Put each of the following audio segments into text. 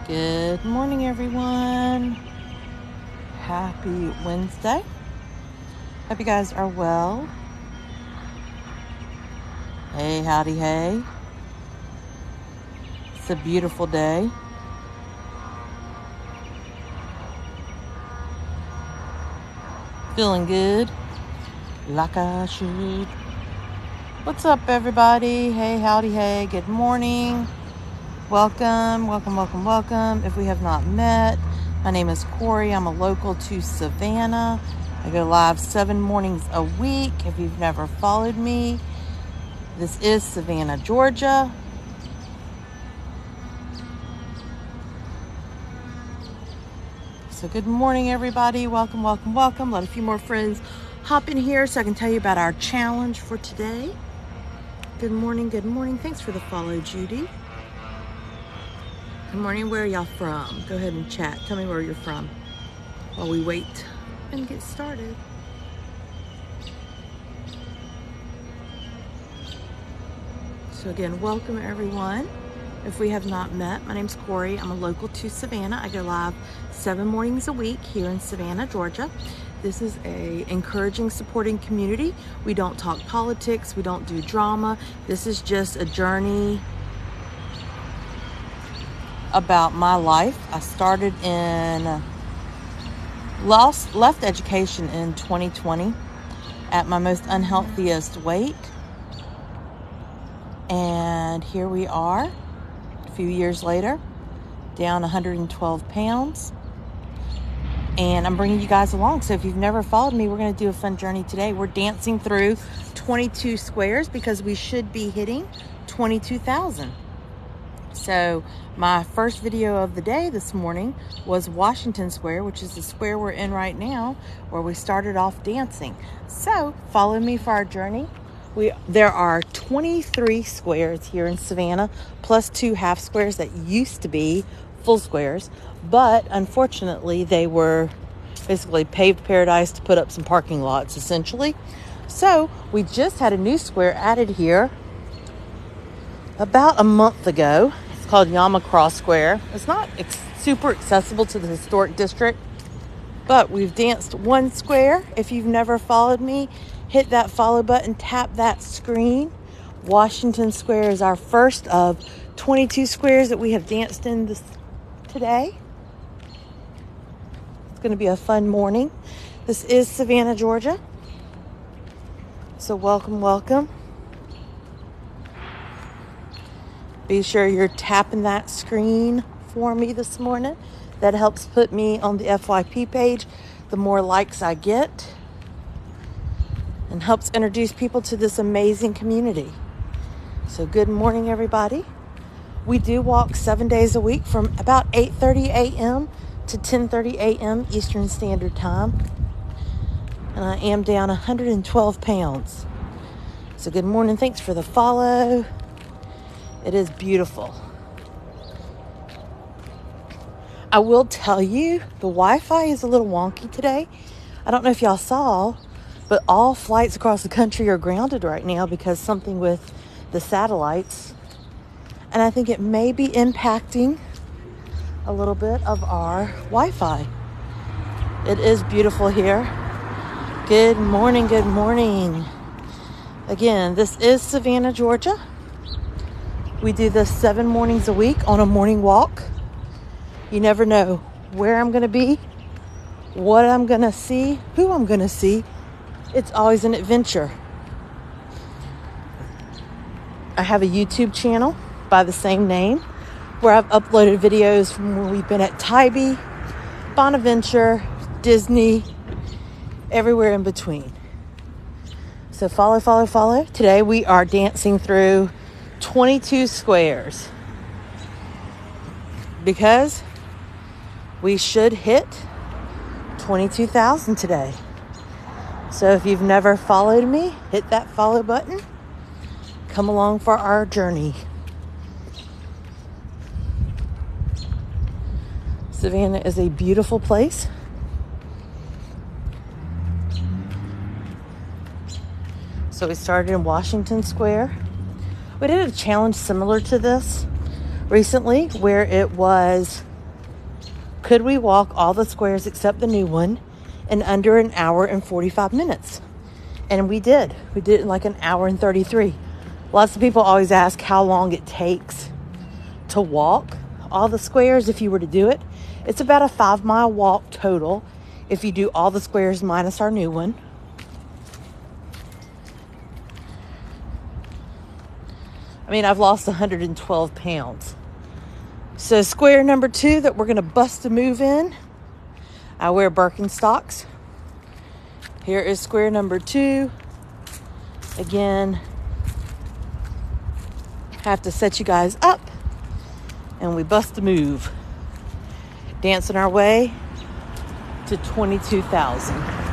Good morning, everyone. Happy Wednesday. Hope you guys are well. Hey, howdy, hey. It's a beautiful day. Feeling good, like I should. What's up, everybody? Hey, howdy, hey. Good morning. Welcome. If we have not met, my name is Corey. I'm a local to Savannah. I go live 7 mornings a week. If you've never followed me, this is Savannah, Georgia. So good morning, everybody. Welcome. Let a few more friends hop in here so I can tell you about our challenge for today. Good morning. Thanks for the follow, Judy. Good morning. Where are y'all from? Go ahead and chat. Tell me where you're from while we wait and get started. So again, welcome everyone. If we have not met, my name's Corey. I'm a local to Savannah. I go live 7 mornings a week here in Savannah, Georgia. This is a encouraging, supporting community. We don't talk politics. We don't do drama. This is just a journey about my life. I started left education in 2020 at my most unhealthiest weight. And here we are, a few years later, down 112 pounds. And I'm bringing you guys along. So if you've never followed me, we're going to do a fun journey today. We're dancing through 22 squares because we should be hitting 22,000. So my first video of the day this morning was Washington Square, which is the square we're in right now, where we started off dancing. So follow me for our journey. There are 23 squares here in Savannah, plus 2 half squares that used to be full squares. But unfortunately, they were basically paved paradise to put up some parking lots, essentially. So we just had a new square added here about a month ago. It's called Yamacross Square. It's not super accessible to the historic district, but we've danced 1 square. If you've never followed me, hit that follow button, tap that screen. Washington Square is our first of 22 squares that we have danced in today. It's going to be a fun morning. This is Savannah, Georgia. So welcome. Be sure you're tapping that screen for me this morning. That helps put me on the FYP page. The more likes I get, and helps introduce people to this amazing community. So good morning, everybody. We do walk 7 days a week from about 8:30 a.m. to 10:30 a.m. Eastern Standard Time. And I am down 112 pounds. So good morning. Thanks for the follow. It is beautiful. I will tell you, the Wi-Fi is a little wonky today. I don't know if y'all saw, but all flights across the country are grounded right now because something with the satellites. And I think it may be impacting a little bit of our Wi-Fi. It is beautiful here. Good morning. Again, this is Savannah, Georgia. We do this 7 mornings a week on a morning walk. You never know where I'm going to be, what I'm going to see, who I'm going to see. It's always an adventure. I have a YouTube channel by the same name where I've uploaded videos from when we've been at Tybee, Bonaventure, Disney, everywhere in between. So follow. Today we are dancing through 22 squares because we should hit 22,000 today. So if you've never followed me, hit that follow button. Come along for our journey. Savannah is a beautiful place. So we started in Washington Square. We did a challenge similar to this recently where it was could we walk all the squares except the new one in under an hour and 45 minutes? And we did. We did it in like an hour and 33. Lots of people always ask how long it takes to walk all the squares if you were to do it. It's about a 5-mile walk total if you do all the squares minus our new one. I mean, I've lost 112 pounds. So square number 2 that we're going to bust a move in, I wear Birkenstocks. Here is square number 2. Again, have to set you guys up, and we bust a move. Dancing our way to 22,000.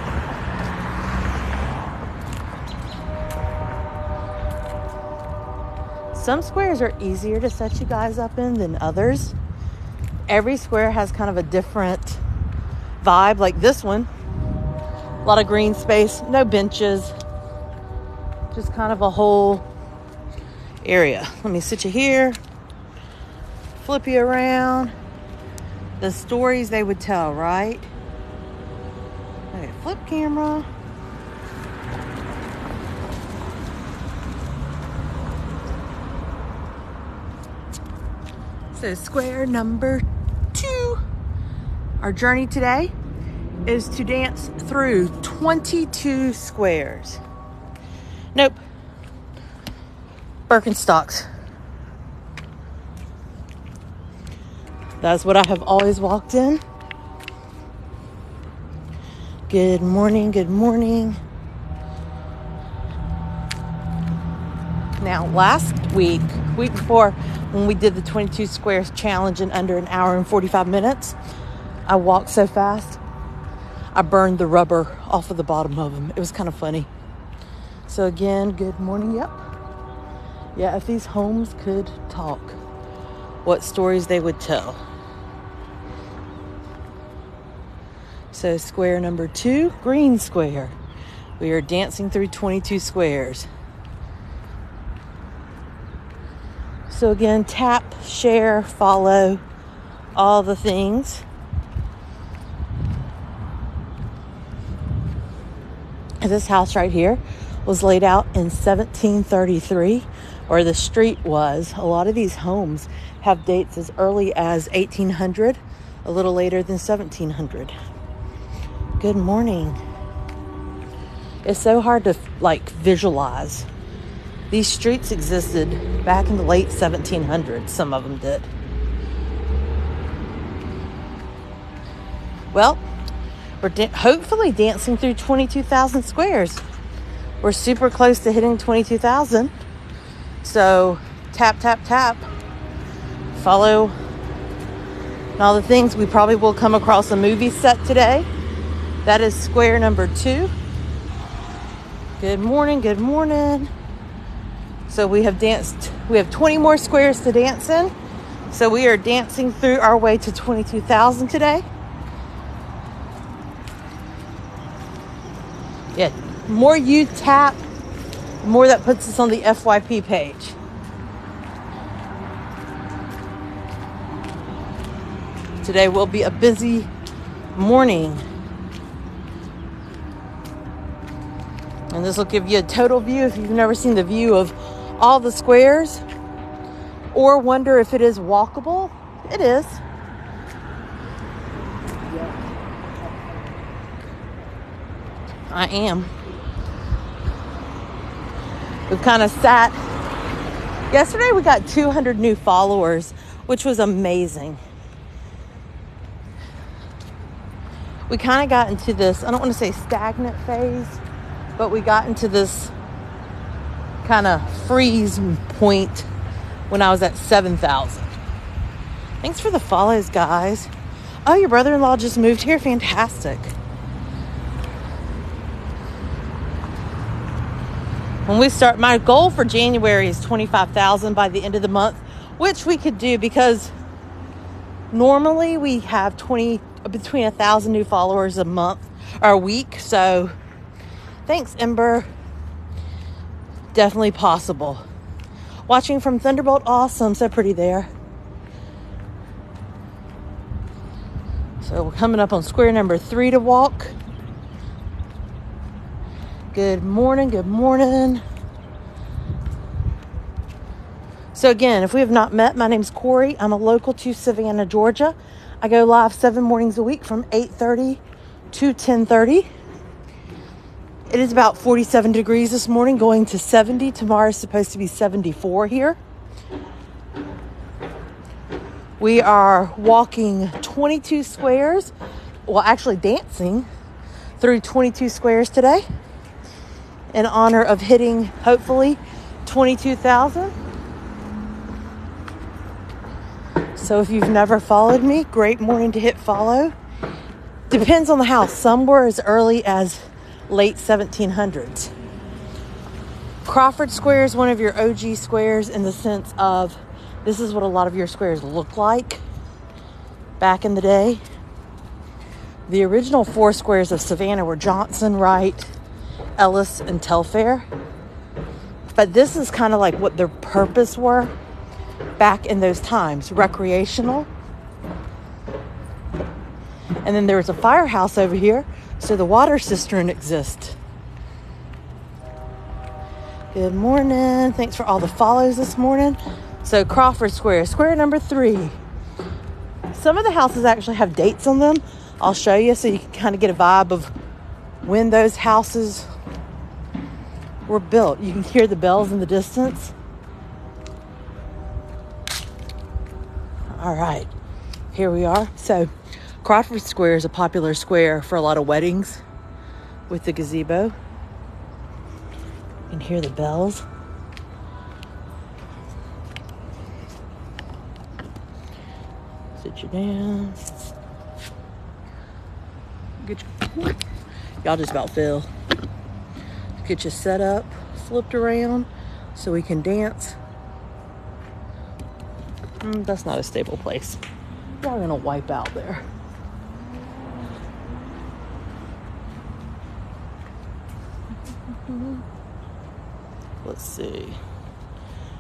Some squares are easier to set you guys up in than others. Every square has kind of a different vibe, like this one. A lot of green space, no benches, just kind of a whole area. Let me sit you here, flip you around. The stories they would tell, right? Okay, flip camera. So square number 2. Our journey today is to dance through 22 squares. Nope. Birkenstocks. That's what I have always walked in. Good morning, good morning. Now, last week before, when we did the 22 squares challenge in under an hour and 45 minutes, I walked so fast, I burned the rubber off of the bottom of them. It was kind of funny. So again, good morning. Yep. Yeah, if these homes could talk, what stories they would tell. So square number 2, green square. We are dancing through 22 squares. So again, tap, share, follow, all the things. This house right here was laid out in 1733, or the street was. A lot of these homes have dates as early as 1800, a little later than 1700. Good morning. It's so hard to visualize. These streets existed back in the late 1700s. Some of them did. Well, we're hopefully dancing through 22,000 squares. We're super close to hitting 22,000. So tap, tap, tap. Follow and all the things. We probably will come across a movie set today. That is square number 2. Good morning, good morning. So we have 20 more squares to dance in. So we are dancing through our way to 22,000 today. Yeah, the more you tap, the more that puts us on the FYP page. Today will be a busy morning. And this will give you a total view if you've never seen the view of all the squares or wonder if it is walkable. It is. I am. We've kind of sat. Yesterday we got 200 new followers, which was amazing. We kind of got into this, I don't want to say stagnant phase, but we got into this kind of freeze point when I was at 7,000. Thanks for the follows, guys. Oh, your brother-in-law just moved here. Fantastic. When we start, my goal for January is 25,000 by the end of the month, which we could do because normally we have between 1,000 new followers a month or a week. So thanks, Ember. Definitely possible. Watching from Thunderbolt. Awesome. So pretty there. So we're coming up on square number 3 to walk. Good morning, good morning. So again, if we have not met, my name's Corey. I'm a local to Savannah, Georgia. I go live 7 mornings a week from 8:30 to 10:30. It is about 47 degrees this morning, going to 70. Tomorrow is supposed to be 74 here. We are walking 22 squares, well, actually dancing through 22 squares today in honor of hitting, hopefully, 22,000. So if you've never followed me, great morning to hit follow. Depends on the house. Some were as early as late 1700s. Crawford Square is one of your OG squares in the sense of this is what a lot of your squares look like back in the day. The original 4 squares of Savannah were Johnson, Wright, Ellis, and Telfair. But this is kind of like what their purpose were back in those times, recreational. And then there was a firehouse over here, so the water cistern exists. Good morning. Thanks for all the follows this morning. So Crawford Square, square number 3. Some of the houses actually have dates on them. I'll show you so you can kind of get a vibe of when those houses were built. You can hear the bells in the distance. All right, here we are. So Crawford Square is a popular square for a lot of weddings with the gazebo. You can hear the bells. Sit you down. Y'all just about fell. Get you set up, flipped around so we can dance. That's not a stable place. Y'all gonna wipe out there. Let's see.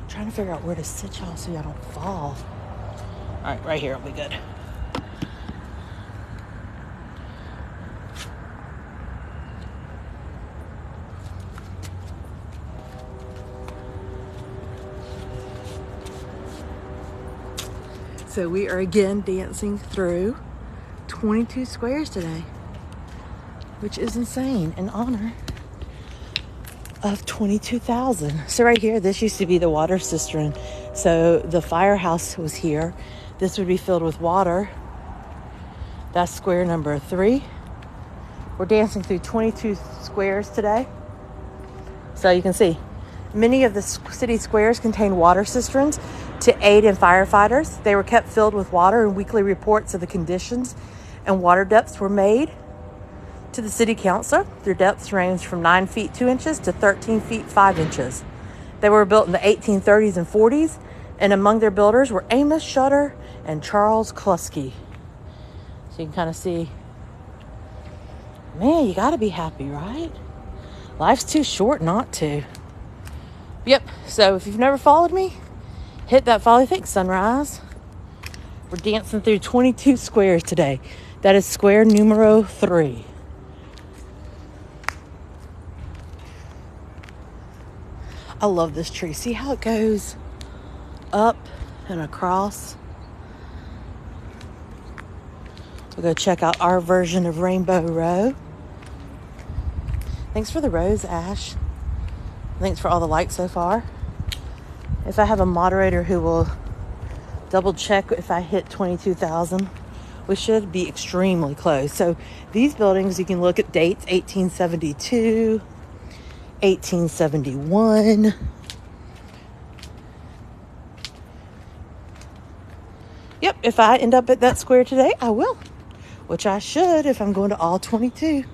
Trying to figure out where to sit y'all so y'all don't fall. All right, right here will be good. So we are again dancing through 22 squares today, which is insane in honor of 22,000. So right here, this used to be the water cistern. So the firehouse was here. This would be filled with water. That's square number 3. We're dancing through 22 squares today. So you can see many of the city squares contain water cisterns to aid in firefighters. They were kept filled with water, and weekly reports of the conditions and water depths were made to the city council. Their depths ranged from 9 feet 2 inches to 13 feet 5 inches. They were built in the 1830s and 40s, and among their builders were Amos Shutter and Charles Kluski. So you can kind of see, man, you got to be happy, right? Life's too short not to. Yep, so if you've never followed me, hit that follow. Thanks, Sunrise. We're dancing through 22 squares today. That is square numero 3. I love this tree. See how it goes up and across? We'll go check out our version of Rainbow Row. Thanks for the rose, Ash. Thanks for all the likes so far. If I have a moderator who will double check if I hit 22,000, we should be extremely close. So these buildings, you can look at dates, 1872, 1871. Yep, if I end up at that square today, I will, which I should if I'm going to all 22.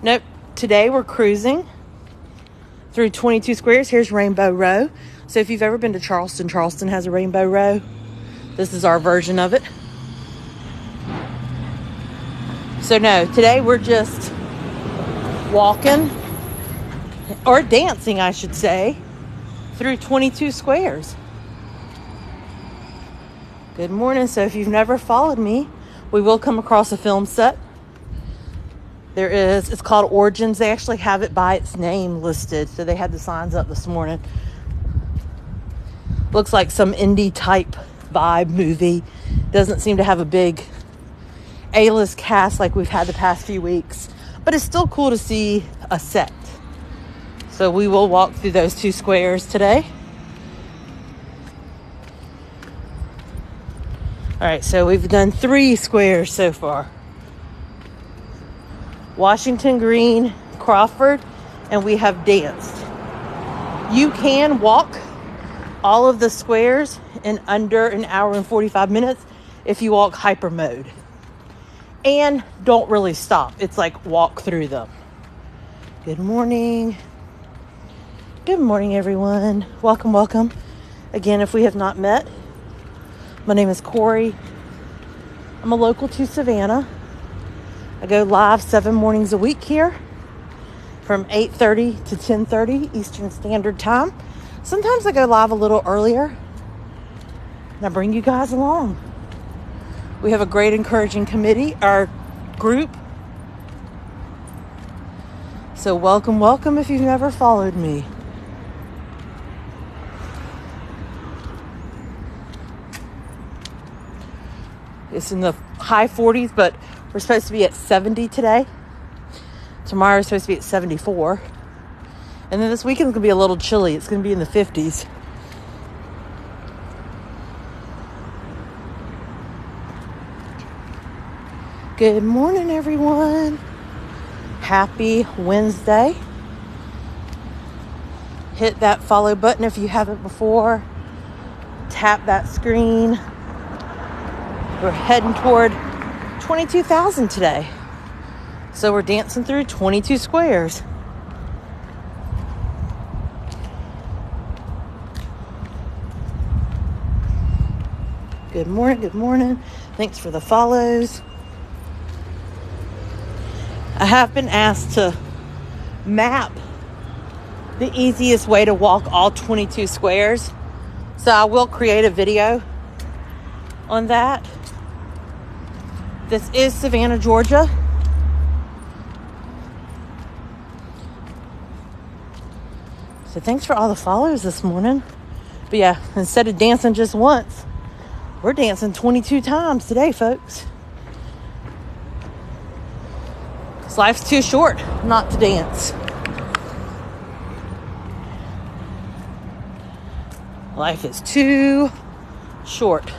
Nope, today we're cruising through 22 squares. Here's Rainbow Row. So if you've ever been to Charleston, Charleston has a Rainbow Row. This is our version of it. So no, today we're just walking, or dancing, I should say, through 22 squares. Good morning. So if you've never followed me, we will come across a film set. It's called Origins. They actually have it by its name listed. So they had the signs up this morning. Looks like some indie type vibe movie. Doesn't seem to have a big A-list cast like we've had the past few weeks. But it's still cool to see a set. So we will walk through those 2 squares today. All right, so we've done 3 squares so far. Washington Green, Crawford, and we have danced. You can walk all of the squares in under an hour and 45 minutes if you walk hyper mode. And don't really stop. It's like walk through them. Good morning. Good morning, everyone. Welcome, welcome. Again, if we have not met, my name is Corey. I'm a local to Savannah. I go live 7 mornings a week here from 8:30 to 10:30 Eastern Standard Time. Sometimes I go live a little earlier and I bring you guys along. We have a great encouraging committee, our group. So welcome, welcome if you've never followed me. It's in the high 40s, but we're supposed to be at 70 today. Tomorrow is supposed to be at 74. And then this weekend's going to be a little chilly. It's going to be in the 50s. Good morning, everyone. Happy Wednesday. Hit that follow button if you haven't before. Tap that screen. We're heading toward 22,000 today. So we're dancing through 22 squares. Good morning, good morning. Thanks for the follows. I have been asked to map the easiest way to walk all 22 squares. So I will create a video on that. This is Savannah, Georgia. So thanks for all the follows this morning. But yeah, instead of dancing just once, we're dancing 22 times today, folks. Because life's too short not to dance. Life is too short.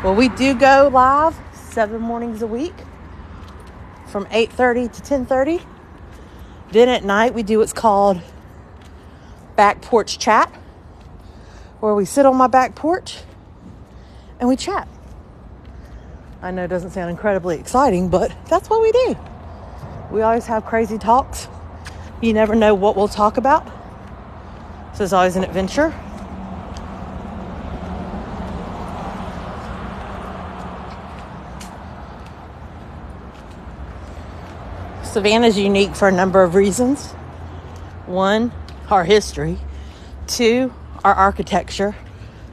Well, we do go live 7 mornings a week from 8:30 to 10:30. Then at night, we do what's called back porch chat, where we sit on my back porch and we chat. I know it doesn't sound incredibly exciting, but that's what we do. We always have crazy talks. You never know what we'll talk about. So it's always an adventure. Savannah is unique for a number of reasons. 1, our history. 2, our architecture.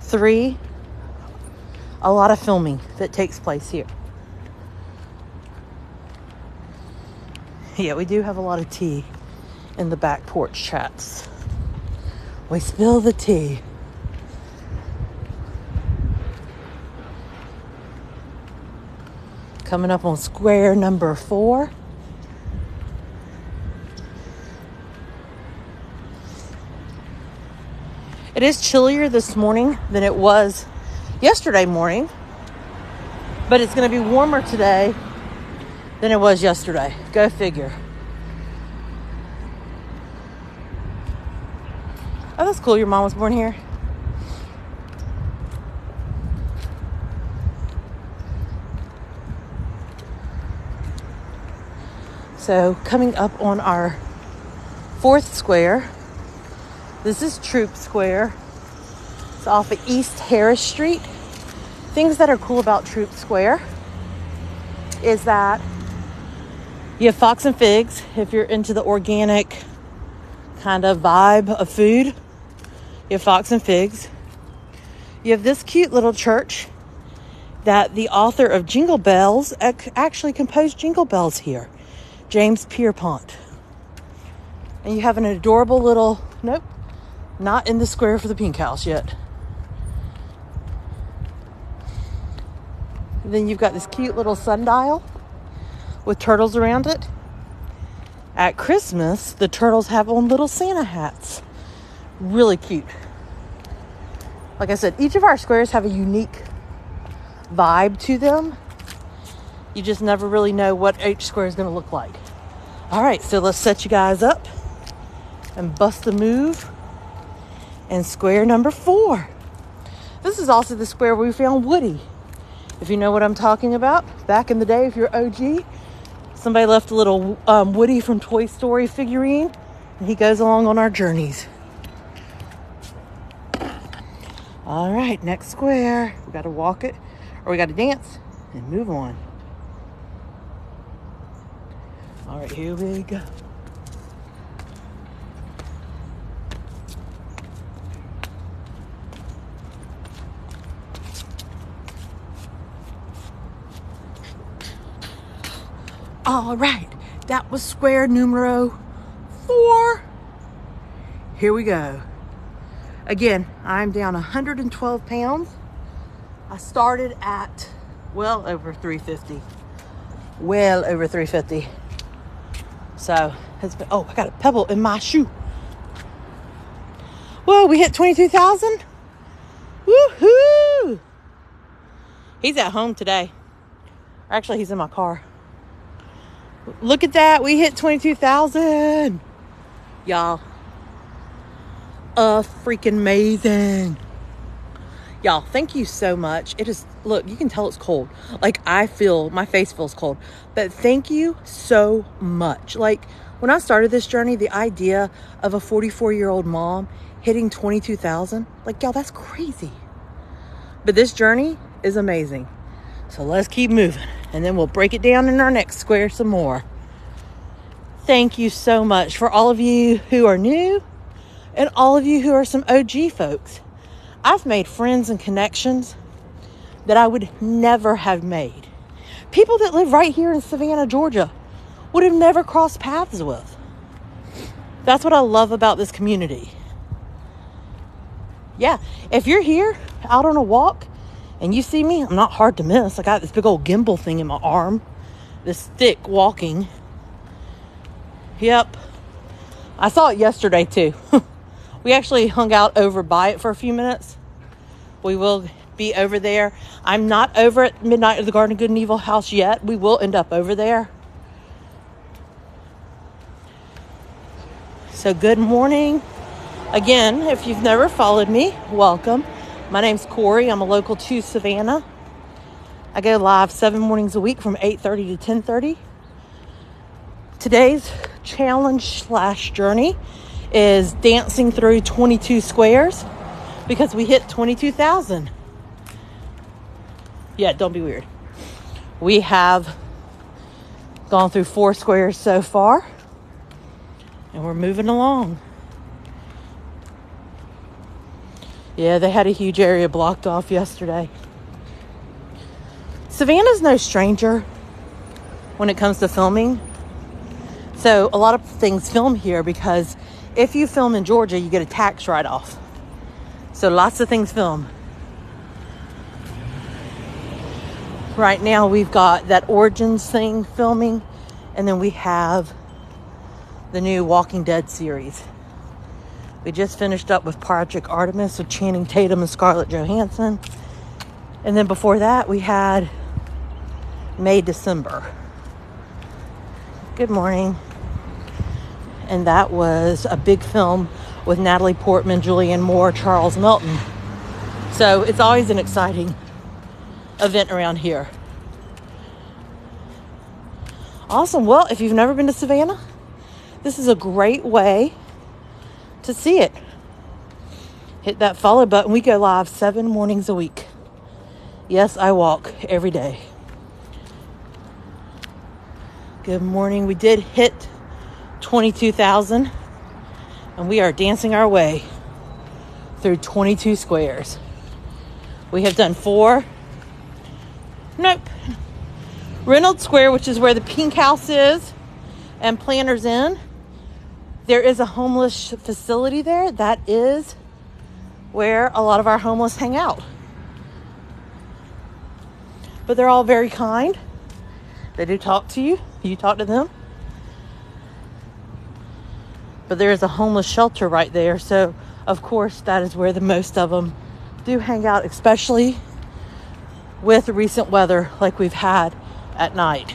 3, a lot of filming that takes place here. Yeah, we do have a lot of tea in the back porch chats. We spill the tea. Coming up on square number 4. It is chillier this morning than it was yesterday morning, but it's going to be warmer today than it was yesterday. Go figure. Oh, that's cool. Your mom was born here. So coming up on our 4th square, this is Troop Square. It's off of East Harris Street. Things that are cool about Troop Square is that you have Fox and Figs if you're into the organic kind of vibe of food. You have Fox and Figs. You have this cute little church that the author of Jingle Bells actually composed Jingle Bells here, James Pierpont. And you have an adorable little, nope, not in the square for the pink house yet. And then you've got this cute little sundial with turtles around it. At Christmas, the turtles have on little Santa hats. Really cute. Like I said, each of our squares have a unique vibe to them. You just never really know what each square is going to look like. All right, so let's set you guys up and bust the move. And square number 4. This is also the square where we found Woody. If you know what I'm talking about, back in the day, if you're OG, somebody left a little Woody from Toy Story figurine, and he goes along on our journeys. All right, next square. We got to walk it, or we got to dance and move on. All right, here we go. All right, that was square numero 4. Here we go. Again, I'm down 112 pounds. I started at well over 350. Well over 350. So, it's been, oh, I got a pebble in my shoe. Whoa, we hit 22,000? Woohoo! He's at home today. Actually, he's in my car. Look at that. We hit 22,000. Y'all. Freaking amazing. Y'all, thank you so much. It is, look, you can tell it's cold. Like, my face feels cold. But thank you so much. Like, when I started this journey, the idea of a 44-year-old mom hitting 22,000, like, y'all, that's crazy. But this journey is amazing. So let's keep moving. And then we'll break it down in our next square some more. Thank you so much for all of you who are new and all of you who are some OG folks. I've made friends and connections that I would never have made. People that live right here in Savannah, Georgia, would have never crossed paths with. That's what I love about this community. Yeah, if you're here out on a walk and you see me, I'm not hard to miss. I got this big old gimbal thing in my arm. This stick walking. Yep. I saw it yesterday too. We actually hung out over by it for a few minutes. We will be over there. I'm not over at Midnight of the Garden of Good and Evil house yet. We will end up over there. So good morning. Again, if you've never followed me, welcome. My name's Corey. I'm a local to Savannah. I go live 7 mornings a week from 8:30 to 10:30. Today's challenge/journey is dancing through 22 squares because we hit 22,000. Yeah, don't be weird. We have gone through 4 squares so far and we're moving along. Yeah, they had a huge area blocked off yesterday. Savannah's no stranger when it comes to filming. So a lot of things film here because if you film in Georgia, you get a tax write-off. So lots of things film. Right now we've got that Origins thing filming, and then we have the new Walking Dead series. We just finished up with Project Artemis with Channing Tatum and Scarlett Johansson. And then before that, we had May December. Good morning. And that was a big film with Natalie Portman, Julianne Moore, Charles Melton. So it's always an exciting event around here. Awesome. Well, if you've never been to Savannah, this is a great way to see it. Hit that follow button. We go live 7 mornings a week. Yes, I walk every day. Good morning. We did hit 22,000 and we are dancing our way through 22 squares. We have done 4. Nope. Reynolds Square, which is where the pink house is, and Planters Inn. There is a homeless facility there. That is where a lot of our homeless hang out. But they're all very kind. They do talk to you. You talk to them. But there is a homeless shelter right there. So, of course, that is where the most of them do hang out, especially with recent weather like we've had at night.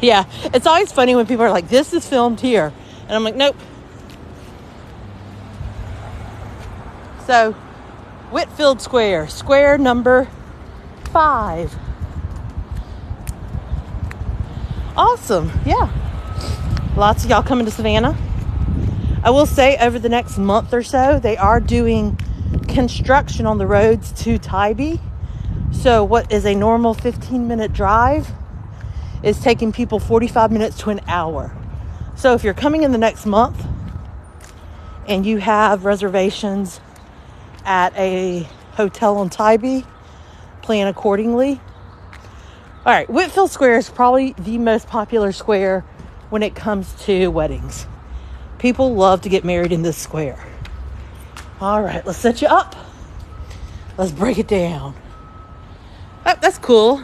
Yeah, it's always funny when people are like, this is filmed here. And I'm like, nope. So, Whitfield Square, square number 5. Awesome, yeah. Lots of y'all coming to Savannah. I will say over the next month or so, they are doing construction on the roads to Tybee. So what is a normal 15-minute drive is taking people 45 minutes to an hour. So if you're coming in the next month and you have reservations at a hotel on Tybee, plan accordingly. All right, Whitfield Square is probably the most popular square when it comes to weddings. People love to get married in this square. All right, let's set you up. Let's break it down. Oh, that's cool.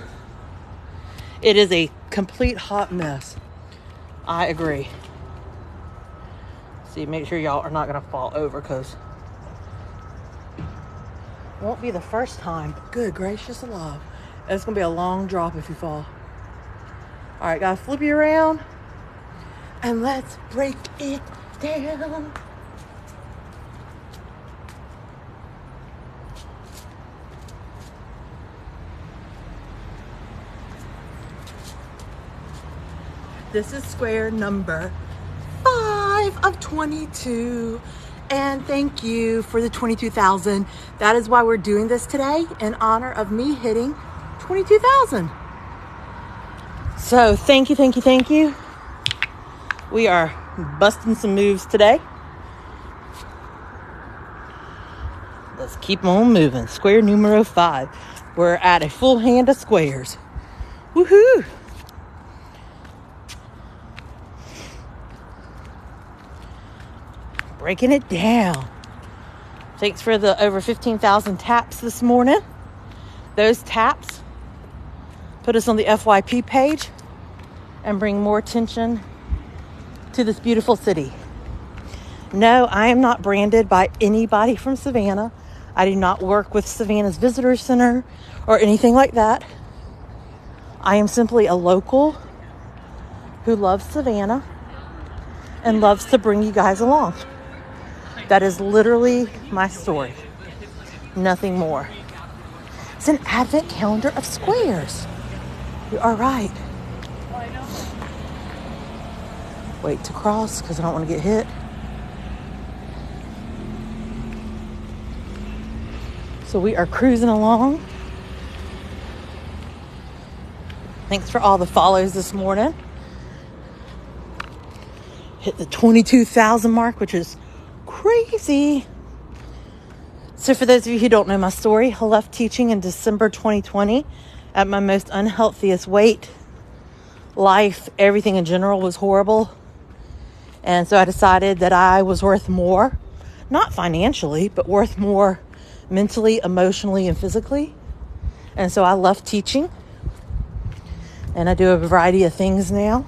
It is a complete hot mess. I agree. See, make sure y'all are not going to fall over because it won't be the first time. Good gracious alive. It's going to be a long drop if you fall. All right, guys, flip you around and let's break it down. This is square number 5 of 22. And thank you for the 22,000. That is why we're doing this today, in honor of me hitting 22,000. So thank you, thank you, thank you. We are busting some moves today. Let's keep on moving. Square numero 5. We're at a full hand of squares. Woohoo! Breaking it down. Thanks for the over 15,000 taps this morning. Those taps put us on the FYP page and bring more attention to this beautiful city. No, I am not branded by anybody from Savannah. I do not work with Savannah's Visitor Center or anything like that. I am simply a local who loves Savannah and loves to bring you guys along. That is literally my story. Nothing more. It's an advent calendar of squares. You are right. Wait to cross because I don't want to get hit. So we are cruising along. Thanks for all the follows this morning. Hit the 22,000 mark, which is crazy. So for those of you who don't know my story, I left teaching in December 2020 at my most unhealthiest weight. Life, everything in general was horrible. And so I decided that I was worth more, not financially, but worth more mentally, emotionally, and physically. And so I left teaching. And I do a variety of things now.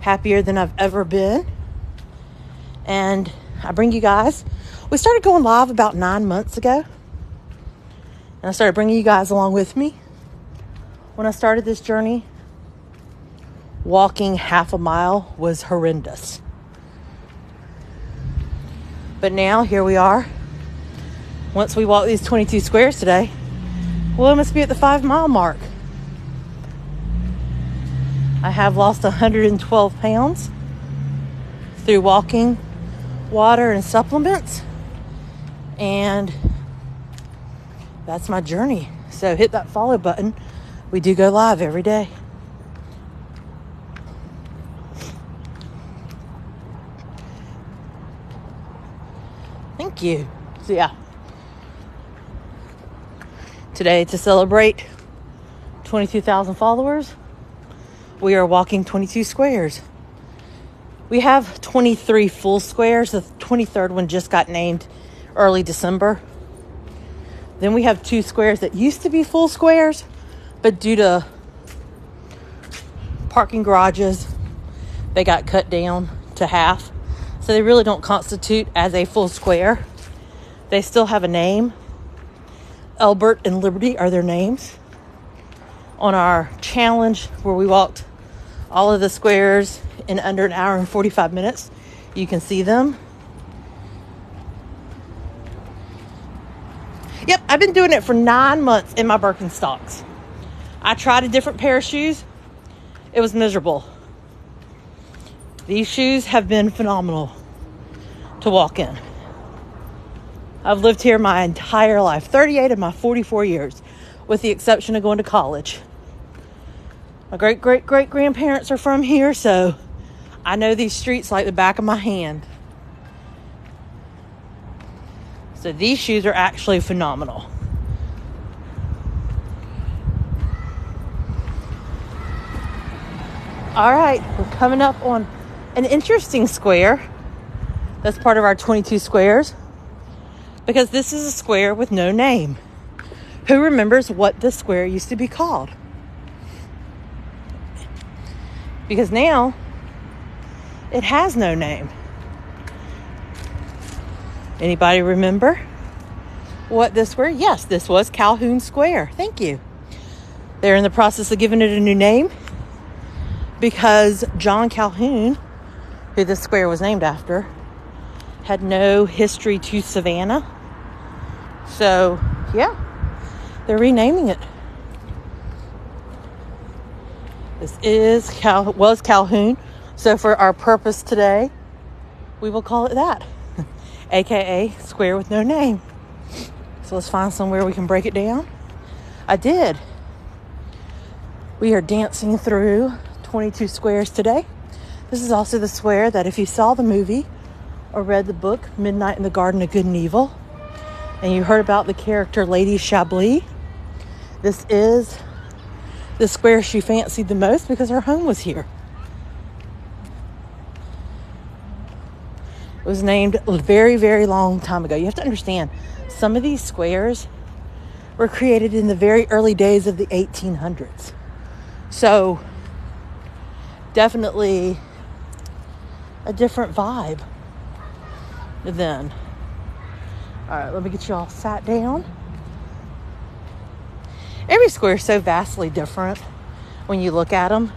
Happier than I've ever been. And I bring you guys. We started going live about 9 months ago. And I started bringing you guys along with me. When I started this journey, walking half a mile was horrendous. But now, here we are. Once we walk these 22 squares today, we'll must be at the 5-mile mark. I have lost 112 pounds through walking, water, and supplements. And that's my journey. So hit that follow button. We do go live every day. Thank you. So yeah, today to celebrate 22,000 followers, we are walking 22 squares. We have 23 full squares. The 23rd one just got named early December. Then we have 2 squares that used to be full squares, but due to parking garages, they got cut down to half. So they really don't constitute as a full square. They still have a name. Elbert and Liberty are their names. On our challenge where we walked all of the squares in under an hour and 45 minutes, you can see them. Yep, I've been doing it for 9 months in my Birkenstocks. I tried a different pair of shoes. It was miserable. These shoes have been phenomenal to walk in. I've lived here my entire life, 38 of my 44 years, with the exception of going to college. My great-great-great-grandparents are from here, so I know these streets like the back of my hand. So these shoes are actually phenomenal. All right, we're coming up on an interesting square. That's part of our 22 squares, because this is a square with no name. Who remembers what this square used to be called? Because now it has no name. Anybody remember what this square? Yes, this was Calhoun Square. Thank you. They're in the process of giving it a new name because John Calhoun, who this square was named after, had no history to Savannah. So, yeah, they're renaming it. This was Calhoun. So for our purpose today, we will call it that, aka square with no name. So let's find somewhere we can break it down. I did. We are dancing through 22 squares today. This is also the square that if you saw the movie or read the book Midnight in the Garden of Good and Evil, and you heard about the character Lady Chablis, this is the square she fancied the most because her home was here. It was named a very, very long time ago. You have to understand, some of these squares were created in the very early days of the 1800s. So, definitely a different vibe then. All right, let me get you all sat down. Every square is so vastly different when you look at them.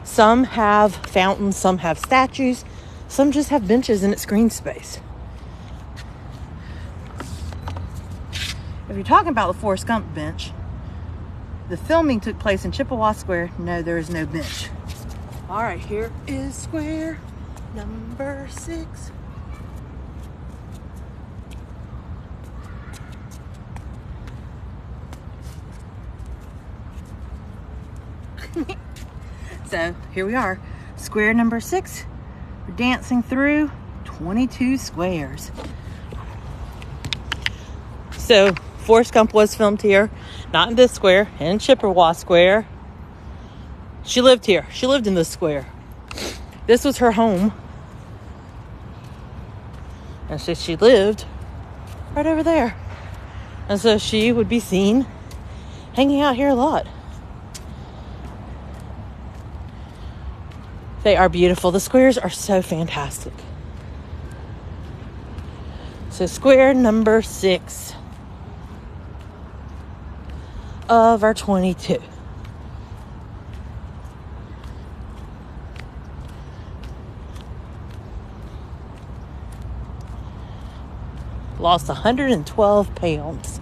Some have fountains, some have statues, some just have benches and it's green space. If you're talking about the Forrest Gump bench, the filming took place in Chippewa Square. No, there is no bench. All right, here is square number 6. So here we are, square number 6. We're dancing through 22 squares. So Forrest Gump was filmed here, not in this square, in Chippewa Square. She lived here. She lived in this square. This was her home. And so she lived right over there. And so she would be seen hanging out here a lot. They are beautiful. The squares are so fantastic. So square number 6 of our 22. Lost 112 pounds.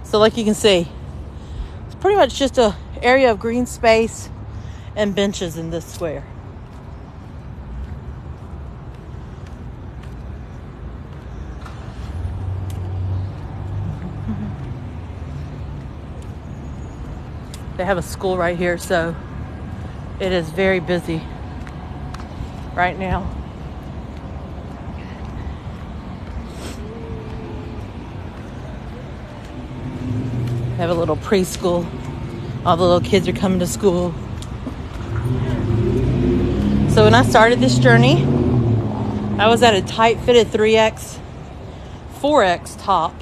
So like you can see, it's pretty much just an area of green space and benches in this square. They have a school right here, so it is very busy right now. have a little preschool. All the little kids are coming to school. So when I started this journey, I was at a tight-fitted 3X, 4X top.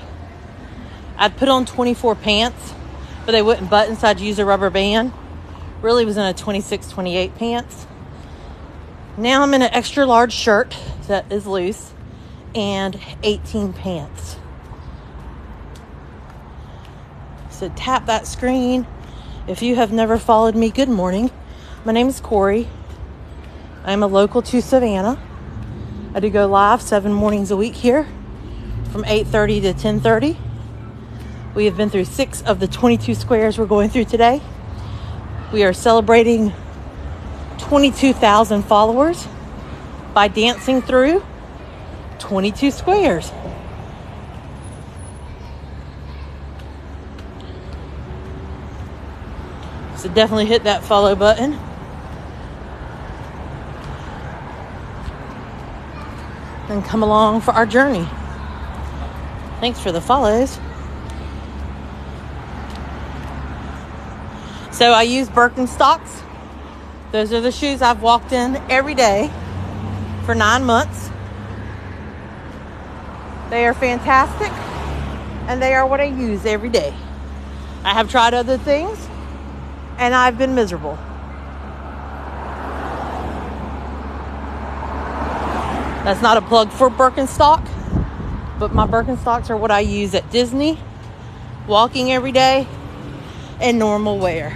I'd put on 24 pants, but they wouldn't button, so I'd use a rubber band. Really was in a 26, 28 pants. Now I'm in an extra large shirt that is loose and 18 pants. So tap that screen. If you have never followed me, good morning. My name is Corey. I'm a local to Savannah. I do go live 7 mornings a week here from 8:30 to 10:30. We have been through 6 of the 22 squares we're going through today. We are celebrating 22,000 followers by dancing through 22 squares. So definitely hit that follow button. And come along for our journey. Thanks for the follows. So I use Birkenstocks. Those are the shoes I've walked in every day for 9 months. They are fantastic, and they are what I use every day. I have tried other things, and I've been miserable. That's not a plug for Birkenstock, but my Birkenstocks are what I use at Disney, walking every day, and normal wear.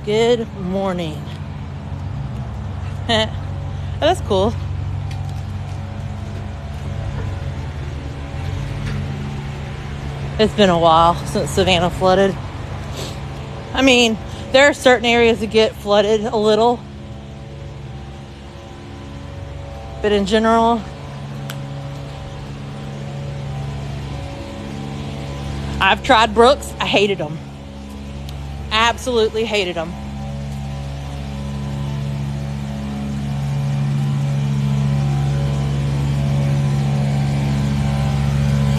Good morning. Oh, that's cool. It's been a while since Savannah flooded. I mean, there are certain areas that get flooded a little. But in general, I've tried brooks. I hated them. Absolutely hated them.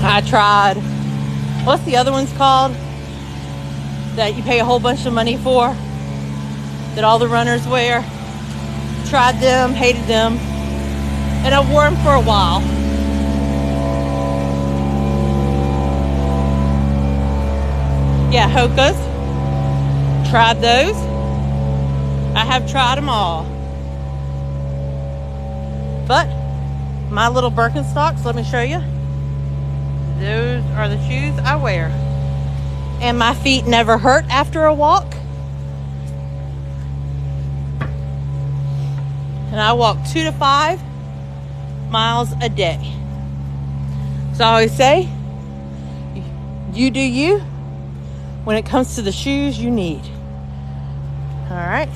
I tried, what's the other ones called? That you pay a whole bunch of money for? That all the runners wear? Tried them, hated them. And I wore them for a while. Yeah, Hoka's. Tried those. I have tried them all. But my little Birkenstocks, let me show you. Those are the shoes I wear. And my feet never hurt after a walk. And I walk 2 to 5 miles a day. So I always say, you do you when it comes to the shoes you need. All right.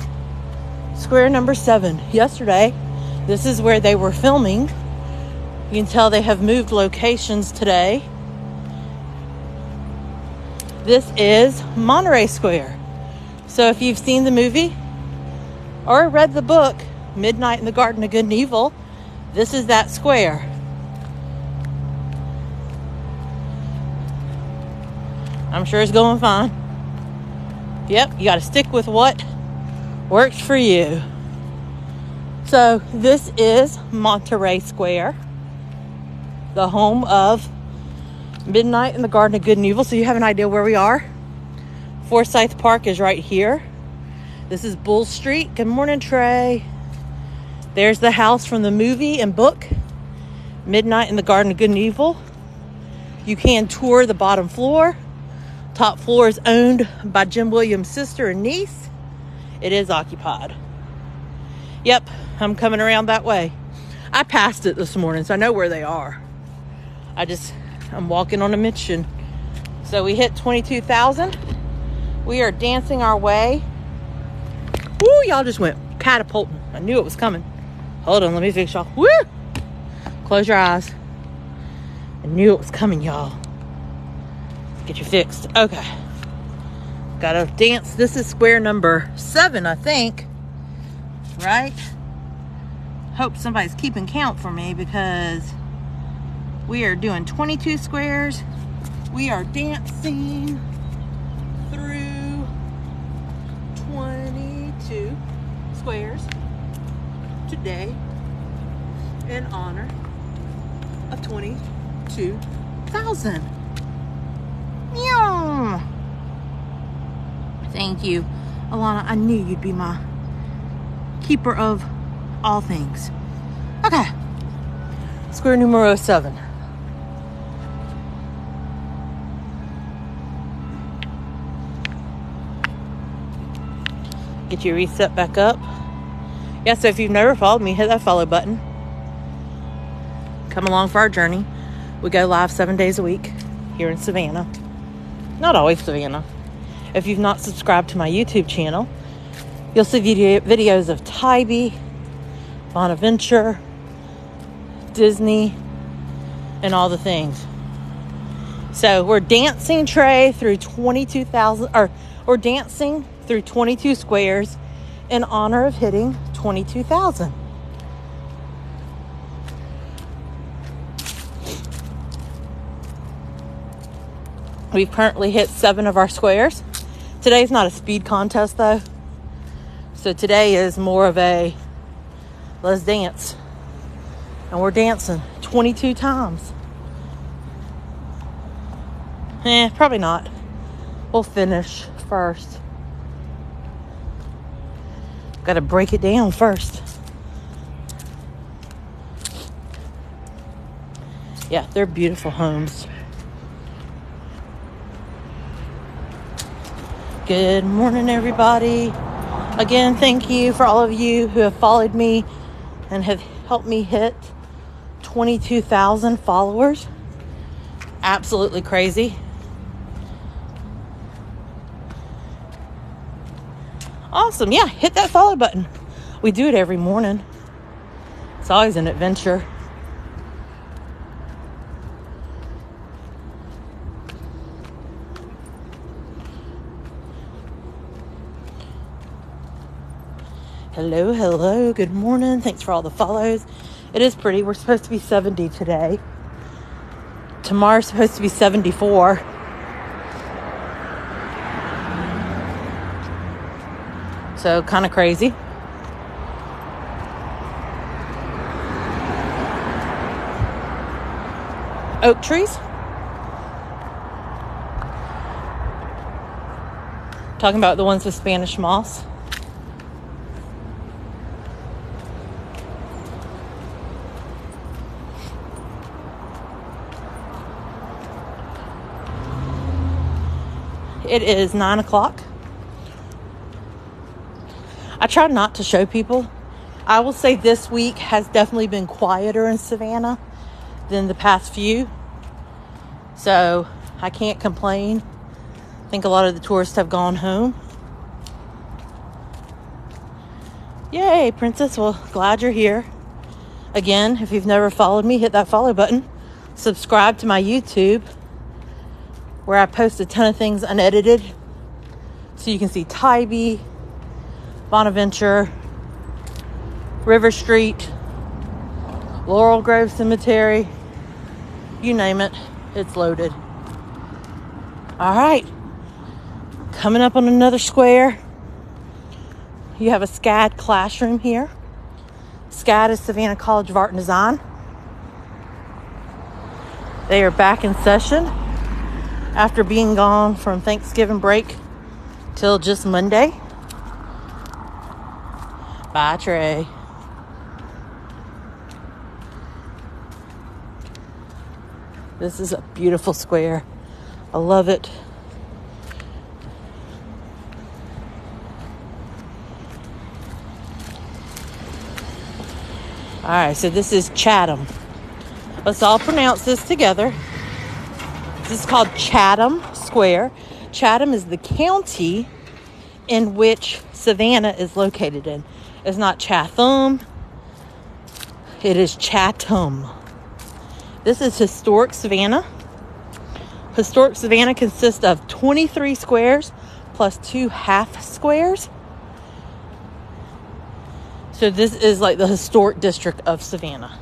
Square number 7. Yesterday, this is where they were filming. You can tell they have moved locations today. This is Monterey Square. So if you've seen the movie or read the book, Midnight in the Garden of Good and Evil, this is that square. I'm sure it's going fine. Yep, you got to stick with what works for you. So this is Monterey Square, the home of Midnight in the Garden of Good and Evil. So you have an idea where we are. Forsyth Park is right here. This is Bull Street. Good morning, Trey. There's the house from the movie and book, Midnight in the Garden of Good and Evil. You can tour the bottom floor. Top floor is owned by Jim Williams' sister and niece. It is occupied. Yep, I'm coming around that way. I passed it this morning, so I know where they are. I'm walking on a mission. So we hit 22,000. We are dancing our way. Woo, y'all just went catapulting. I knew it was coming. Hold on, let me fix y'all. Woo! Close your eyes. I knew it was coming, y'all. Get you fixed. Okay. Gotta dance. This is square number 7, I think. Right? Hope somebody's keeping count for me because we are doing 22 squares. We are dancing. squares today in honor of 22,000. Meow. Thank you, Alana. I knew you'd be my keeper of all things. Okay. Square numero 7. Get your reset back up. Yeah, so if you've never followed me, hit that follow button. Come along for our journey. We go live 7 days a week here in Savannah. Not always Savannah. If you've not subscribed to my YouTube channel, you'll see videos of Tybee, Bonaventure, Disney, and all the things. So we're dancing Trey through 22,000, or we're dancing through 22 squares in honor of hitting 22,000. We've currently hit 7 of our squares. Today's not a speed contest though. So today is more of a let's dance. And we're dancing 22 times. Probably not. We'll finish first. Got to break it down first. Yeah, they're beautiful homes. Good morning, everybody. Again, thank you for all of you who have followed me and have helped me hit 22,000 followers. Absolutely crazy. Awesome. Yeah, hit that follow button. We do it every morning. It's always an adventure. Hello, hello. Good morning. Thanks for all the follows. It is pretty. We're supposed to be 70 today. Tomorrow's supposed to be 74. So kind of crazy. Oak trees. Talking about the ones with Spanish moss. It is 9 o'clock. I try not to show people. I will say this week has definitely been quieter in Savannah than the past few. So I can't complain. I think a lot of the tourists have gone home. Yay, Princess. Well, glad you're here. Again, if you've never followed me, hit that follow button. Subscribe to my YouTube, where I post a ton of things unedited. So you can see Tybee, Bonaventure, River Street, Laurel Grove Cemetery, you name it, it's loaded. All right, coming up on another square. You have a SCAD classroom here. SCAD is Savannah College of Art and Design. They are back in session after being gone from Thanksgiving break till just Monday. Bye, Trey. This is a beautiful square. I love it. All right, so this is Chatham. Let's all pronounce this together. This is called Chatham Square. Chatham is the county in which Savannah is located in. It's not Chatham. It is Chatham. This is historic Savannah. Historic Savannah consists of 23 squares plus 2 half squares. So this is like the historic district of Savannah.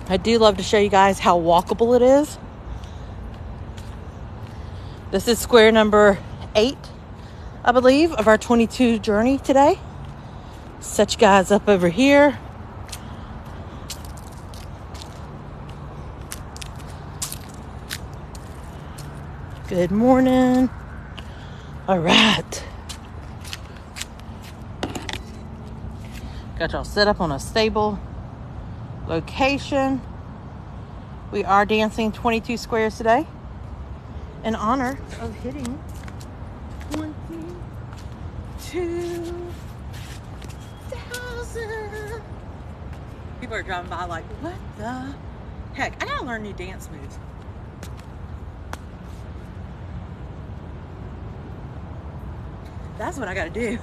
I do love to show you guys how walkable it is. This is square number 8 I believe, of our 22 journey today. Set you guys up over here. Good morning. All right. Got y'all set up on a stable location. We are dancing 22 squares today in honor of hitting 22,000. People are driving by like, what the heck? I gotta learn new dance moves. That's what I gotta do.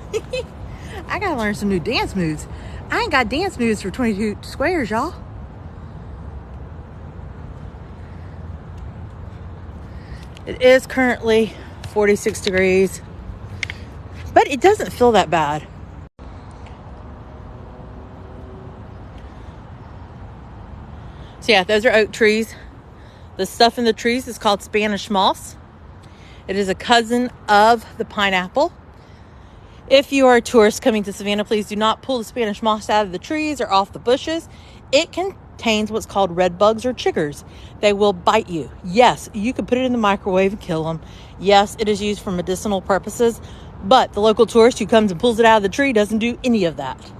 I gotta learn some new dance moves. I ain't got dance moves for 22 squares, y'all. It is currently 46 degrees, but it doesn't feel that bad. So yeah, those are oak trees. The stuff in the trees is called Spanish moss. It is a cousin of the pineapple. If you are a tourist coming to Savannah, please do not pull the Spanish moss out of the trees or off the bushes. It contains what's called red bugs or chiggers. They will bite you. Yes, you can put it in the microwave and kill them. Yes, it is used for medicinal purposes, but the local tourist who comes and pulls it out of the tree doesn't do any of that.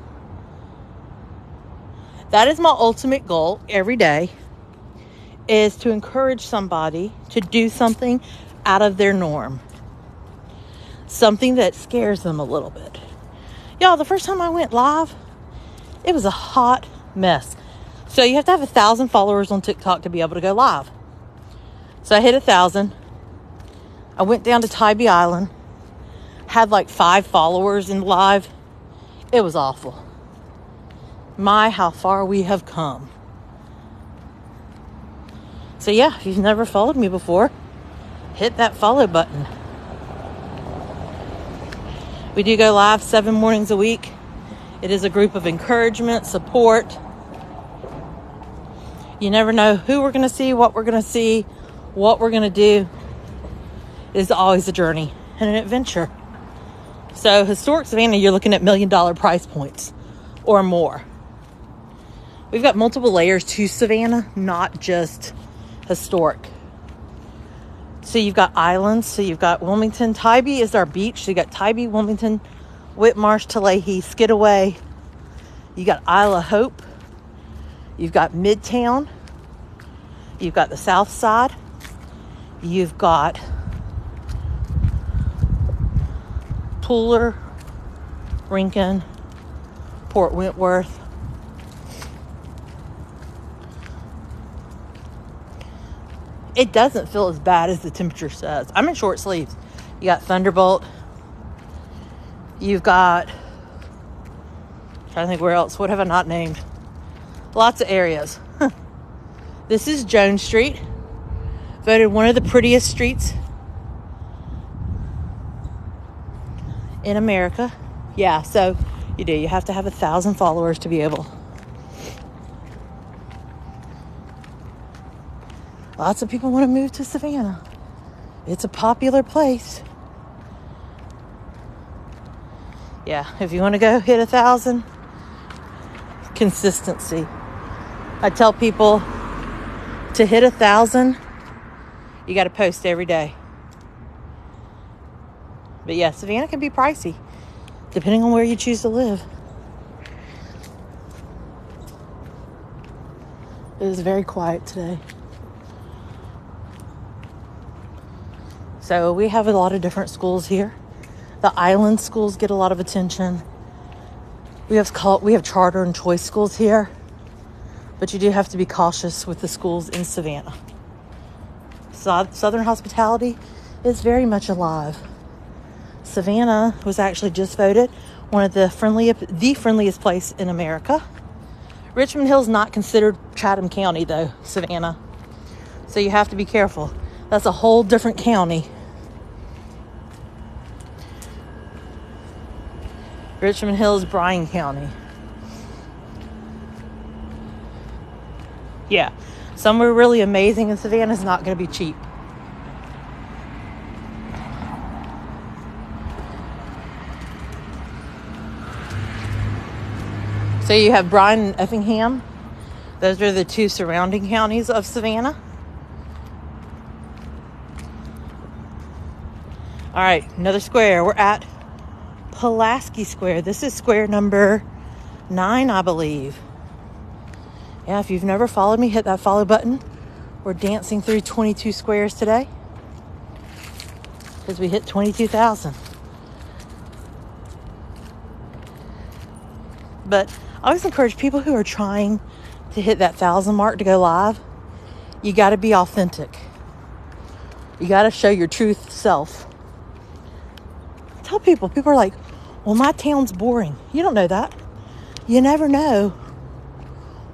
That is my ultimate goal every day, is to encourage somebody to do something out of their norm. Something that scares them a little bit. Y'all, the first time I went live, it was a hot mess. So you have to have 1,000 followers on TikTok to be able to go live. So I hit 1,000. I went down to Tybee Island. Had like 5 followers in live. It was awful. My, how far we have come. So yeah, if you've never followed me before, hit that follow button. We do go live 7 mornings a week. It is a group of encouragement, support. You never know who we're going to see, what we're going to see, what we're going to do. It is always a journey and an adventure. So Historic Savannah, you're looking at $1 million price points or more. We've got multiple layers to Savannah, not just historic. So you've got islands. So you've got Wilmington. Tybee is our beach. So you got Tybee, Wilmington, Whitmarsh, Tullahee, Skidaway. You got Isle of Hope. You've got Midtown. You've got the South Side. You've got Pooler, Rincon, Port Wentworth. It doesn't feel as bad as the temperature says. I'm in short sleeves. You got Thunderbolt. You've got, I'm trying to think where else. What have I not named? Lots of areas. This is Jones Street. Voted one of the prettiest streets in America. Yeah, so you do. You have to have 1,000 followers to be able. Lots of people want to move to Savannah. It's a popular place. Yeah, if you want to go hit 1,000, consistency. I tell people to hit 1,000, you got to post every day. But yeah, Savannah can be pricey, depending on where you choose to live. It is very quiet today. So we have a lot of different schools here. The island schools get a lot of attention. We have charter and choice schools here, but you do have to be cautious with the schools in Savannah. Southern hospitality is very much alive. Savannah was actually just voted one of the friendliest place in America. Richmond Hill is not considered Chatham County though, Savannah. So you have to be careful. That's a whole different county. Richmond Hill is Bryan County. Yeah, somewhere really amazing in Savannah is not going to be cheap. So you have Bryan and Effingham. Those are the two surrounding counties of Savannah. All right, another square. We're at Pulaski Square. This is square number 9, I believe. Yeah, if you've never followed me, hit that follow button. We're dancing through 22 squares today because we hit 22,000. But I always encourage people who are trying to hit that 1,000 mark to go live, you got to be authentic. You got to show your truth self. Tell people are like, well, my town's boring. You don't know that. You never know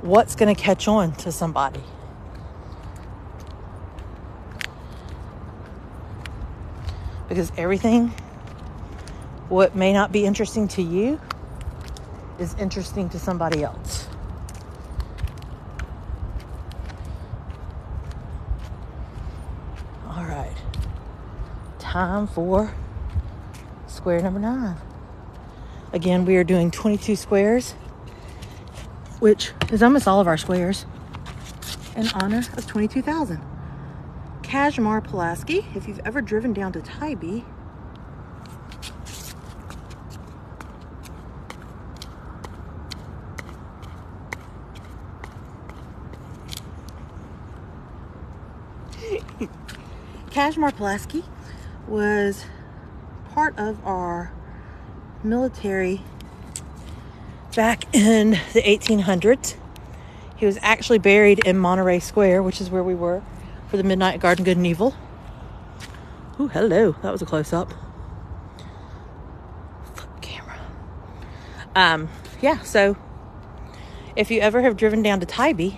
what's going to catch on to somebody. Because everything, what may not be interesting to you, is interesting to somebody else. All right. Time for square number 9. Again, we are doing 22 squares, which is almost all of our squares, in honor of 22,000. Kashmir, Pulaski. If you've ever driven down to Tybee, Kashmir, Pulaski was part of our military back in the 1800s. He was actually buried in Monterey Square, which is where we were for the Midnight Garden Good and Evil. Ooh, hello. That was a close-up. Flip camera. Yeah, so if you ever have driven down to Tybee,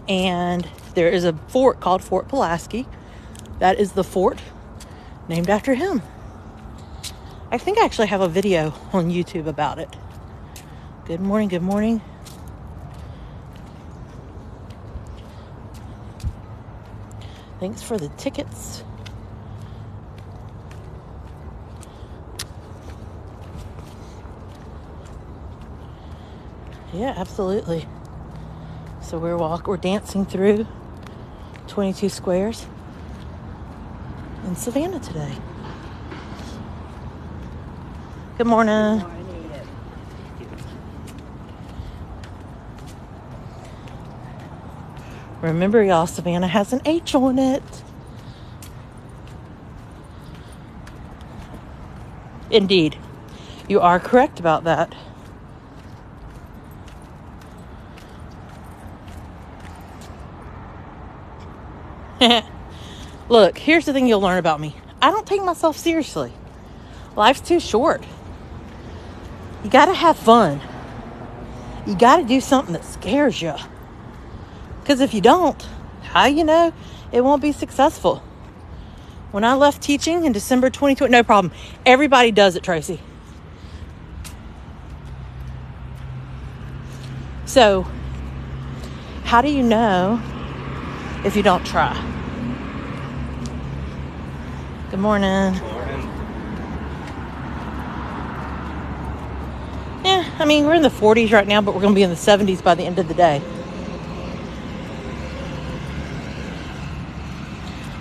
and there is a fort called Fort Pulaski, that is the fort named after him. I think I actually have a video on YouTube about it. Good morning, good morning. Thanks for the tickets. Yeah, absolutely. So we're dancing through 22 squares in Savannah today. Good morning. Remember, y'all, Savannah has an H on it. Indeed. You are correct about that. Look, here's the thing you'll learn about me. I don't take myself seriously. Life's too short. You gotta have fun. You gotta do something that scares you. Because if you don't, how you know it won't be successful? When I left teaching in December 2020, no problem. Everybody does it, Tracy. So, how do you know if you don't try? Good morning. Yeah, I mean, we're in the 40s right now, but we're going to be in the 70s by the end of the day.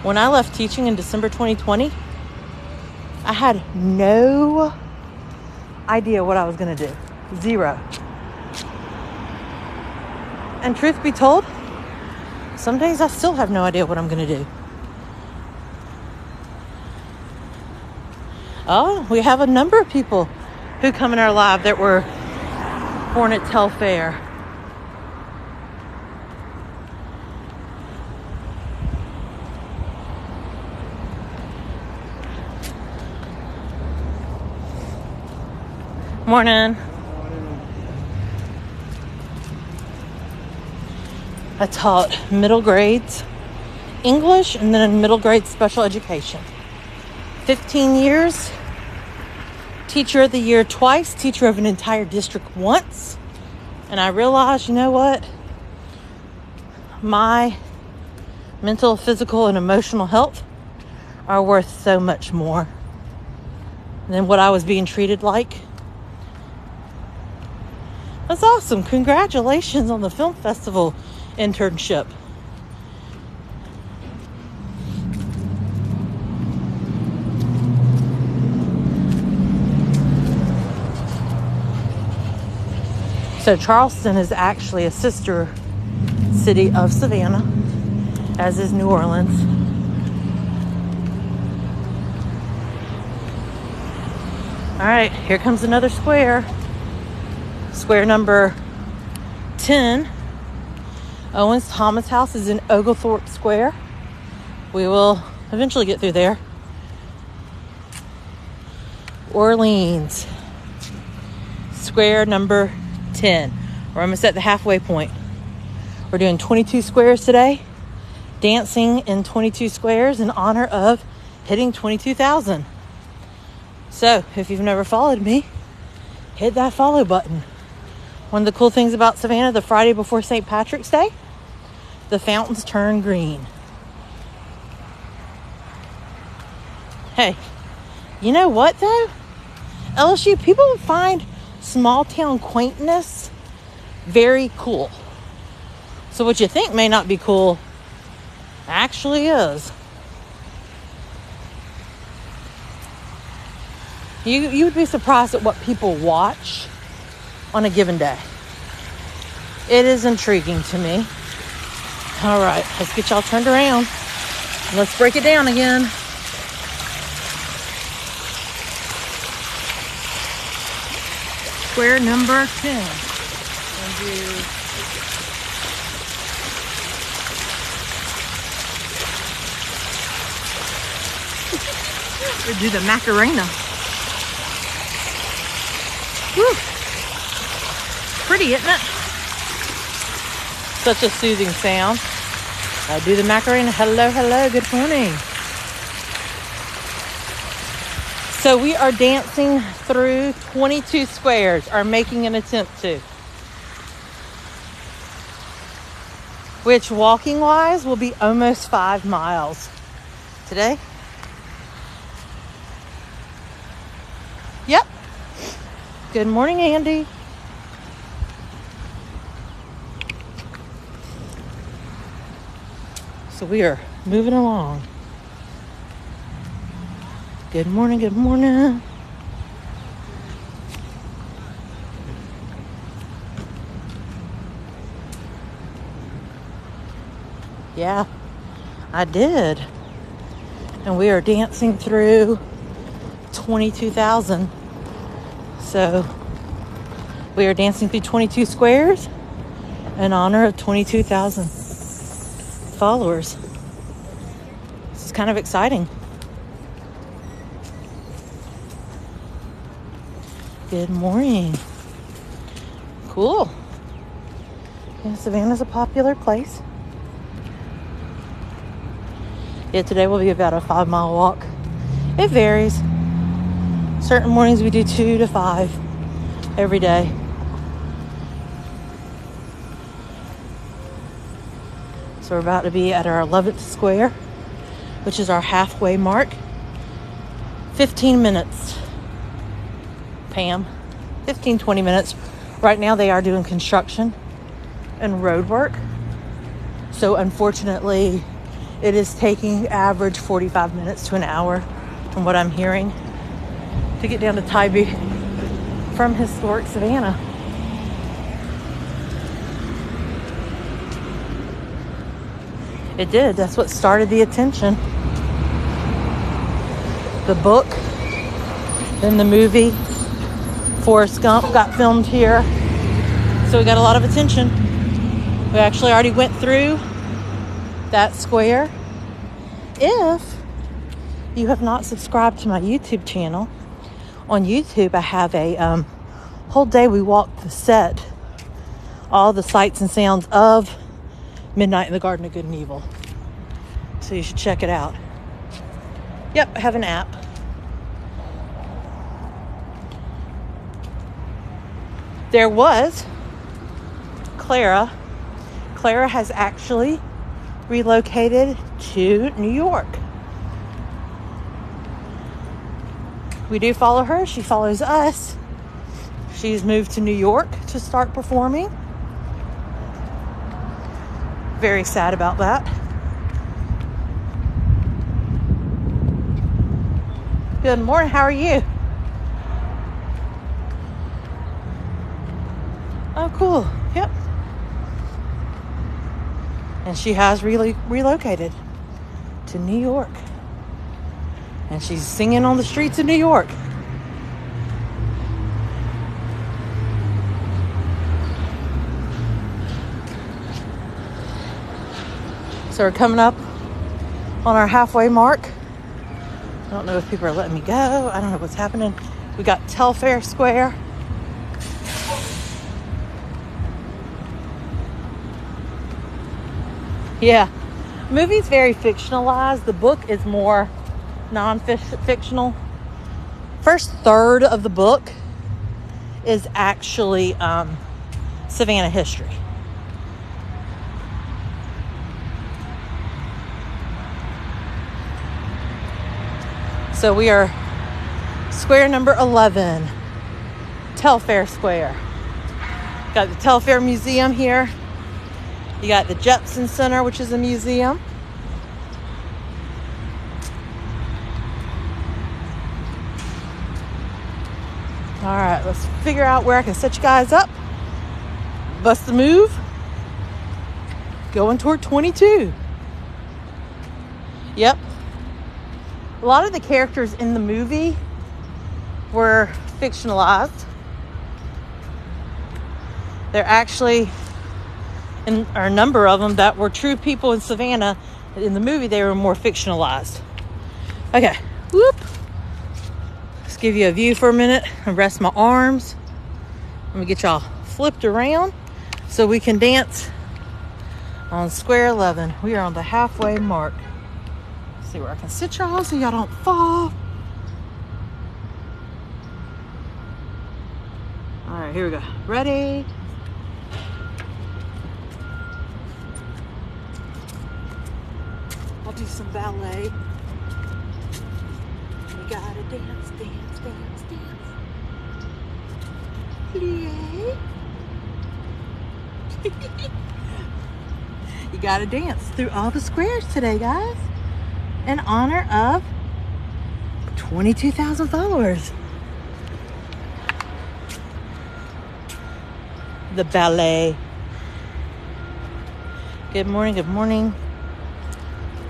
When I left teaching in December 2020, I had no idea what I was going to do. Zero. And truth be told, some days I still have no idea what I'm going to do. Oh, we have a number of people who come in our live that were born at Telfair. Morning. I taught middle grades English and then middle grade special education. 15 years. Teacher of the year twice. Teacher of an entire district once. And I realized, you know what? My mental, physical, and emotional health are worth so much more than what I was being treated like That's awesome. Congratulations on the film festival internship. So Charleston is actually a sister city of Savannah, as is New Orleans. All right, here comes another square. Square number 10. Owens Thomas House is in Oglethorpe Square. We will eventually get through there. Orleans. Square number 10. We're almost at the halfway point. We're doing 22 squares today. Dancing in 22 squares in honor of hitting 22,000. So, if you've never followed me, hit that follow button. One of the cool things about Savannah, the Friday before St. Patrick's Day, the fountains turn green. Hey, you know what though? LSU, people find small town quaintness very cool. So what you think may not be cool actually is. You would be surprised at what people watch on a given day. It is intriguing to me. All right, let's get y'all turned around. Let's break it down again. Square number 10. And do the Macarena. Woo. Pretty, isn't it? Such a soothing sound. I do the Macarena. Hello, hello, good morning. So we are dancing through 22 squares, or making an attempt to. Which, walking wise, will be almost 5 miles today. Yep. Good morning, Andy. So we are moving along. Good morning, good morning. Yeah, I did. And we are dancing through 22,000. So we are dancing through 22 squares in honor of 22,000 followers. This is kind of exciting. Good morning. Cool. Yeah, Savannah's a popular place. Yeah, today will be about a 5-mile walk. It varies. Certain mornings we do 2 to 5 every day. So we're about to be at our 11th square, which is our halfway mark. 15 minutes, Pam. 15, 20 minutes. Right now they are doing construction and road work. So unfortunately, it is taking average 45 minutes to an hour, from what I'm hearing, to get down to Tybee from historic Savannah. It did. That's what started the attention. The book, then the movie, Forrest Gump got filmed here. So we got a lot of attention. We actually already went through that square. If you have not subscribed to my YouTube channel, on YouTube I have a whole day we walked the set, all the sights and sounds of Midnight in the Garden of Good and Evil. So you should check it out. Yep, I have an app. There was Clara. Clara has actually relocated to New York. We do follow her. She follows us. She's moved to New York to start performing. Very sad about that. Good morning. How are you? Oh, cool. Yep. And she has really relocated to New York. And she's singing on the streets of New York. So we're coming up on our halfway mark. I don't know if people are letting me go. I don't know what's happening. We got Telfair Square. Yeah. The movie's very fictionalized. The book is more non-fictional. First third of the book is actually Savannah history. So we are square number 11, Telfair Square. Got the Telfair Museum here. You got the Jepson Center, which is a museum. All right, let's figure out where I can set you guys up. Bust the move. Going toward 22. Yep. A lot of the characters in the movie were fictionalized. They're actually, a number of them that were true people in Savannah. In the movie, they were more fictionalized. Okay, whoop. Let's give you a view for a minute and rest my arms. Let me get y'all flipped around so we can dance on square 11. We are on the halfway mark. See where I can sit y'all so y'all don't fall. All right, here we go. Ready? I'll do some ballet. We gotta dance, dance, dance, dance. Yay. You gotta dance through all the squares today, guys, in honor of 22,000 followers. The ballet. Good morning, good morning.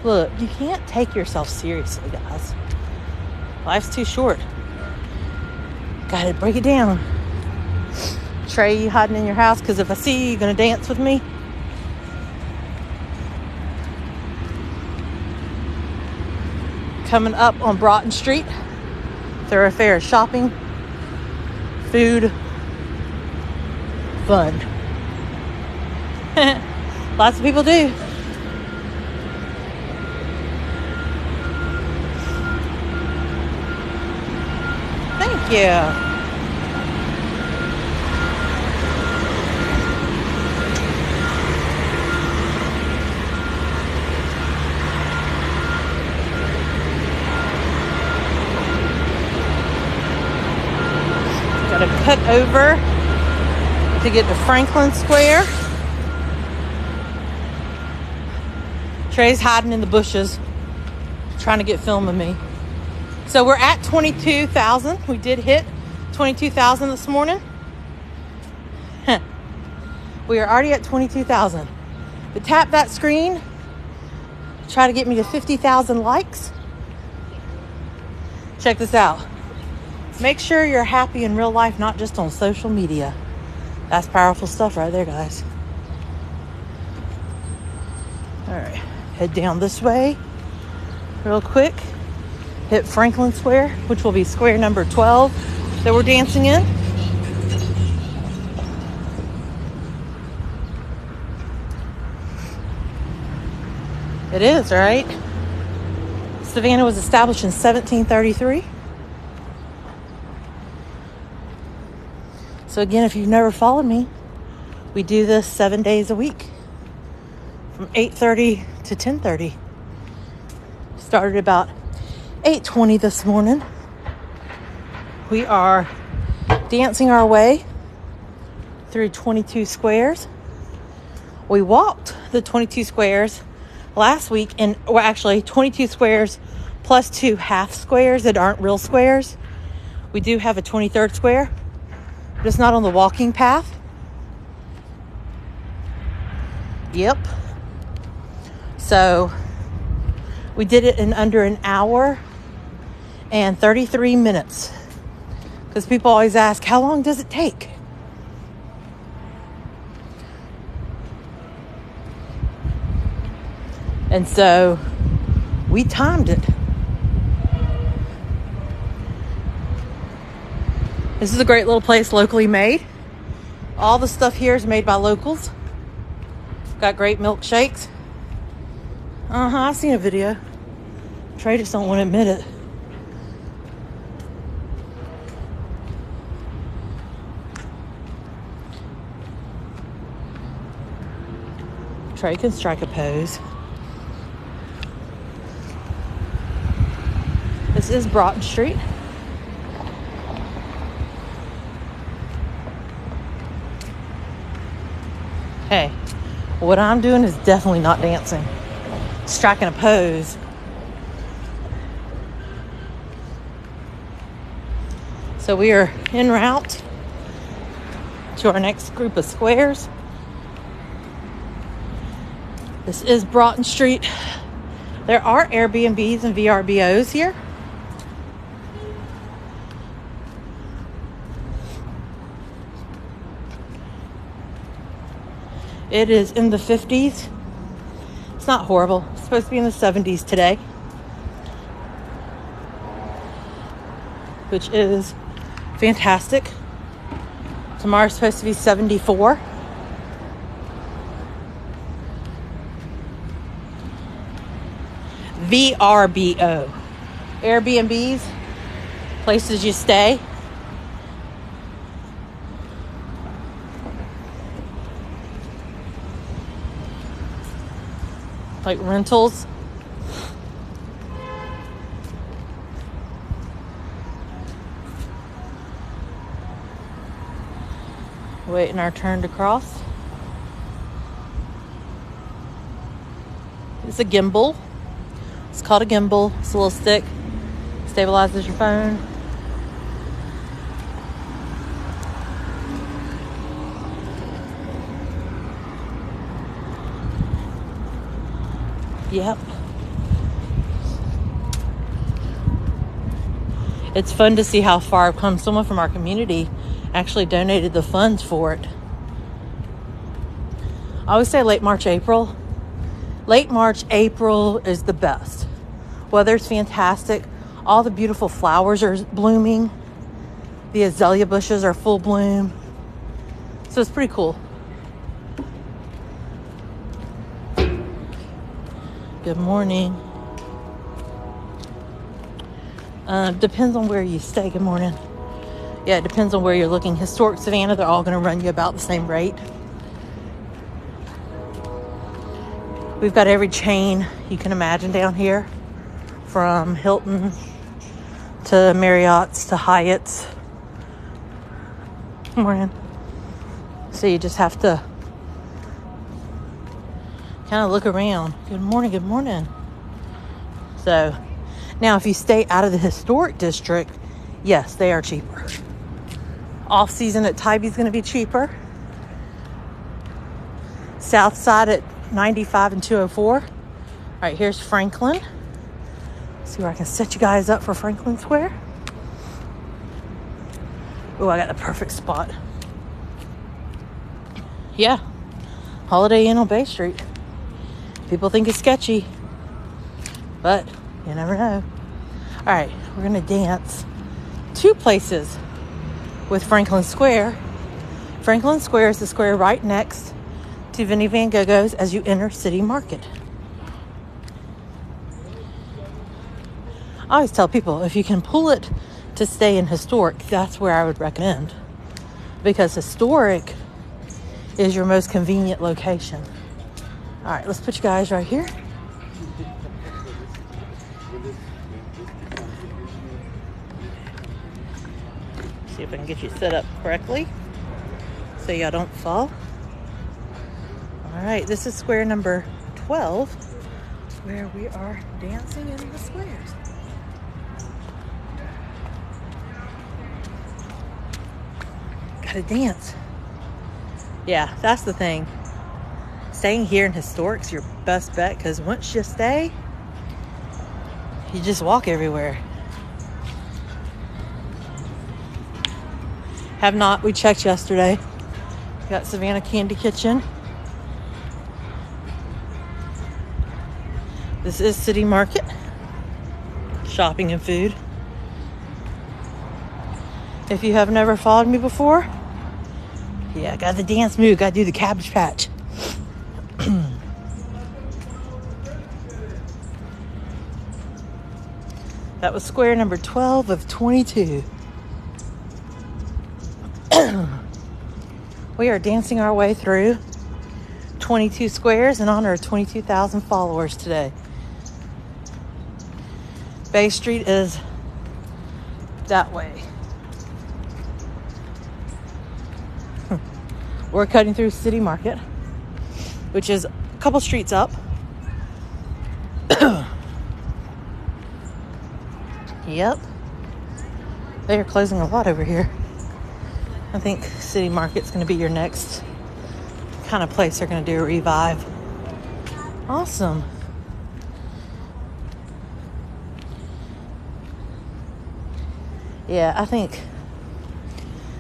Look, you can't take yourself seriously, guys. Life's too short. Gotta break it down. Trey, you hiding in your house? Because if I see you, you're gonna dance with me? Coming up on Broughton Street, thoroughfare of shopping, food, fun. Lots of people do. Thank you. Gotta cut over to get to Franklin Square. Trey's hiding in the bushes, trying to get film of me. So we're at 22,000. We did hit 22,000 this morning. We are already at 22,000. But tap that screen. Try to get me to 50,000 likes. Check this out. Make sure you're happy in real life, not just on social media. That's powerful stuff right there, guys. All right, head down this way real quick. Hit Franklin Square, which will be square number 12 that we're dancing in. It is, right? Savannah was established in 1733. So again, if you've never followed me, we do this 7 days a week from 8:30 to 10:30. Started about 8:20 this morning. We are dancing our way through 22 squares. We walked the 22 squares last week, or actually 22 squares plus 2 half squares that aren't real squares. We do have a 23rd square, but it's not on the walking path. Yep. So we did it in under an hour and 33 minutes. Because people always ask, how long does it take? And so we timed it. This is a great little place, locally made. All the stuff here is made by locals. Got great milkshakes. I've seen a video. Trey just don't want to admit it. Trey can strike a pose. This is Broughton Street. Hey, what I'm doing is definitely not dancing. Striking a pose. So we are en route to our next group of squares. This is Broughton Street. There are Airbnbs and VRBOs here. It is in the 50s. It's not horrible. It's supposed to be in the 70s today, which is fantastic. Tomorrow's supposed to be 74. VRBO. Airbnbs, places you stay. Like rentals. Waiting our turn to cross. It's a gimbal. It's called a gimbal. It's a little stick. Stabilizes your phone. Yep. It's fun to see how far I've come. Someone from our community actually donated the funds for it. I always say late March, April. Late March, April is the best. Weather's fantastic. All the beautiful flowers are blooming. The azalea bushes are full bloom. So it's pretty cool. Good morning. Depends on where you stay. Good morning. Yeah, it depends on where you're looking. Historic Savannah, they're all going to run you about the same rate. We've got every chain you can imagine down here, from Hilton to Marriott's to Hyatt's. Good morning. So you just have to kind of look around. Good morning, good morning. So now if you stay out of the historic district, yes, they are cheaper. Off season at Tybee is going to be cheaper. South side at 95 and 204. All right, here's Franklin. See where I can set you guys up for Franklin Square. Oh, I got the perfect spot. Yeah, Holiday Inn on Bay Street. People think it's sketchy, but you never know. All right, we're gonna dance 2 places with Franklin Square. Franklin Square is the square right next to Vinnie Van Gogh's as you enter City Market. I always tell people, if you can pull it to stay in historic, that's where I would recommend, because historic is your most convenient location. All right, let's put you guys right here. See if I can get you set up correctly so y'all don't fall. All right, this is square number 12, where we are dancing in the squares. Gotta dance. Yeah, that's the thing. Staying here in Historic's your best bet, because once you stay, you just walk everywhere. Have not, we checked yesterday. We got Savannah Candy Kitchen. This is City Market. Shopping and food. If you have never followed me before, yeah, got the dance move, gotta do the Cabbage Patch. That was square number 12 of 22. We are dancing our way through 22 squares in honor of 22,000 followers today. Bay Street is that way. We're cutting through City Market, which is a couple streets up. Yep. They are closing a lot over here. I think City Market's going to be your next kind of place they're going to do a revive. Awesome. Yeah, I think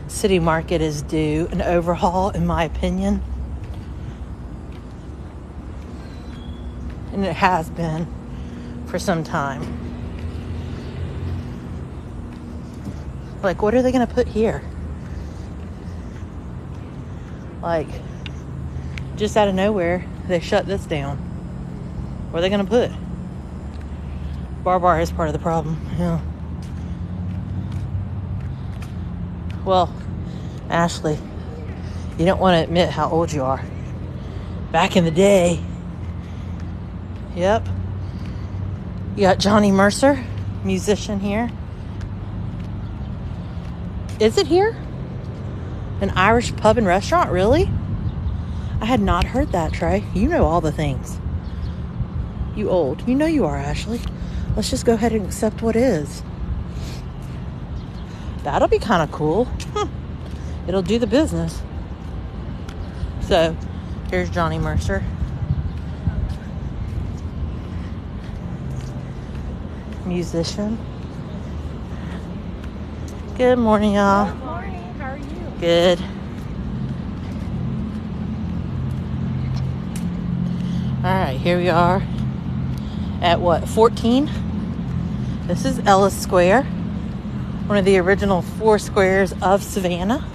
City Market is due an overhaul, in my opinion. And it has been for some time. Like, what are they going to put here? Like, just out of nowhere, they shut this down. What are they going to put? Bar is part of the problem. Yeah. Well, Ashley, you don't want to admit how old you are. Back in the day. Yep. You got Johnny Mercer, musician here. Is it here? An Irish pub and restaurant, really? I had not heard that, Trey. You know all the things. You old. You know you are, Ashley. Let's just go ahead and accept what is. That'll be kind of cool. It'll do the business. So, here's Johnny Mercer. Musician. Good morning, y'all. Good morning. How are you? Good. All right, here we are at what, 14? This is Ellis Square, one of the original 4 squares of Savannah.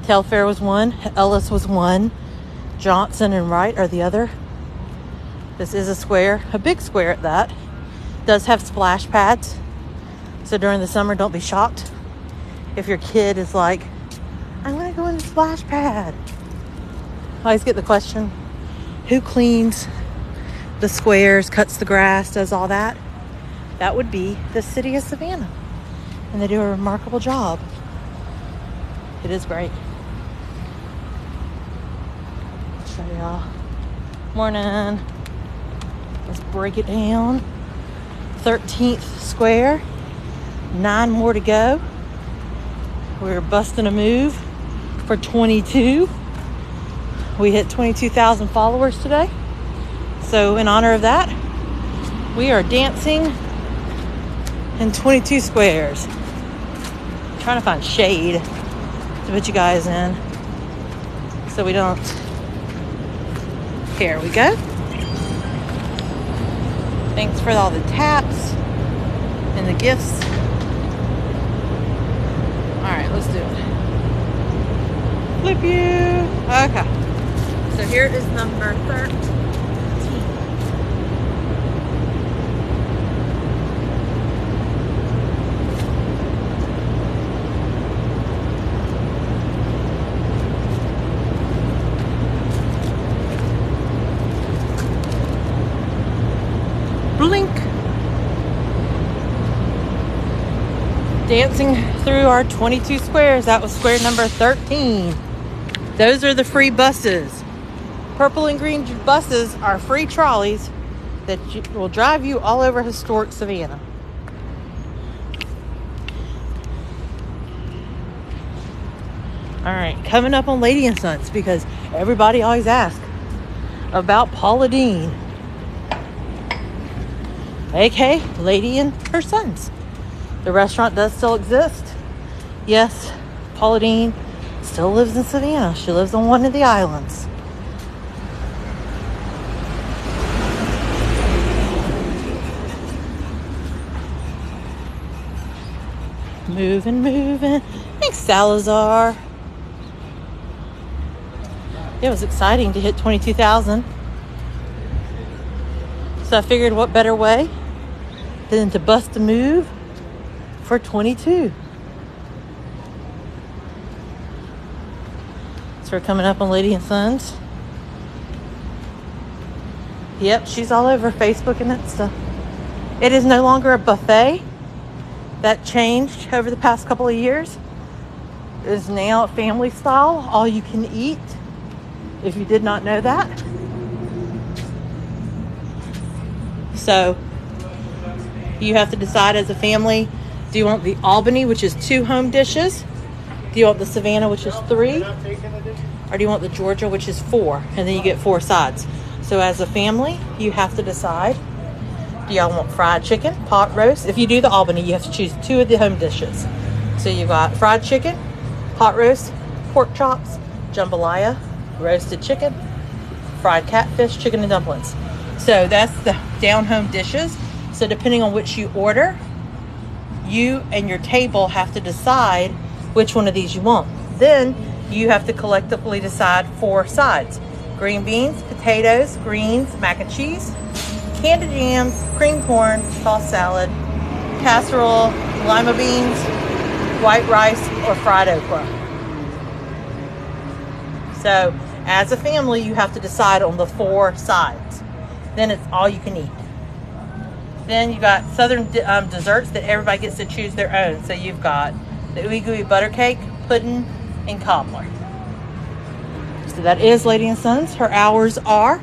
Telfair was one, Ellis was one, Johnson and Wright are the other. This is a square, a big square at that. Does have splash pads, so during the summer, don't be shocked if your kid is like, I want to go in the splash pad. I always get the question, who cleans the squares, cuts the grass, does all that? That would be the city of Savannah. And they do a remarkable job. It is great. I'll show y'all. Morning. Let's break it down. 13th square. 9 more to go. We're busting a move for 22. We hit 22,000 followers today. So in honor of that, we are dancing in 22 squares. I'm trying to find shade to put you guys in so we don't. Here we go. Thanks for all the taps and the gifts. All right, let's do it. Flip you. Okay. So here is number 13. Blink. Dancing through our 22 squares. That was square number 13. Those are the free buses. Purple and green buses are free trolleys that will drive you all over historic Savannah. All right, coming up on Lady and Sons, because everybody always asks about Paula Dean, aka Lady and her Sons. The restaurant does still exist. Yes, Paula Dean still lives in Savannah. She lives on one of the islands. Moving. Thanks, Salazar. It was exciting to hit 22,000. So I figured what better way than to bust a move for 22. So we're coming up on Lady and Sons. Yep, she's all over Facebook and that stuff. It is no longer a buffet. That changed over the past couple of years. It is now family style, all you can eat. If you did not know that. So you have to decide as a family, do you want the Albany, which is 2 home dishes? Do you want the Savannah, which is 3? Or do you want the Georgia, which is 4? And then you get 4 sides. So as a family, you have to decide, do y'all want fried chicken, pot roast? If you do the Albany, you have to choose 2 of the home dishes. So you've got fried chicken, pot roast, pork chops, jambalaya, roasted chicken, fried catfish, chicken and dumplings. So that's the down home dishes. So depending on which you order, you and your table have to decide which one of these you want. Then you have to collectively decide 4 sides: green beans, potatoes, greens, mac and cheese, candied yams, cream corn, tossed salad, casserole, lima beans, white rice, or fried okra. So as a family, you have to decide on the 4 sides. Then it's all you can eat. Then you got southern desserts that everybody gets to choose their own. So you've got the ooey gooey butter cake, pudding, and cobbler. So that is Lady and Sons. Her hours are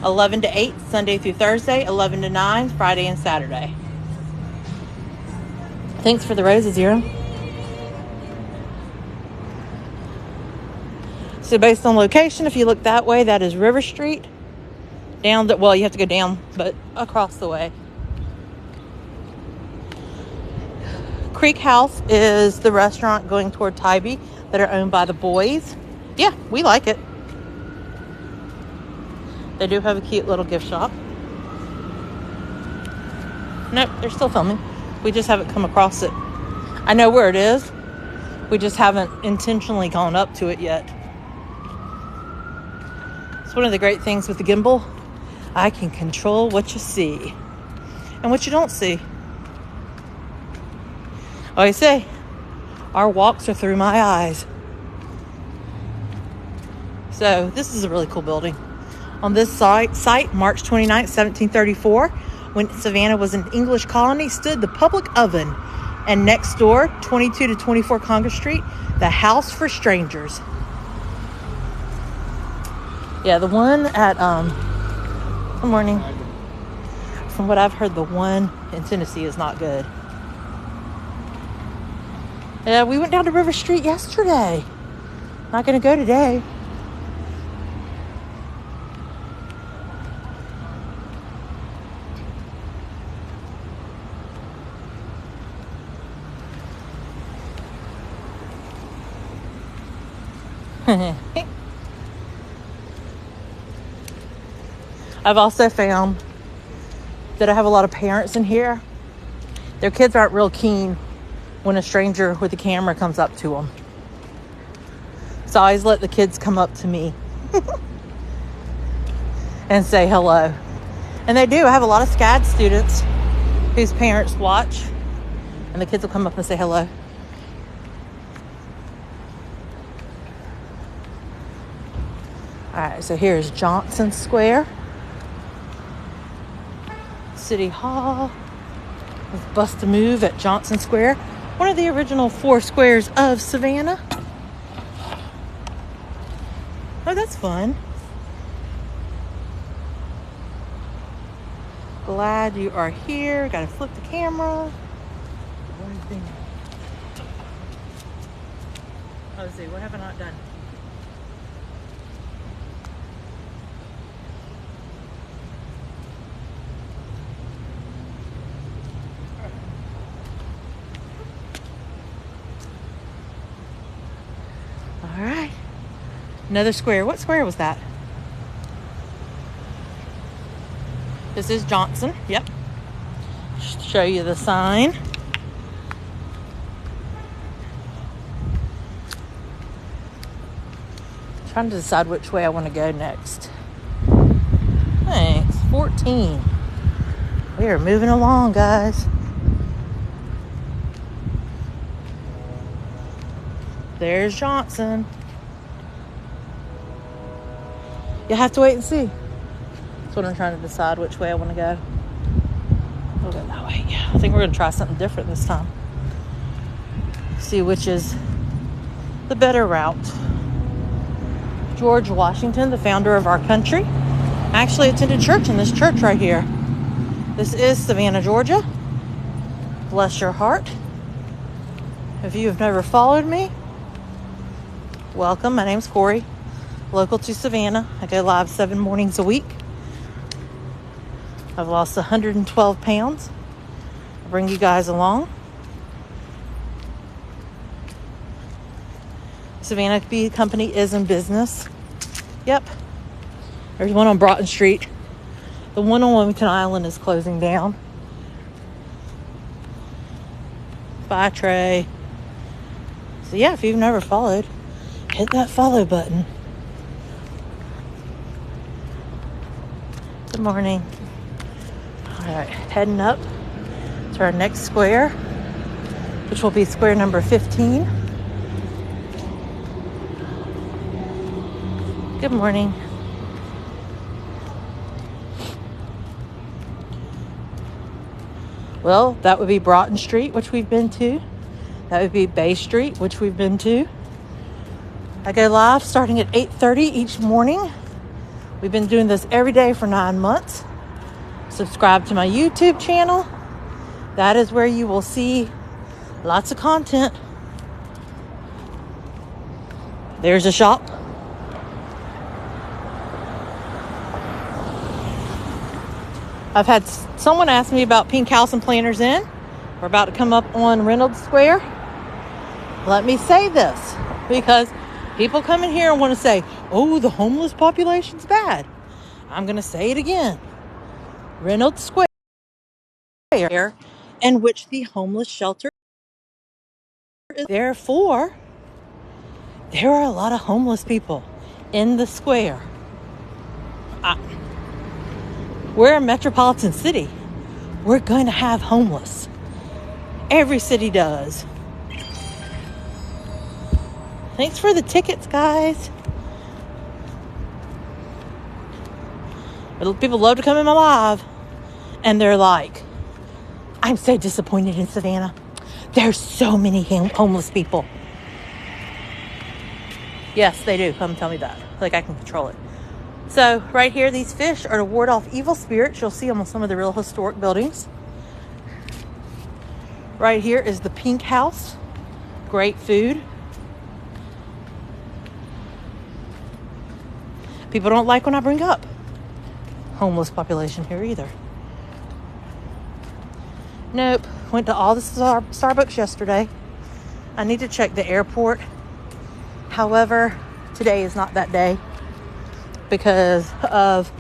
11 to 8, Sunday through Thursday, 11 to 9, Friday and Saturday. Thanks for the roses, Ira. So based on location, if you look that way, that is River Street. Down that, well, you have to go down, but across the way. Creek House is the restaurant going toward Tybee that are owned by the boys. Yeah, we like it. They do have a cute little gift shop. Nope, they're still filming. We just haven't come across it. I know where it is. We just haven't intentionally gone up to it yet. It's one of the great things with the gimbal. I can control what you see and what you don't see. I always say, our walks are through my eyes. So this is a really cool building. On this site, March 29th, 1734, when Savannah was an English colony, stood the public oven. And next door, 22 to 24 Congress Street, the House for Strangers. Yeah, the one at, good morning. From what I've heard, the one in Tennessee is not good. We went down to River Street yesterday. Not going to go today. I've also found that I have a lot of parents in here. Their kids aren't real keen when a stranger with a camera comes up to them. So I always let the kids come up to me and say hello. And they do. I have a lot of SCAD students whose parents watch, and the kids will come up and say hello. All right, so here's Johnson Square. City Hall. Let's bust a move at Johnson Square. One of the original 4 squares of Savannah. Oh, that's fun. Glad you are here. Gotta flip the camera. Oh, let's see, what have I not done? All right. Another square. What square was that? This is Johnson. Yep. Just to show you the sign. Trying to decide which way I want to go next. Thanks. 14. We are moving along, guys. There's Johnson. You'll have to wait and see. That's what I'm trying to decide, which way I want to go. We'll go that way. Yeah, I think we're going to try something different this time. See which is the better route. George Washington, the founder of our country, actually attended church in this church right here. This is Savannah, Georgia. Bless your heart. If you have never followed me, welcome. My name's Corey, local to Savannah. I go live 7 mornings a week. I've lost 112 pounds. I'll bring you guys along. Savannah Bee Company is in business. Yep. There's one on Broughton Street. The one on Wilmington Island is closing down. Bye, Trey. So yeah, if you've never followed, hit that follow button. Good morning. All right, heading up to our next square, which will be square number 15. Good morning. Well, that would be Broughton Street, which we've been to. That would be Bay Street, which we've been to. I go live starting at 8:30 each morning. We've been doing this every day for 9 months. Subscribe to my YouTube channel. That is where you will see lots of content. There's a shop. I've had someone ask me about Pink House and Planters Inn. We're about to come up on Reynolds Square. Let me say this, because people come in here and want to say, oh, the homeless population's bad. I'm going to say it again. Reynolds Square, in which the homeless shelter is. Therefore, there are a lot of homeless people in the square. We're a metropolitan city. We're going to have homeless. Every city does. Thanks for the tickets, guys. People love to come in my live, and they're like, I'm so disappointed in Savannah. There's so many homeless people. Yes, they do. Come tell me that. Like I can control it. So right here, these fish are to ward off evil spirits. You'll see them on some of the real historic buildings. Right here is the Pink House. Great food. People don't like when I bring up homeless population here either. Nope. Went to all the Starbucks yesterday. I need to check the airport. However, today is not that day because of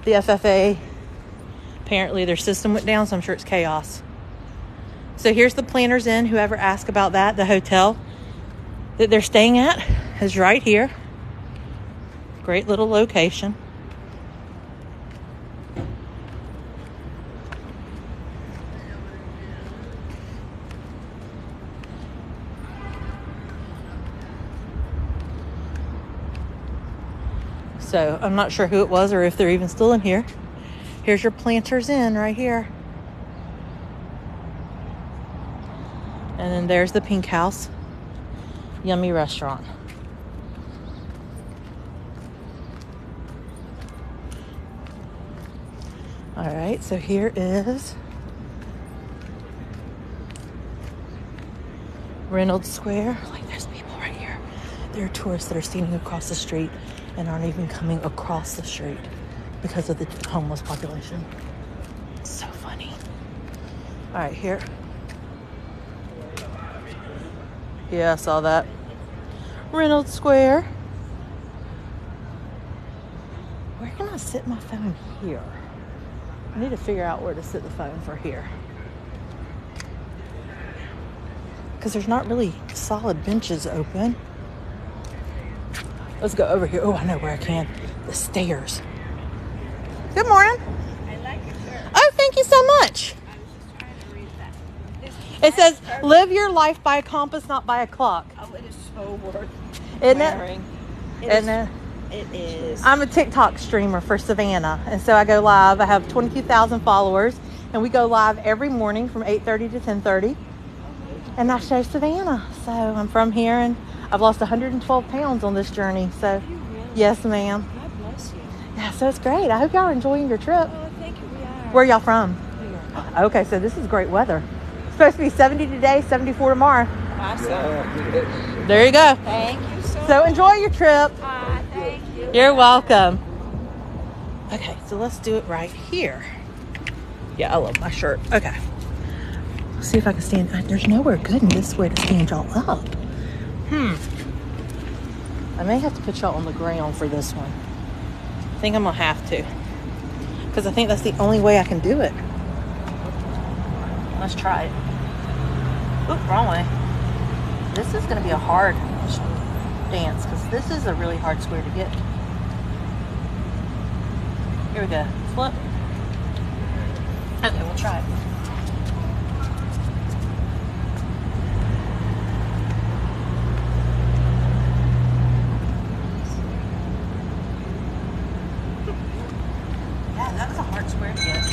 the FFA. Apparently their system went down, so I'm sure it's chaos. So here's the Planters Inn. Whoever asked about that, the hotel that they're staying at is right here. Great little location. So I'm not sure who it was or if they're even still in here. Here's your Planters Inn right here. And then there's the Pink House. Yummy restaurant. All right, so here is Reynolds Square. Like, there's people right here. There are tourists that are standing across the street and aren't even coming across the street because of the homeless population. It's so funny. All right, here. Yeah, I saw that. Reynolds Square. Where can I sit my phone here? I need to figure out where to sit the phone for here. Because there's not really solid benches open. Let's go over here. Oh, I know where I can. The stairs. Good morning. I like your shirt. Oh, thank you so much. I was just trying to read that. It says, live your life by a compass, not by a clock. Oh, it is so worth Isn't wearing. Isn't it? It is. I'm a TikTok streamer for Savannah, and so I go live. I have 22,000 followers, and we go live every morning from 8:30 to 10:30, and I show Savannah. So I'm from here, and I've lost 112 pounds on this journey. So, You really? yes, ma'am. God bless you. Yeah, so it's great. I hope y'all are enjoying your trip. Oh, thank you. We are. Where y'all from? New York. Okay, so this is great weather. It's supposed to be 70 today, 74 tomorrow. Awesome. There you go. Thank you so So much. enjoy your trip. Thank you. You're welcome. Okay, so let's do it right here. Yeah, I love my shirt. Okay. Let's see if I can stand. There's nowhere good in this way to stand y'all up. I may have to put y'all on the ground for this one. I think I'm gonna have to. Because I think that's the only way I can do it. Let's try it. Oop, wrong way. This is gonna be a hard dance because this is a really hard square to get. Here we go. Flip. Okay, we'll try it. Yeah, that was a hard square to get.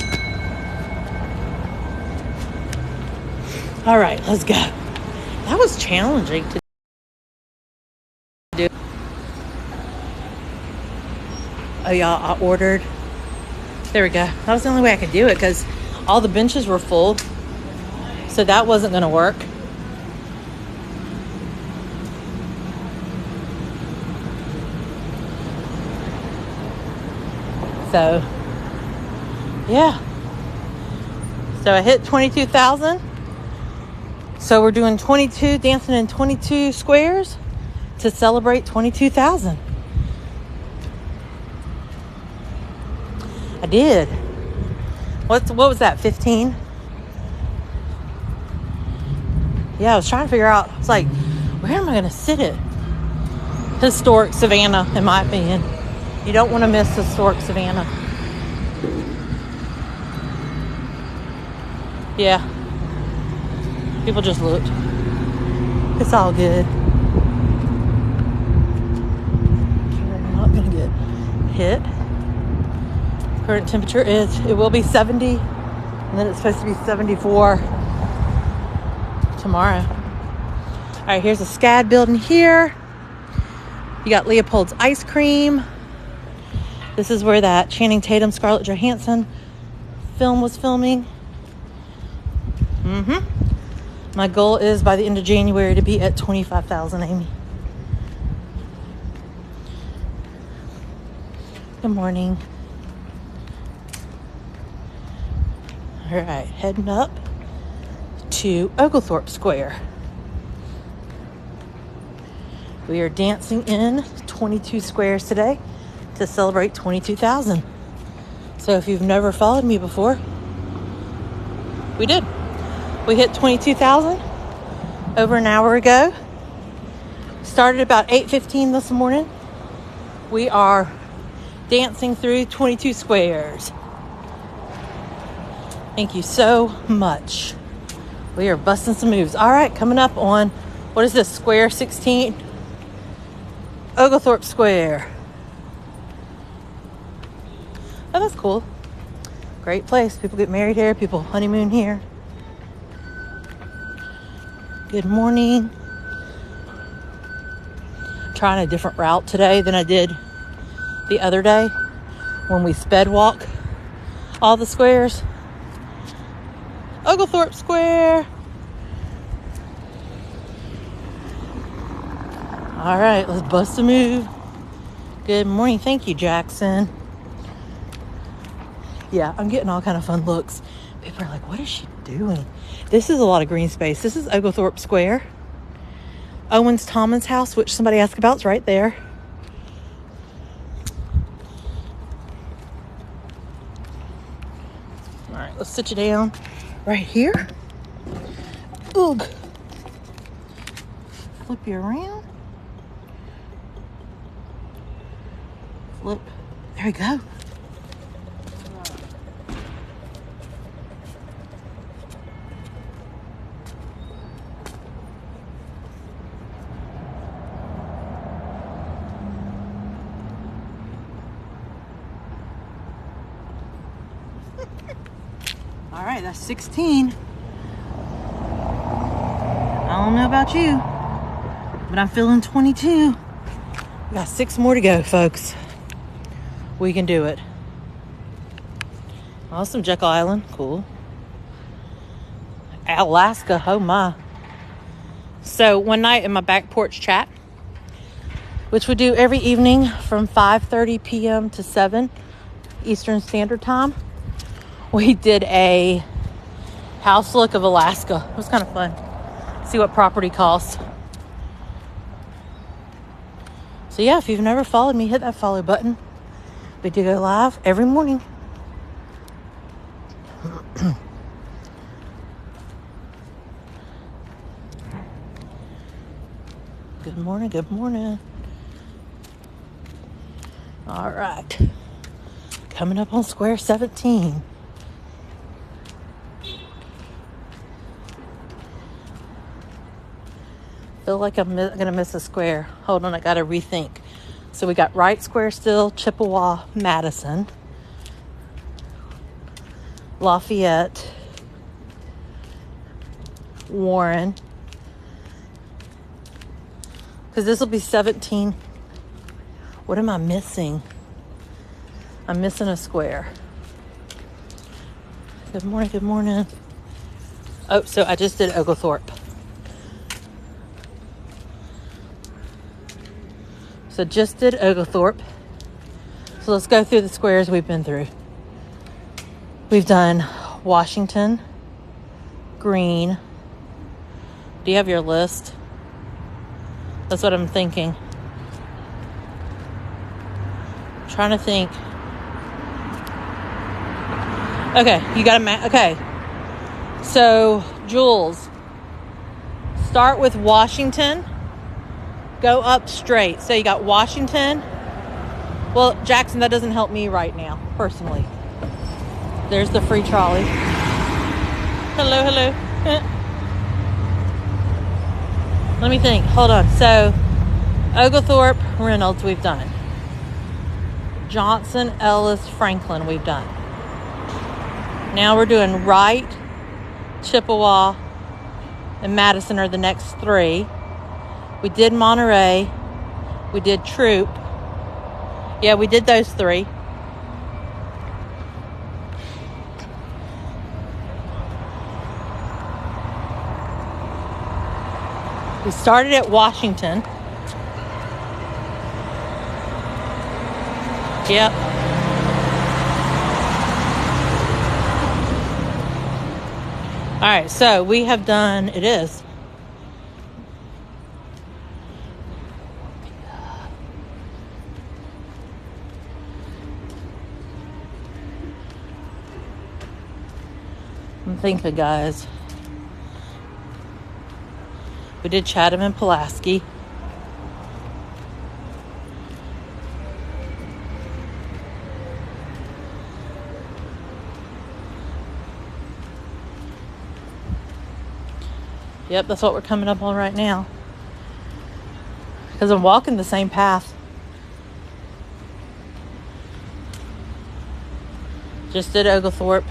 All right, let's go. That was challenging to do. Oh, y'all, I ordered. There we go. That was the only way I could do it because all the benches were full. So that wasn't going to work. So, yeah. So I hit 22,000. So we're doing 22, dancing in 22 squares to celebrate 22,000. I did. What was that, 15? Yeah, I was trying to figure out. It's like, where am I going to sit it? Historic Savannah, in my opinion. You don't want to miss historic Savannah. Yeah. People just looked. It's all good. We're not going to get hit. Current temperature is, it will be 70, and then it's supposed to be 74 tomorrow. All right, here's a SCAD building here. You got Leopold's Ice Cream. This is where that Channing Tatum, Scarlett Johansson film was filming. My goal is by the end of January to be at 25,000, Amy. Good morning. All right, heading up to Oglethorpe Square. We are dancing in 22 squares today to celebrate 22,000. So if you've never followed me before, we did. We hit 22,000 over an hour ago. Started about 8:15 this morning. We are dancing through 22 squares. Thank you so much. We are busting some moves. All right, coming up on, what is this, Square 16? Oglethorpe Square. Oh, that's cool. Great place. People get married here. People honeymoon here. Good morning. Trying a different route today than I did the other day when we sped walk all the squares. Oglethorpe Square. All right, let's bust a move. Good morning. Thank you, Jackson. Yeah, I'm getting all kind of fun looks. People are like, what is she doing? This is a lot of green space. This is Oglethorpe Square. Owens Thomas house, which somebody asked about, is right there. All right, let's sit you down right here. Ugh. Flip you around. Flip. There we go. All right, that's 16. I don't know about you, but I'm feeling 22. We got 6 more to go, folks. We can do it. Awesome, Jekyll Island. Cool. Alaska, oh my. So one night in my back porch chat, which we do every evening from 5:30 p.m. to 7 Eastern Standard Time, we did a house look of Alaska. It was kind of fun. See what property costs. So yeah, if you've never followed me, hit that follow button. We do go live every morning. Good morning, good morning. All right. Coming up on Square 17. Feel like I'm gonna miss a square. Hold on, I gotta rethink. So we got Wright Square still, Chippewa, Madison, Lafayette, Warren. Because this will be 17. What am I missing? I'm missing a square. Good morning, good morning. Oh, so I just did Oglethorpe. So just did Oglethorpe. So let's go through the squares we've been through. We've done Washington, Green. Do you have your list? That's what I'm thinking. I'm trying to think. Okay, you got to okay. So, Jules, start with Washington. Go up straight. So you got Washington. Well, Jackson, that doesn't help me right now, personally. There's the free trolley. Hello, hello. Let me think. Hold on. So, Oglethorpe, Reynolds, we've done. Johnson, Ellis, Franklin, we've done. Now we're doing Wright, Chippewa, and Madison are the next 3. We did Monterey. We did Troop. Yeah, we did those 3. We started at Washington. Yep. All right, so we have done, it is. I'm thinking, guys. We did Chatham and Pulaski. Yep, that's what we're coming up on right now. Because I'm walking the same path. Just did Oglethorpe.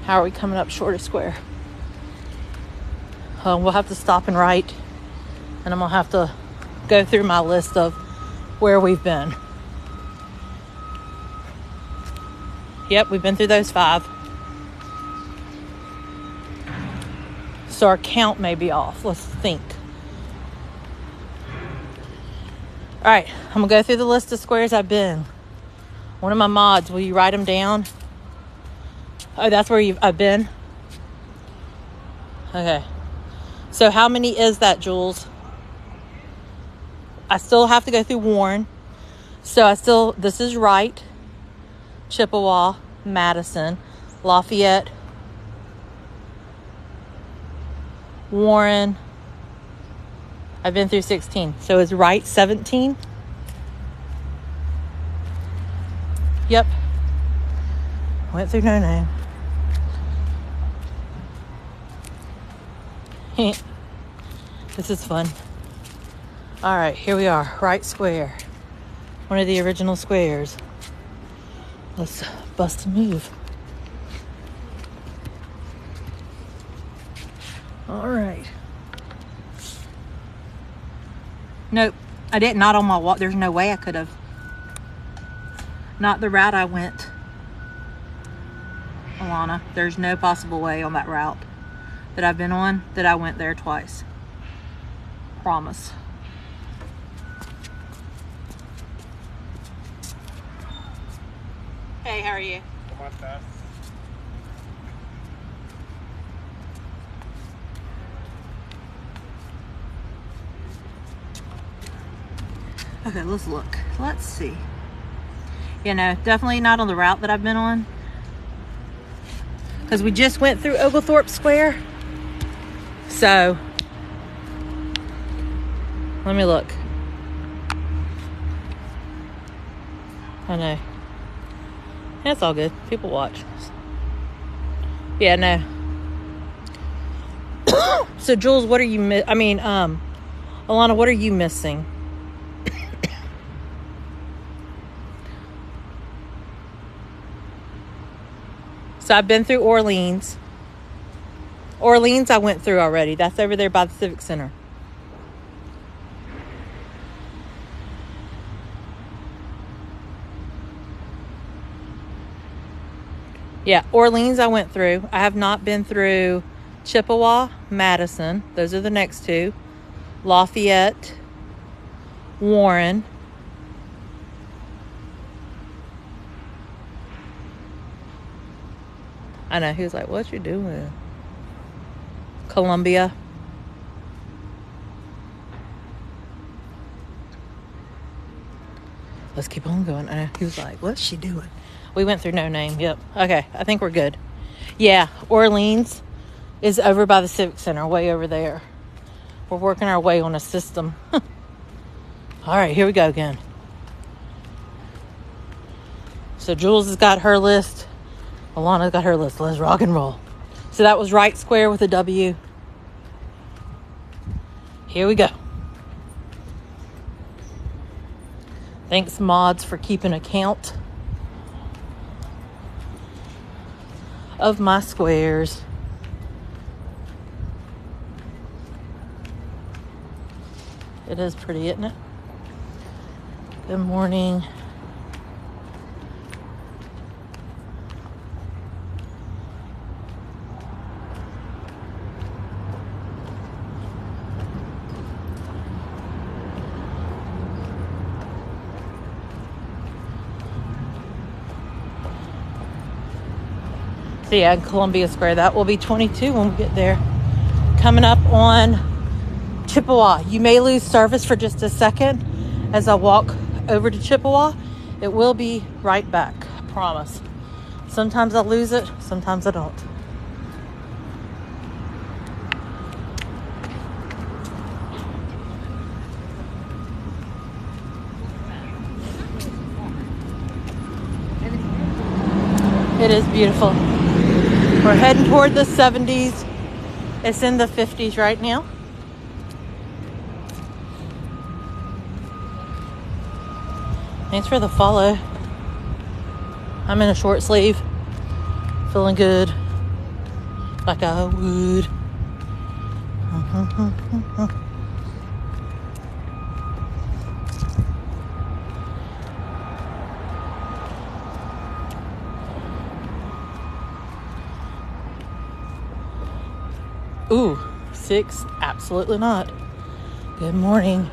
How are we coming up short of Square? We'll have to stop and write, and I'm gonna have to go through my list of where we've been. Yep, we've been through those 5. So our count may be off. Let's think. All right, I'm gonna go through the list of squares I've been. One of my mods, will you write them down? Oh, that's where I've been? Okay. So how many is that, Jules? I still have to go through Warren. So this is Wright, Chippewa, Madison, Lafayette, Warren. I've been through 16. So is Wright 17? Yep. Went through no name. This is fun. All right, here we are, Wright Square. One of the original squares. Let's bust a move. All right. Nope, I didn't. Not on my walk. There's no way I could have. Not the route I went, Alana. There's no possible way on that route that I've been on that I went there twice. Promise. Hey, how are you? Come on, fast. Okay, let's look. Let's see. You know, definitely not on the route that I've been on, because we just went through Oglethorpe Square. So, let me look. I know. That's all good. People watch. Yeah, no. So, Jules, what are you Alana, what are you missing? So I've been through Orleans. Orleans I went through already. That's over there by the Civic Center. Yeah, Orleans I went through. I have not been through Chippewa, Madison. Those are the next 2. Lafayette, Warren. I know, he was like, what you doing? Columbia. Let's keep on going. I know, he was like, what's she doing? We went through no name. Yep. Okay, I think we're good. Yeah, Orleans is over by the Civic Center, way over there. We're working our way on a system. All right, here we go again. So Jules has got her list. Alana's got her list. Let's rock and roll. So that was Wright Square with a W. Here we go. Thanks, mods, for keeping account of my squares. It is pretty, isn't it? Good morning. So yeah, Columbia Square, that will be 22 when we get there. Coming up on Chippewa. You may lose service for just a second as I walk over to Chippewa. It will be right back, I promise. Sometimes I lose it, sometimes I don't. It is beautiful. We're heading toward the 70s. It's in the 50s right now. Thanks for the follow. I'm in a short sleeve. Feeling good. Like I would. Ooh, 6? Absolutely not. Good morning.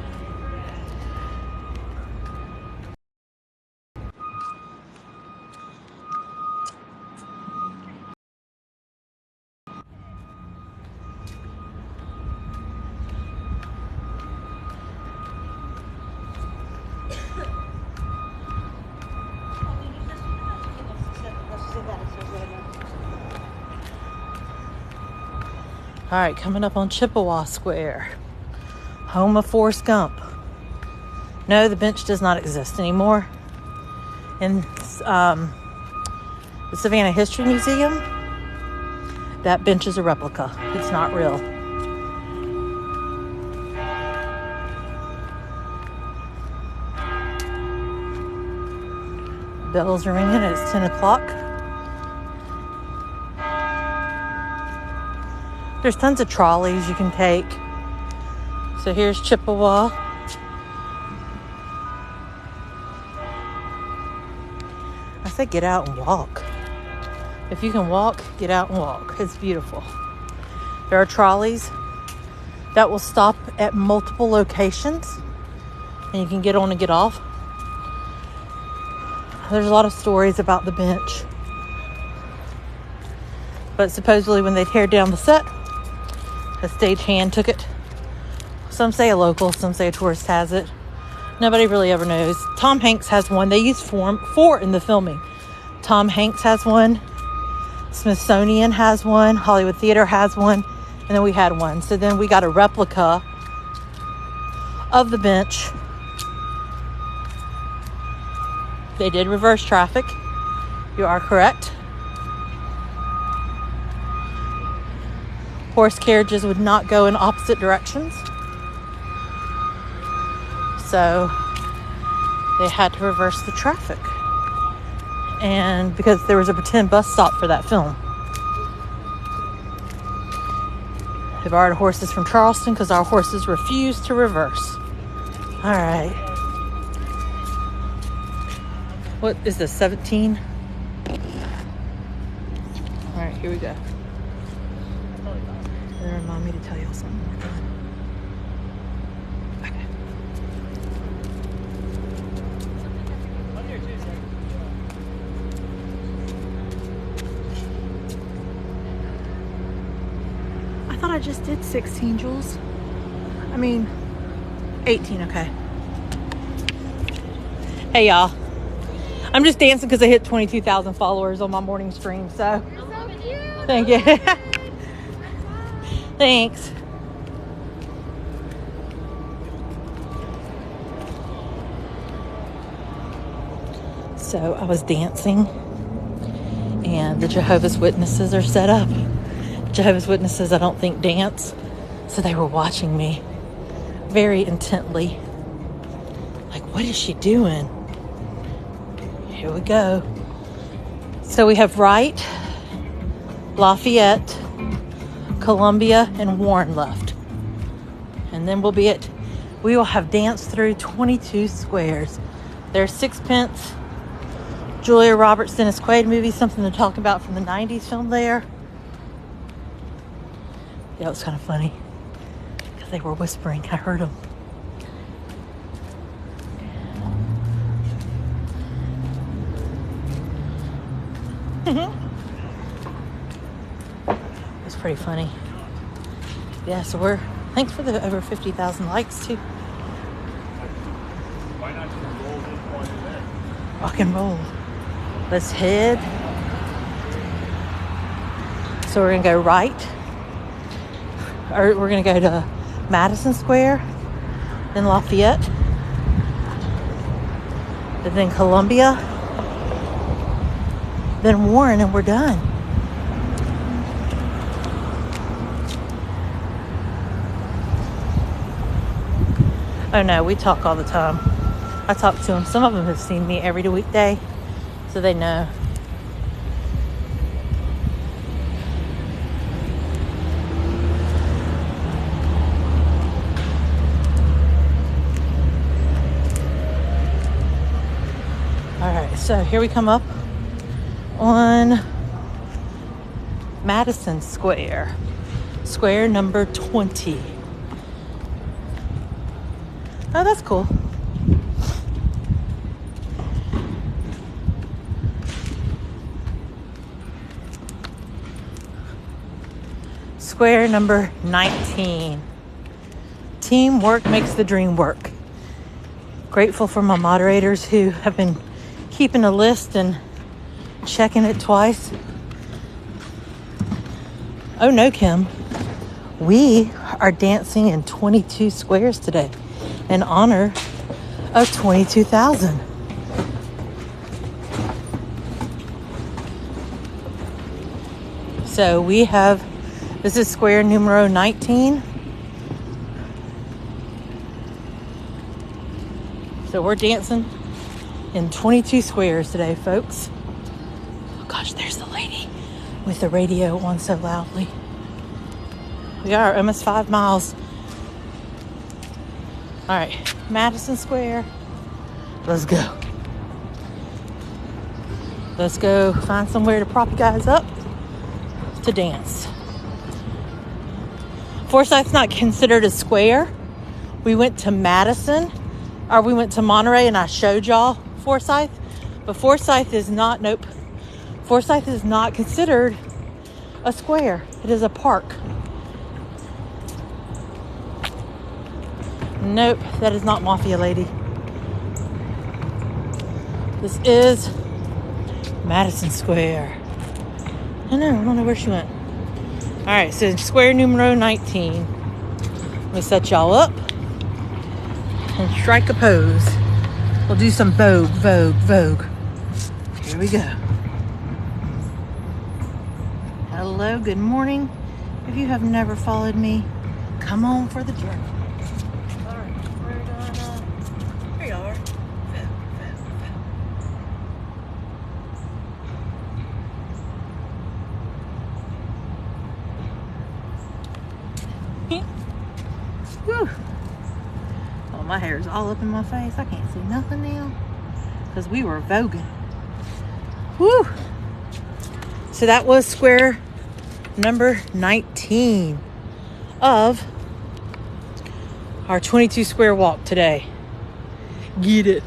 All right, coming up on Chippewa Square, home of Forrest Gump. No, the bench does not exist anymore. In the Savannah History Museum, that bench is a replica. It's not real. Bells are ringing. It's 10 o'clock. There's tons of trolleys you can take. So here's Chippewa. I say get out and walk. If you can walk, get out and walk. It's beautiful. There are trolleys that will stop at multiple locations, and you can get on and get off. There's a lot of stories about the bench. But supposedly when they tear down the set, a stagehand took it. Some say a local, some say a tourist has it. Nobody really ever knows. Tom Hanks has one. They used four in the filming. Tom Hanks has one. Smithsonian has one. Hollywood Theater has one. And then we had one. So then we got a replica of the bench. They did reverse traffic. You are correct. Horse carriages would not go in opposite directions. So they had to reverse the traffic. And because there was a pretend bus stop for that film. They borrowed horses from Charleston because our horses refused to reverse. All right. What is this, 17? All right, here we go. They remind me to tell y'all something more time. Okay. I thought I just did 16, Jules. I mean, 18, okay. Hey, y'all. I'm just dancing because I hit 22,000 followers on my morning stream, so. You're so cute. Thank you. Thanks. So I was dancing and the Jehovah's Witnesses are set up. Jehovah's Witnesses, I don't think, dance. So they were watching me very intently. Like, what is she doing? Here we go. So we have Wright, Lafayette, Columbia, and Warren left. And then we will have danced through 22 squares. There's Sixpence, Julia Roberts' Dennis Quaid movie, something to talk about from the 90s film there. Yeah, it was kind of funny because they were whispering. I heard them. It's pretty funny. Yeah, so thanks for the over 50,000 likes too. Why not just roll this one in there? Rock and roll. Let's head. So we're gonna go right. Or we're gonna go to Madison Square, then Lafayette, and then Columbia, then Warren, and we're done. Oh no, we talk all the time. I talk to them. Some of them have seen me every weekday, so they know. So here we come up on Madison Square. Square number 20. Oh, that's cool. Square number 19. Teamwork makes the dream work. Grateful for my moderators who have been keeping a list and checking it twice. Oh no, Kim. We are dancing in 22 squares today in honor of 22,000. So we have, this is square numero 19. So we're dancing in 22 squares today, folks. Oh gosh, there's the lady with the radio on so loudly. We are almost 5 miles. All right, Madison Square. Let's go. Let's go find somewhere to prop you guys up to dance. Forsyth's not considered a square. We went to Madison, or we went to Monterey, and I showed y'all Forsyth. But Forsyth is not, nope. Forsyth is not considered a square. It is a park. Nope, that is not Mafia Lady. This is Madison Square. I don't know where she went. All right, so square numero 19. Let me set y'all up and strike a pose. We'll do some Vogue. Here we go. Hello, good morning. If you have never followed me, come on for the journey. All right, we're gonna, here you are. Whew. Oh, my hair is all up in my face. I can't see nothing now because we were voguing. Woo! So that was square number 19 of our 22 square walk today. Get it?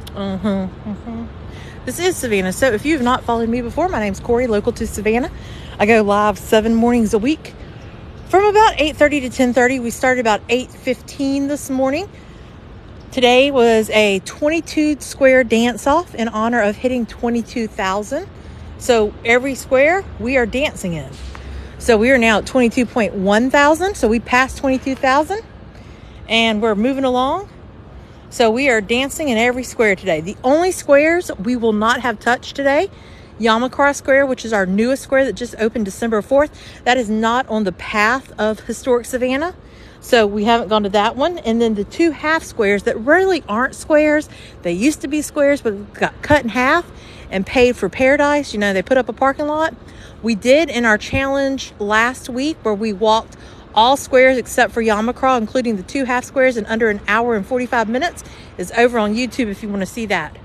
This is Savannah. So if you have not followed me before, my name's Corey, local to Savannah. I go live 7 mornings a week from about 8:30 to 10:30. We started about 8:15 this morning. Today was a 22 square dance off in honor of hitting 22,000. So every square we are dancing in. So we are now at 22.1 thousand. So we passed 22,000 and we're moving along. So we are dancing in every square today. The only squares we will not have touched today, Yamakara Square, which is our newest square that just opened December 4th. That is not on the path of historic Savannah. So we haven't gone to that one. And then the 2 half squares that really aren't squares. They used to be squares, but got cut in half and paid for paradise. You know, they put up a parking lot. We did in our challenge last week where we walked all squares except for Yamakara, including the 2 half squares in under an hour and 45 minutes, is over on YouTube if you want to see that.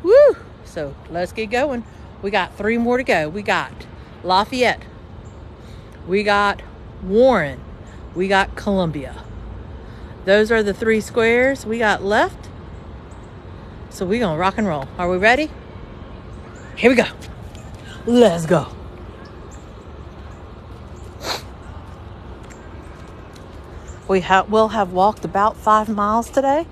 Woo! So let's get going. We got 3 more to go. We got Lafayette. We got Warren. We got Columbia. Those are the 3 squares we got left. So we're going to rock and roll. Are we ready? Here we go. Let's go. We'll have walked about 5 miles today.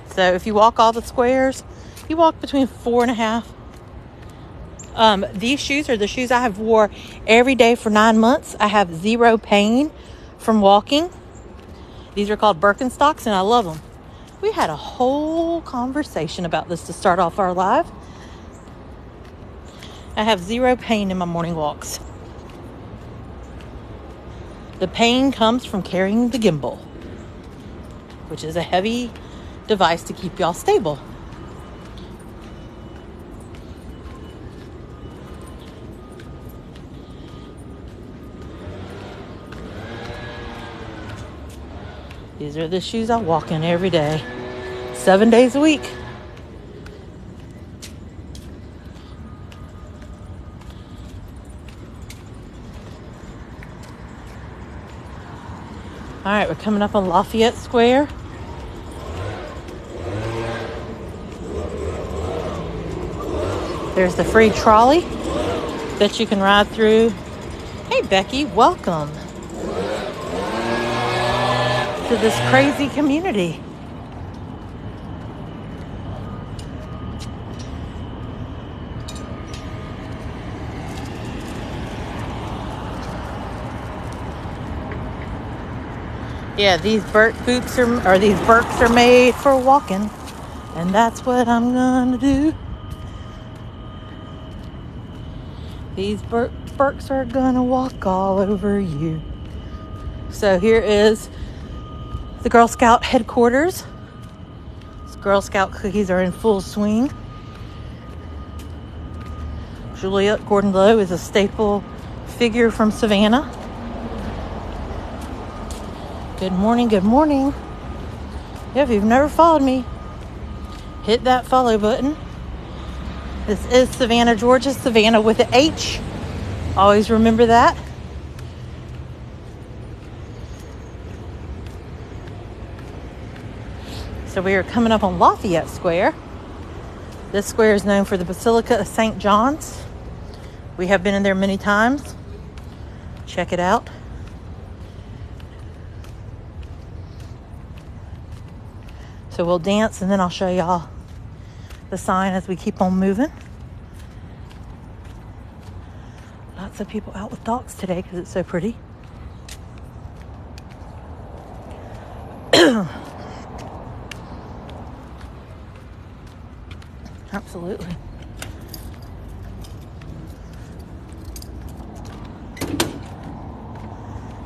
So if you walk all the squares, you walk between 4.5. These shoes are the shoes I have wore every day for 9 months. I have 0 pain from walking. These are called Birkenstocks and I love them. We had a whole conversation about this to start off our live. I have 0 pain in my morning walks. The pain comes from carrying the gimbal, which is a heavy device to keep y'all stable. These are the shoes I walk in every day. 7 days a week. All right, we're coming up on Lafayette Square. There's the free trolley that you can ride through. Hey, Becky, welcome to this crazy community. Yeah, these boots are made for walking, and that's what I'm gonna do. These Birks are gonna walk all over you. So here is the Girl Scout headquarters. Girl Scout cookies are in full swing. Juliet Gordon-Low is a staple figure from Savannah. Good morning, good morning. If you've never followed me, hit that follow button. This is Savannah, Georgia. Savannah with an H. Always remember that. So we are coming up on Lafayette Square. This square is known for the Basilica of St. John's. We have been in there many times. Check it out. So we'll dance and then I'll show y'all the sign as we keep on moving. Lots of people out with dogs today because it's so pretty. Absolutely.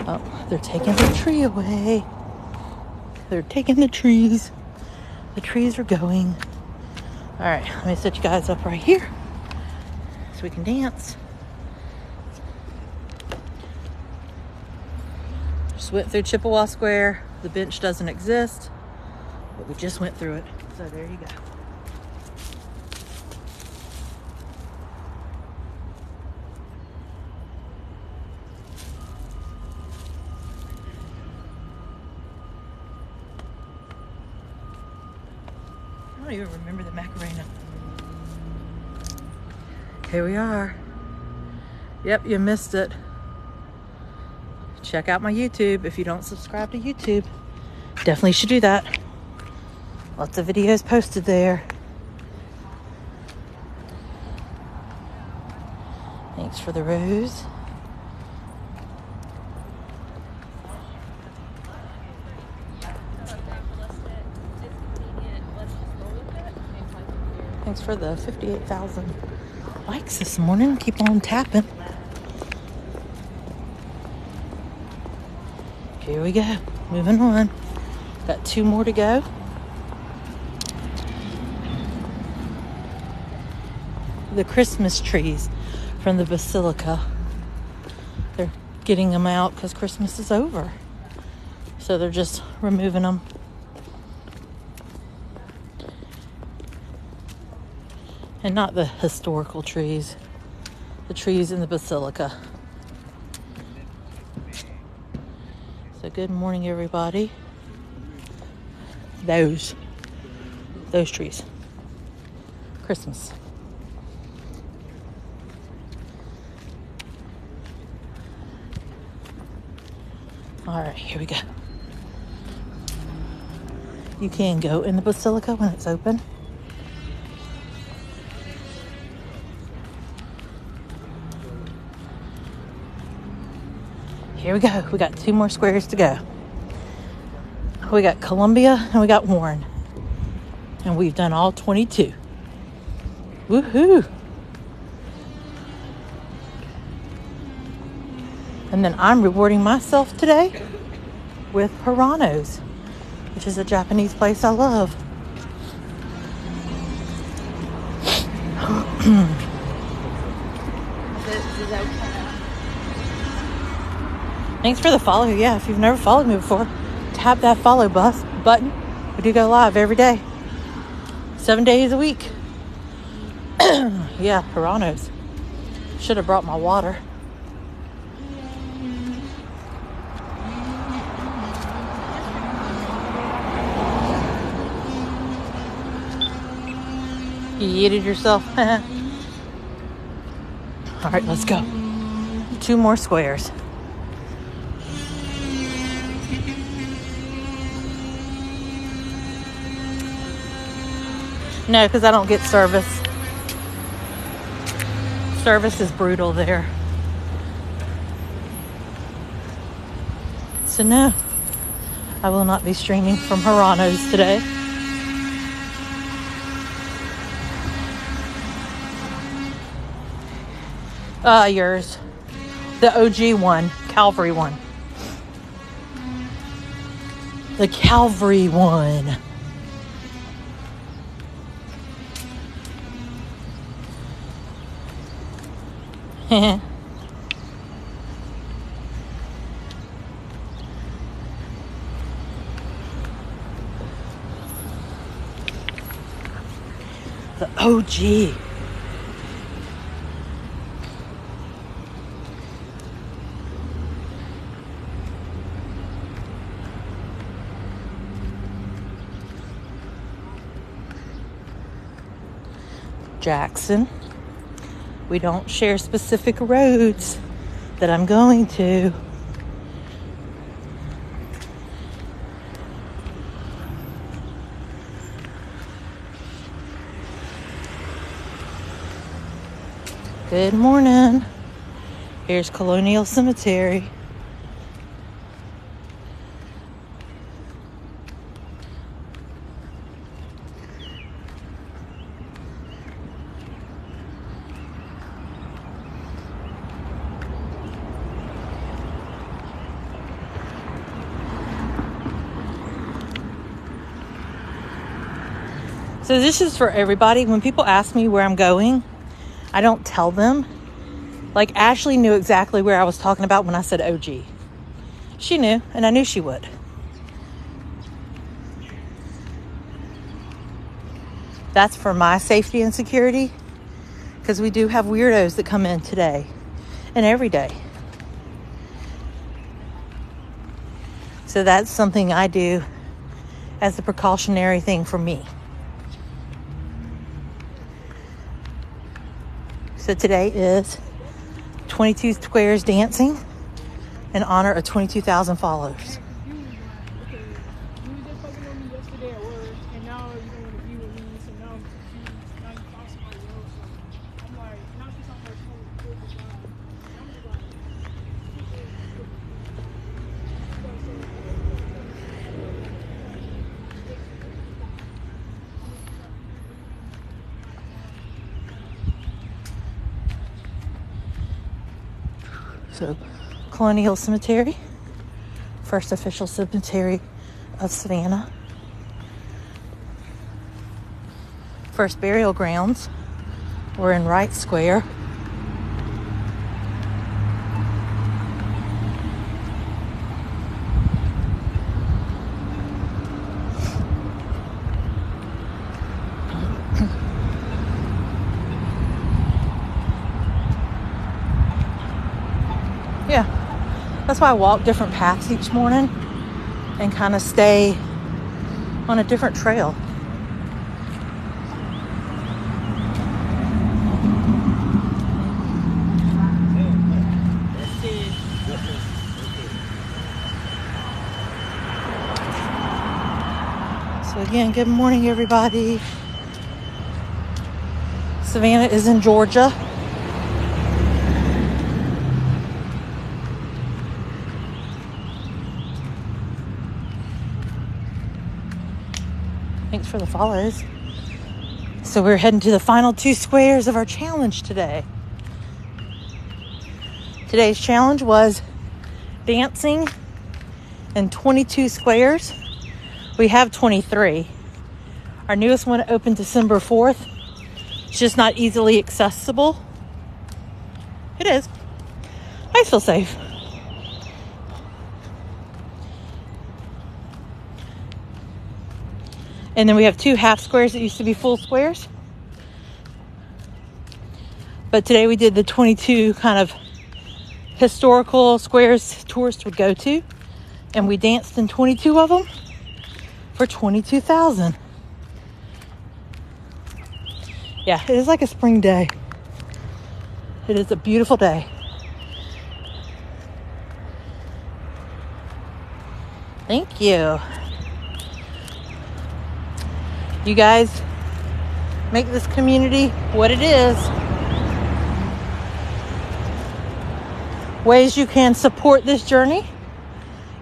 Oh, they're taking the tree away. They're taking the trees. The trees are going. All right, let me set you guys up right here so we can dance. Just went through Chippewa Square. The bench doesn't exist, but we just went through it. So there you go. I don't even remember the Macarena. Here we are. Yep, you missed it. Check out my YouTube. If you don't subscribe to YouTube, definitely should do that. Lots of videos posted there. Thanks for the rose. Thanks for the 58,000 likes this morning. Keep on tapping. Here we go. Moving on. Got 2 more to go. The Christmas trees from the Basilica. They're getting them out because Christmas is over. So they're just removing them. And not the historical trees. The trees in the Basilica. So good morning, everybody. Those trees. Christmas. All right, here we go. You can go in the Basilica when it's open. Here we go. We got 2 more squares to go. We got Columbia and we got Warren. And we've done all 22. Woohoo! And then I'm rewarding myself today with Hirano's, which is a Japanese place I love. Thanks for the follow. Yeah, if you've never followed me before, tap that follow button. We do go live every day. 7 days a week. Yeah, Hiranos. Should have brought my water. You yeeted yourself. All right, let's go. 2 more squares. No, because I don't get service. Service is brutal there. So no, I will not be streaming from Hiranos today. Yours. The OG one. Calvary one. The Calvary one. The OG. Jackson. We don't share specific roads that I'm going to. Good morning. Here's Colonial Cemetery. So this is for everybody. When people ask me where I'm going, I don't tell them. Like Ashley knew exactly where I was talking about when I said OG. She knew, and I knew she would. That's for my safety and security, because we do have weirdos that come in today and every day. So that's something I do as a precautionary thing for me. So today is 22 Squares dancing in honor of 22,000 followers. So, Colonial Cemetery, first official cemetery of Savannah. First burial grounds were in Wright Square. Yeah, that's why I walk different paths each morning and kind of stay on a different trail. So again, good morning, everybody. Savannah is in Georgia. Thanks for the follows. So we're heading to the final 2 squares of our challenge today. Today's challenge was dancing in 22 squares. We have 23. Our newest one opened December 4th. It's just not easily accessible. It is. I feel safe. And then we have 2 half squares that used to be full squares. But today we did the 22 kind of historical squares tourists would go to. And we danced in 22 of them for $22,000. Yeah, it is like a spring day. It is a beautiful day. Thank you. You guys make this community what it is. Ways you can support this journey.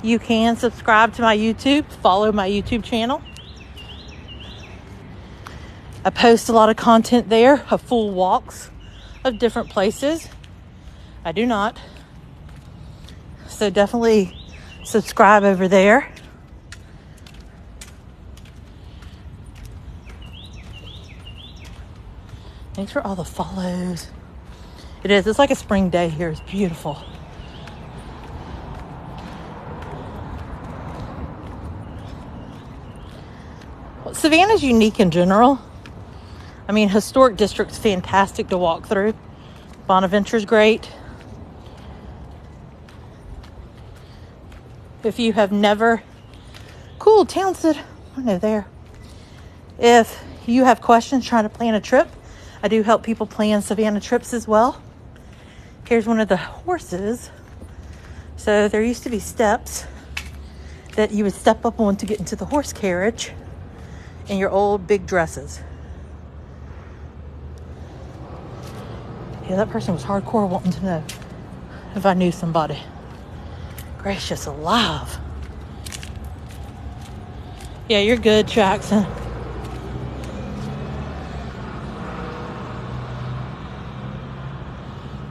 You can subscribe to my YouTube, follow my YouTube channel. I post a lot of content there of full walks of different places. I do not. So definitely subscribe over there. Thanks for all the follows. It is. It's like a spring day here. It's beautiful. Well, Savannah's unique in general. I mean, historic district's fantastic to walk through. Bonaventure's great. If you have never... Cool, Townsend. I know there. If you have questions trying to plan a trip, I do help people plan Savannah trips as well. Here's one of the horses. So there used to be steps that you would step up on to get into the horse carriage in your old big dresses. Yeah, that person was hardcore wanting to know if I knew somebody. Gracious alive. Yeah, you're good, Jackson.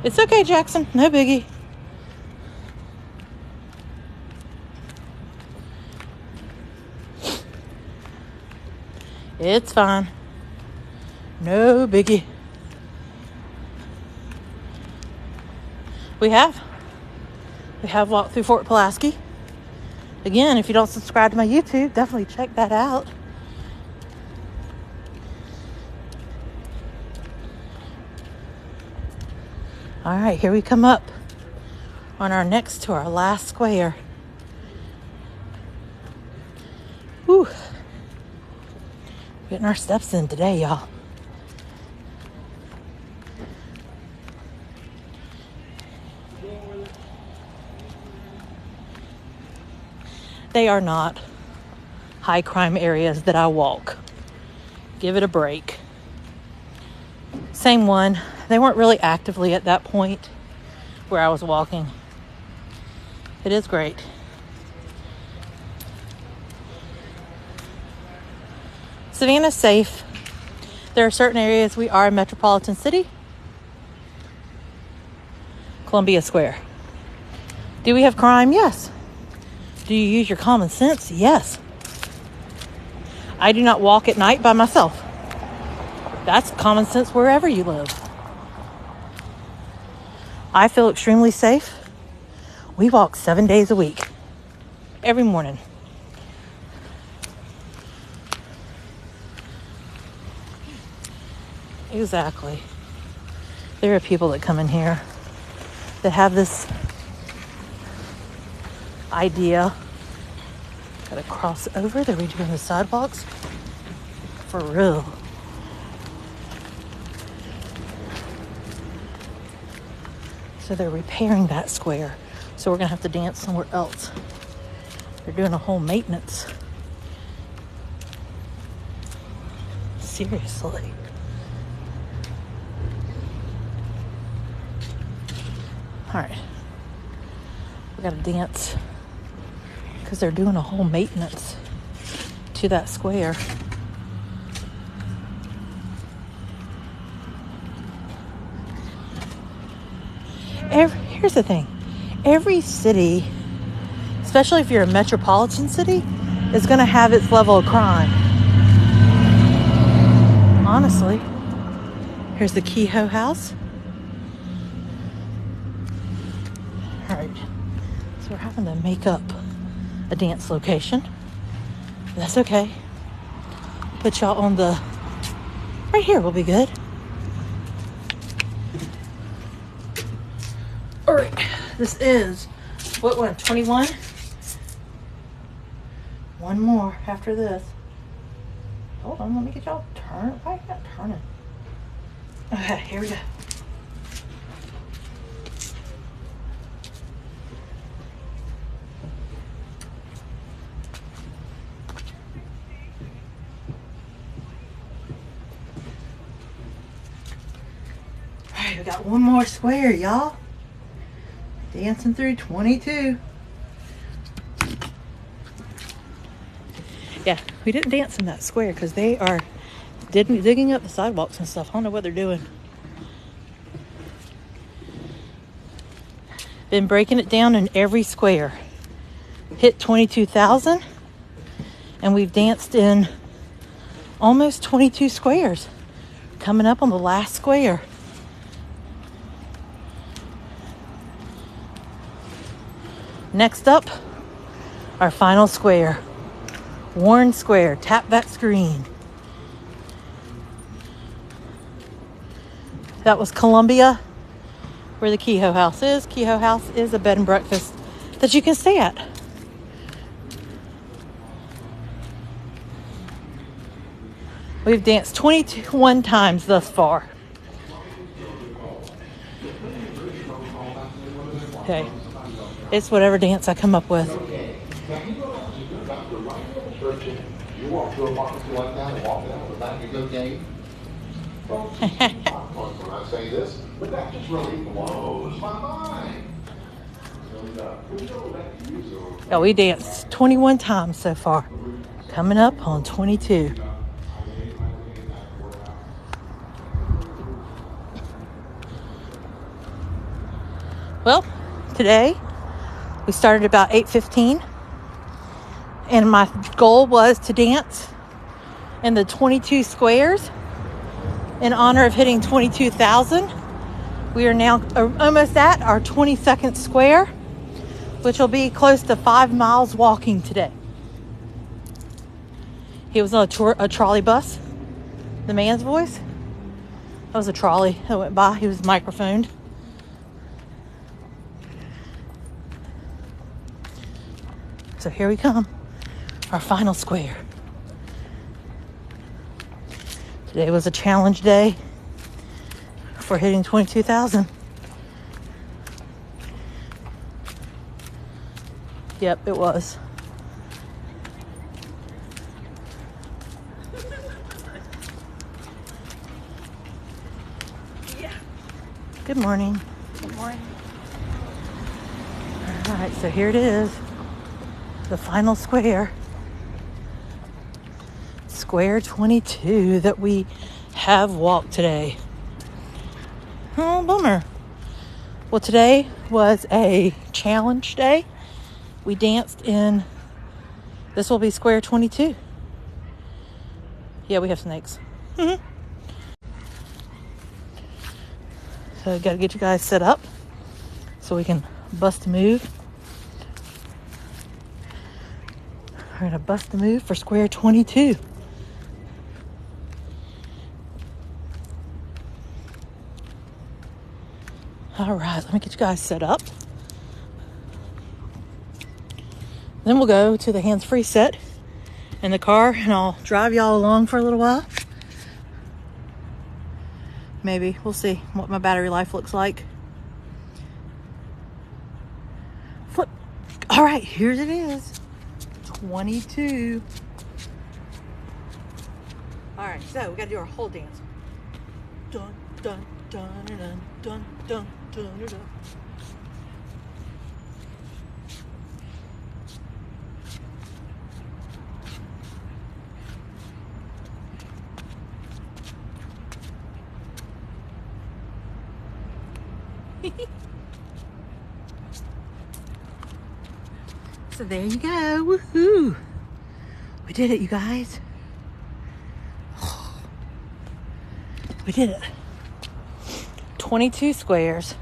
It's okay, Jackson. No biggie. It's fine. No biggie. We have walked through Fort Pulaski. Again, if you don't subscribe to my YouTube, definitely check that out. All right, here we come up on our next to our last square. Whew. Getting our steps in today, y'all. They are not high crime areas that I walk. Give it a break. Same one. They weren't really actively at that point where I was walking. It is great. Savannah's safe. There are certain areas. We are a metropolitan city. Columbia Square. Do we have crime? Yes. Do you use your common sense? Yes. I do not walk at night by myself. That's common sense wherever you live. I feel extremely safe. We walk 7 days a week. Every morning. Exactly. There are people that come in here that have this idea. Gotta cross over. They're redoing the sidewalks. For real. So they're repairing that square. So we're gonna have to dance somewhere else. They're doing a whole maintenance. Seriously. All right. We gotta dance because they're doing a whole maintenance to that square. Here's the thing. Every city, especially if you're a metropolitan city, is going to have its level of crime. Honestly. Here's the Kehoe house. All right. So we're having to make up a dance location. That's okay. Put y'all on the, right here will be good. All right, this is, what one, 21? One more after this. Hold on, let me get y'all turned. Why are you not turning? Okay, here we go. All right, we got one more square, y'all. Dancing through 22. Yeah, we didn't dance in that square because they are digging up the sidewalks and stuff. I don't know what they're doing. Been breaking it down in every square. Hit 22,000, and we've danced in almost 22 squares. Coming up on the last square. Next up, our final square. Warren Square. Tap that screen. That was Columbia, where the Kehoe House is. Kehoe House is a bed and breakfast that you can stay at. We've danced 21 times thus far. Okay. It's whatever dance I come up with. You walk through a market like that and walk down to the back of your game. When I say this, but that just really blows my mind. Yeah, we danced 21 times so far. Coming up on 22. Well, today we started about 8:15, and my goal was to dance in the 22 squares in honor of hitting 22,000. We are now almost at our 22nd square, which will be close to 5 miles walking today. He was on a trolley bus. The man's voice. That was a trolley that went by. He was microphoned. So here we come. Our final square. Today was a challenge day for hitting 22,000. Yep, it was. Yeah. Good morning. Good morning. All right, so here it is. The final square. Square 22 that we have walked today. Oh, bummer. Well, today was a challenge day. We danced in, this will be square 22. Yeah, we have snakes. So I gotta get you guys set up so we can bust a move. We're gonna bust the move for square 22. All right, let me get you guys set up. Then we'll go to the hands-free set in the car, and I'll drive y'all along for a little while. Maybe. We'll see what my battery life looks like. Flip. All right, here it is. 22. All right, so we got to do our whole dance. Dun, dun, dun, dun, dun, dun, dun, dun. So there you go. Woohoo! We did it, you guys. We did it. 22 squares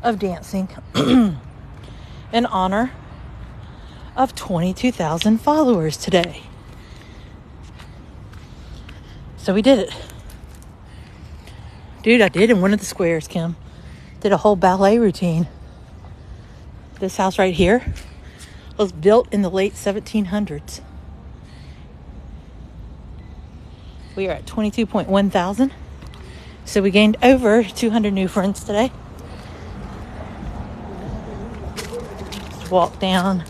of dancing in honor of 22,000 followers today. So we did it. Dude, I did in one of the squares, Kim. Did a whole ballet routine. This house right here was built in the late 1700s. We are at 22.1 thousand. So we gained over 200 new friends today. Just walk down,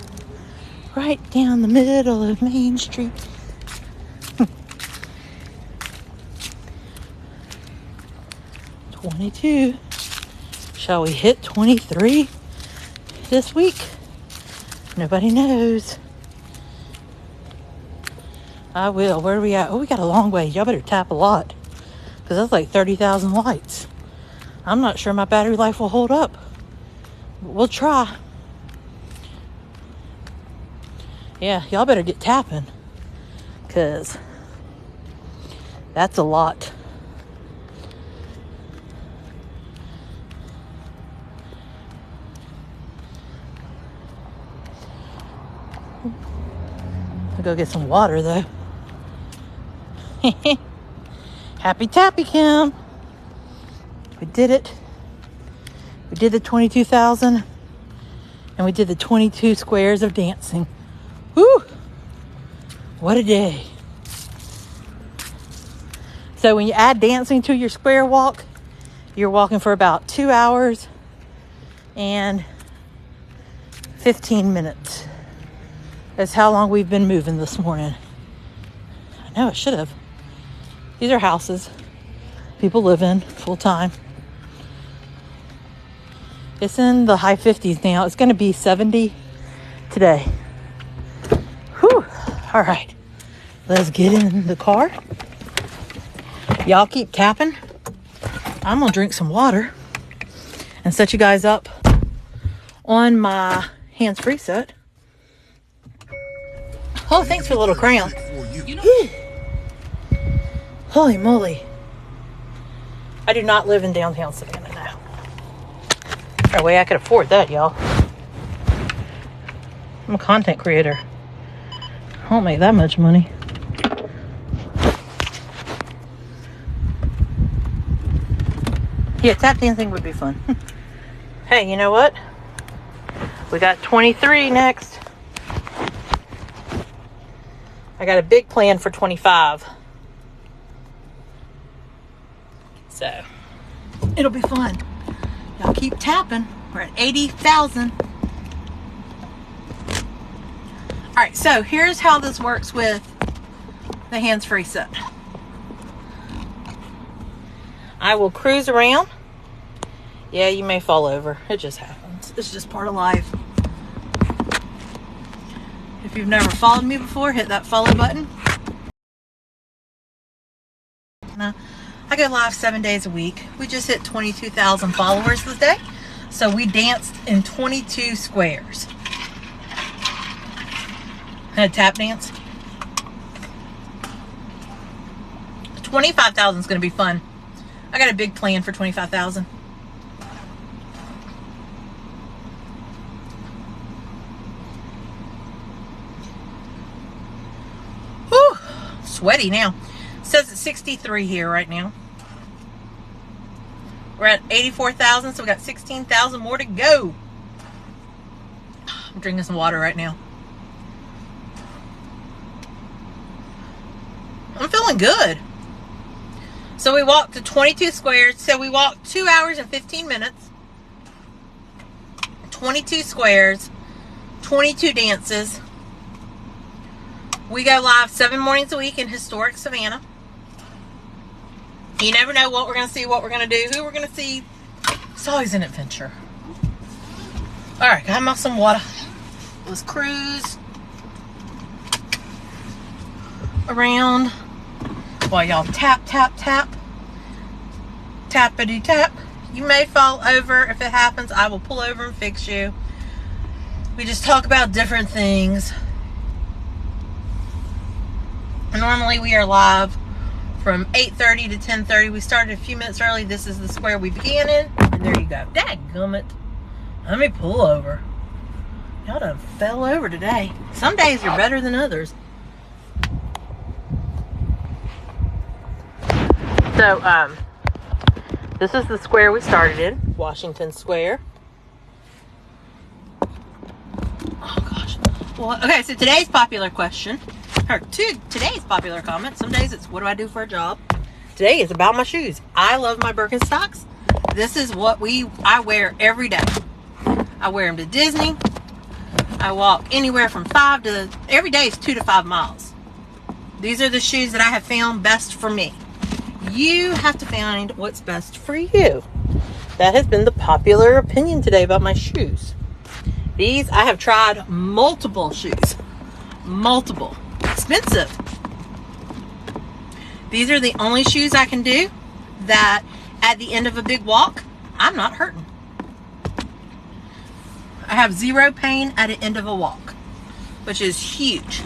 right down the middle of Main Street. 22. Shall we hit 23 this week? Nobody knows. I will. Where are we at? Oh, we got a long way. Y'all better tap a lot, because that's like 30,000 lights. I'm not sure my battery life will hold up. But we'll try. Yeah, y'all better get tapping, because that's a lot. I'll go get some water, though. Happy tappy, Kim. We did it. We did the 22,000, and we did the 22 squares of dancing. Woo! What a day. So when you add dancing to your square walk, you're walking for about 2 hours and 15 minutes. That's how long we've been moving this morning. I know, I should have. These are houses people live in full time. It's in the high 50s now. It's going to be 70 today. Whew. All right. Let's get in the car. Y'all keep tapping. I'm going to drink some water and set you guys up on my hands-free set. Oh, thanks for the little crown. Holy moly. I do not live in downtown Savannah now. No way I could afford that, y'all. I'm a content creator. I don't make that much money. Yeah, tap dancing would be fun. Hey, you know what? We got 23 next. I got a big plan for 25. So, it'll be fun. Y'all keep tapping. We're at 80,000. Alright, so here's how this works with the hands-free set. I will cruise around. Yeah, you may fall over. It just happens. It's just part of life. If you've never followed me before, hit that follow button. Now, I go live 7 days a week. We just hit 22,000 followers this day. So we danced in 22 squares. And a tap dance. 25,000 is going to be fun. I got a big plan for 25,000. Whew, sweaty now. It says it's 63 here right now. We're at 84,000, so we got 16,000 more to go. I'm drinking some water right now. I'm feeling good. So we walked to 22 squares. So we walked 2 hours and 15 minutes. 22 squares. 22 dances. We go live 7 mornings a week in historic Savannah. You never know what we're going to see, what we're going to do, who we're going to see. It's always an adventure. Alright, got myself some water. Let's cruise around while y'all tap, tap, tap. Tappity tap. You may fall over. If it happens, I will pull over and fix you. We just talk about different things. Normally we are live from 8:30 to 10:30. We started a few minutes early. This is the square we began in. And there you go. Dadgummit. Let me pull over. Y'all done fell over today. Some days are better than others. So, this is the square we started in, Washington Square. Oh gosh. Well, okay, so today's popular question, or today's popular comment, some days it's what do I do for a job? Today is about my shoes. I love my Birkenstocks. This is what I wear every day. I wear them to Disney. I walk anywhere from every day is 2 to 5 miles. These are the shoes that I have found best for me. You have to find what's best for you. That has been the popular opinion today about my shoes. These, I have tried multiple shoes. Multiple. Expensive. These are the only shoes I can do that at the end of a big walk, I'm not hurting. I have zero pain at the end of a walk, which is huge.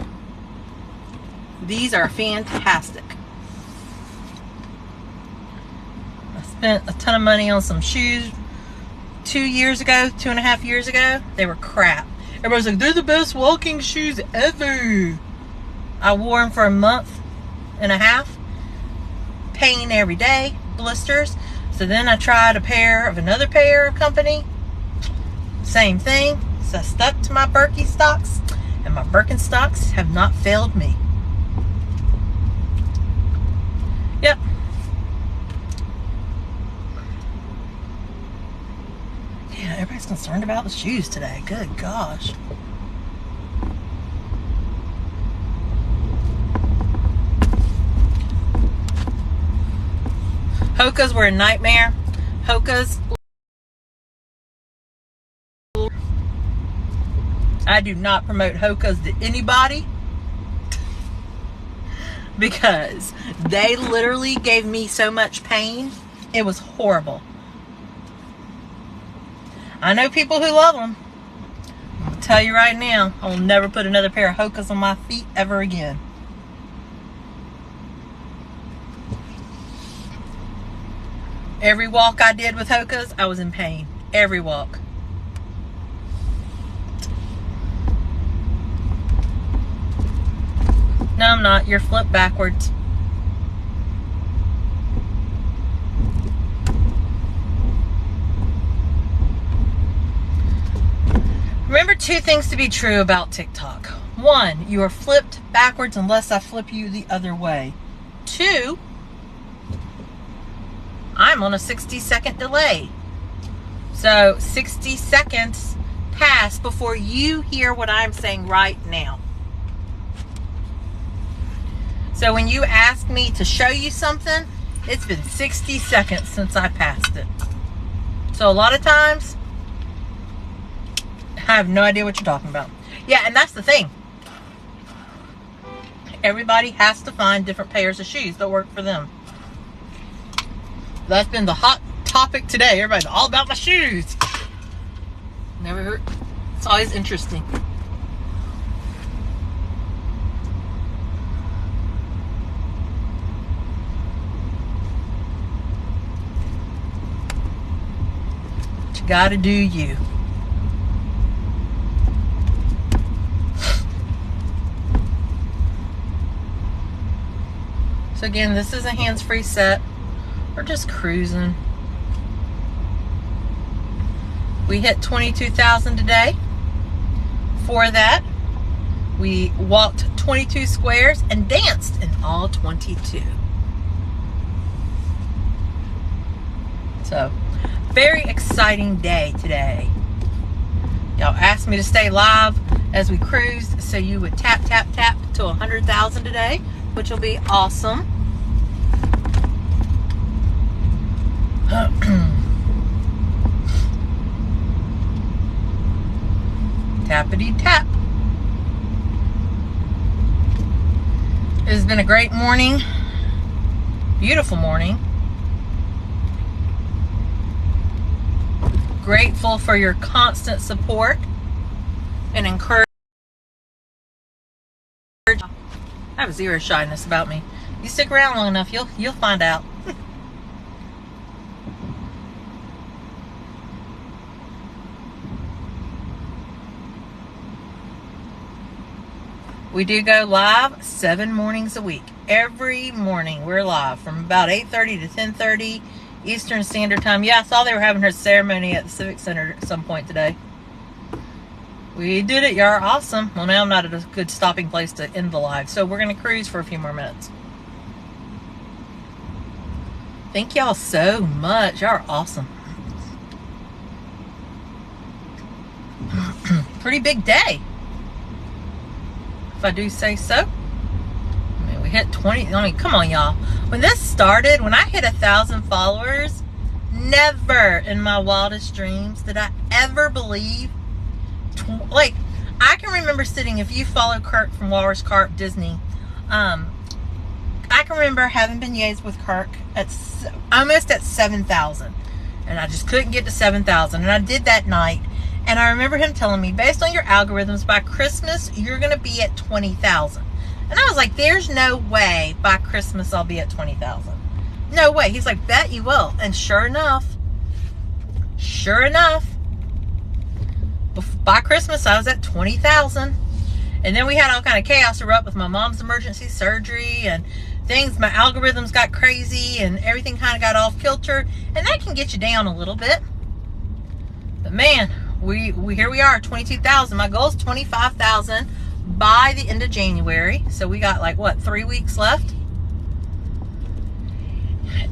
These are fantastic. I spent a ton of money on some shoes 2.5 years ago. They were crap. Everybody's like, they're the best walking shoes ever. I wore them for a month and a half. Pain every day, blisters. So then I tried another pair of company. Same thing. So I stuck to my Birkenstocks, and my Birkenstocks have not failed me. Yep. Yeah, everybody's concerned about the shoes today. Good gosh. Hoka's were a nightmare. Hoka's, I do not promote Hoka's to anybody because they literally gave me so much pain. It was horrible. I know people who love them. I'm going to tell you right now, I will never put another pair of Hoka's on my feet ever again. Every walk I did with Hoka's, I was in pain. Every walk. No, I'm not. You're flipped backwards. Remember 2 things to be true about TikTok. 1, you are flipped backwards unless I flip you the other way. 2, I'm on a 60-second delay. So 60 seconds pass before you hear what I'm saying right now. So when you ask me to show you something, it's been 60 seconds since I passed it. So a lot of times, I have no idea what you're talking about. Yeah, and that's the thing. Everybody has to find different pairs of shoes that work for them. That's been the hot topic today. Everybody's all about my shoes. Never heard. It's always interesting. But you gotta do you. So again, this is a hands-free set. We're just cruising. We hit 22,000 today. For that, we walked 22 squares and danced in all 22. So, very exciting day today. Y'all asked me to stay live as we cruised, so you would tap, tap, tap to 100,000 today, which will be awesome. Tappity tap. It has been a great morning. Beautiful morning. Grateful for your constant support and encouragement. I have zero shyness about me. You stick around long enough, you'll find out. We do go live 7 mornings a week. every morning. We're live from about 8:30 to 10:30 Eastern Standard Time. Yeah, I saw they were having her ceremony at the Civic Center at some point today. We did it. Y'all are awesome. Well, now I'm not at a good stopping place to end the live, so we're going to cruise for a few more minutes. Thank y'all so much. Y'all are awesome. Pretty big day, if I do say so. I mean, we hit 20. I mean, come on, y'all. When this started, when I hit 1,000 followers, never in my wildest dreams did I ever believe. Like, I can remember sitting, if you follow Kirk from Walrus Carp Disney, I can remember having beignets with Kirk at almost at 7,000, and I just couldn't get to 7,000, and I did that night. And I remember him telling me, based on your algorithms, by Christmas, you're going to be at 20,000. And I was like, there's no way by Christmas I'll be at 20,000. No way. He's like, bet you will. And sure enough, by Christmas, I was at 20,000. And then we had all kind of chaos erupt with my mom's emergency surgery and things. My algorithms got crazy and everything kind of got off kilter. And that can get you down a little bit. But man, we here we are, 22,000. My goal is 25,000 by the end of January. So we got like, what, 3 weeks left?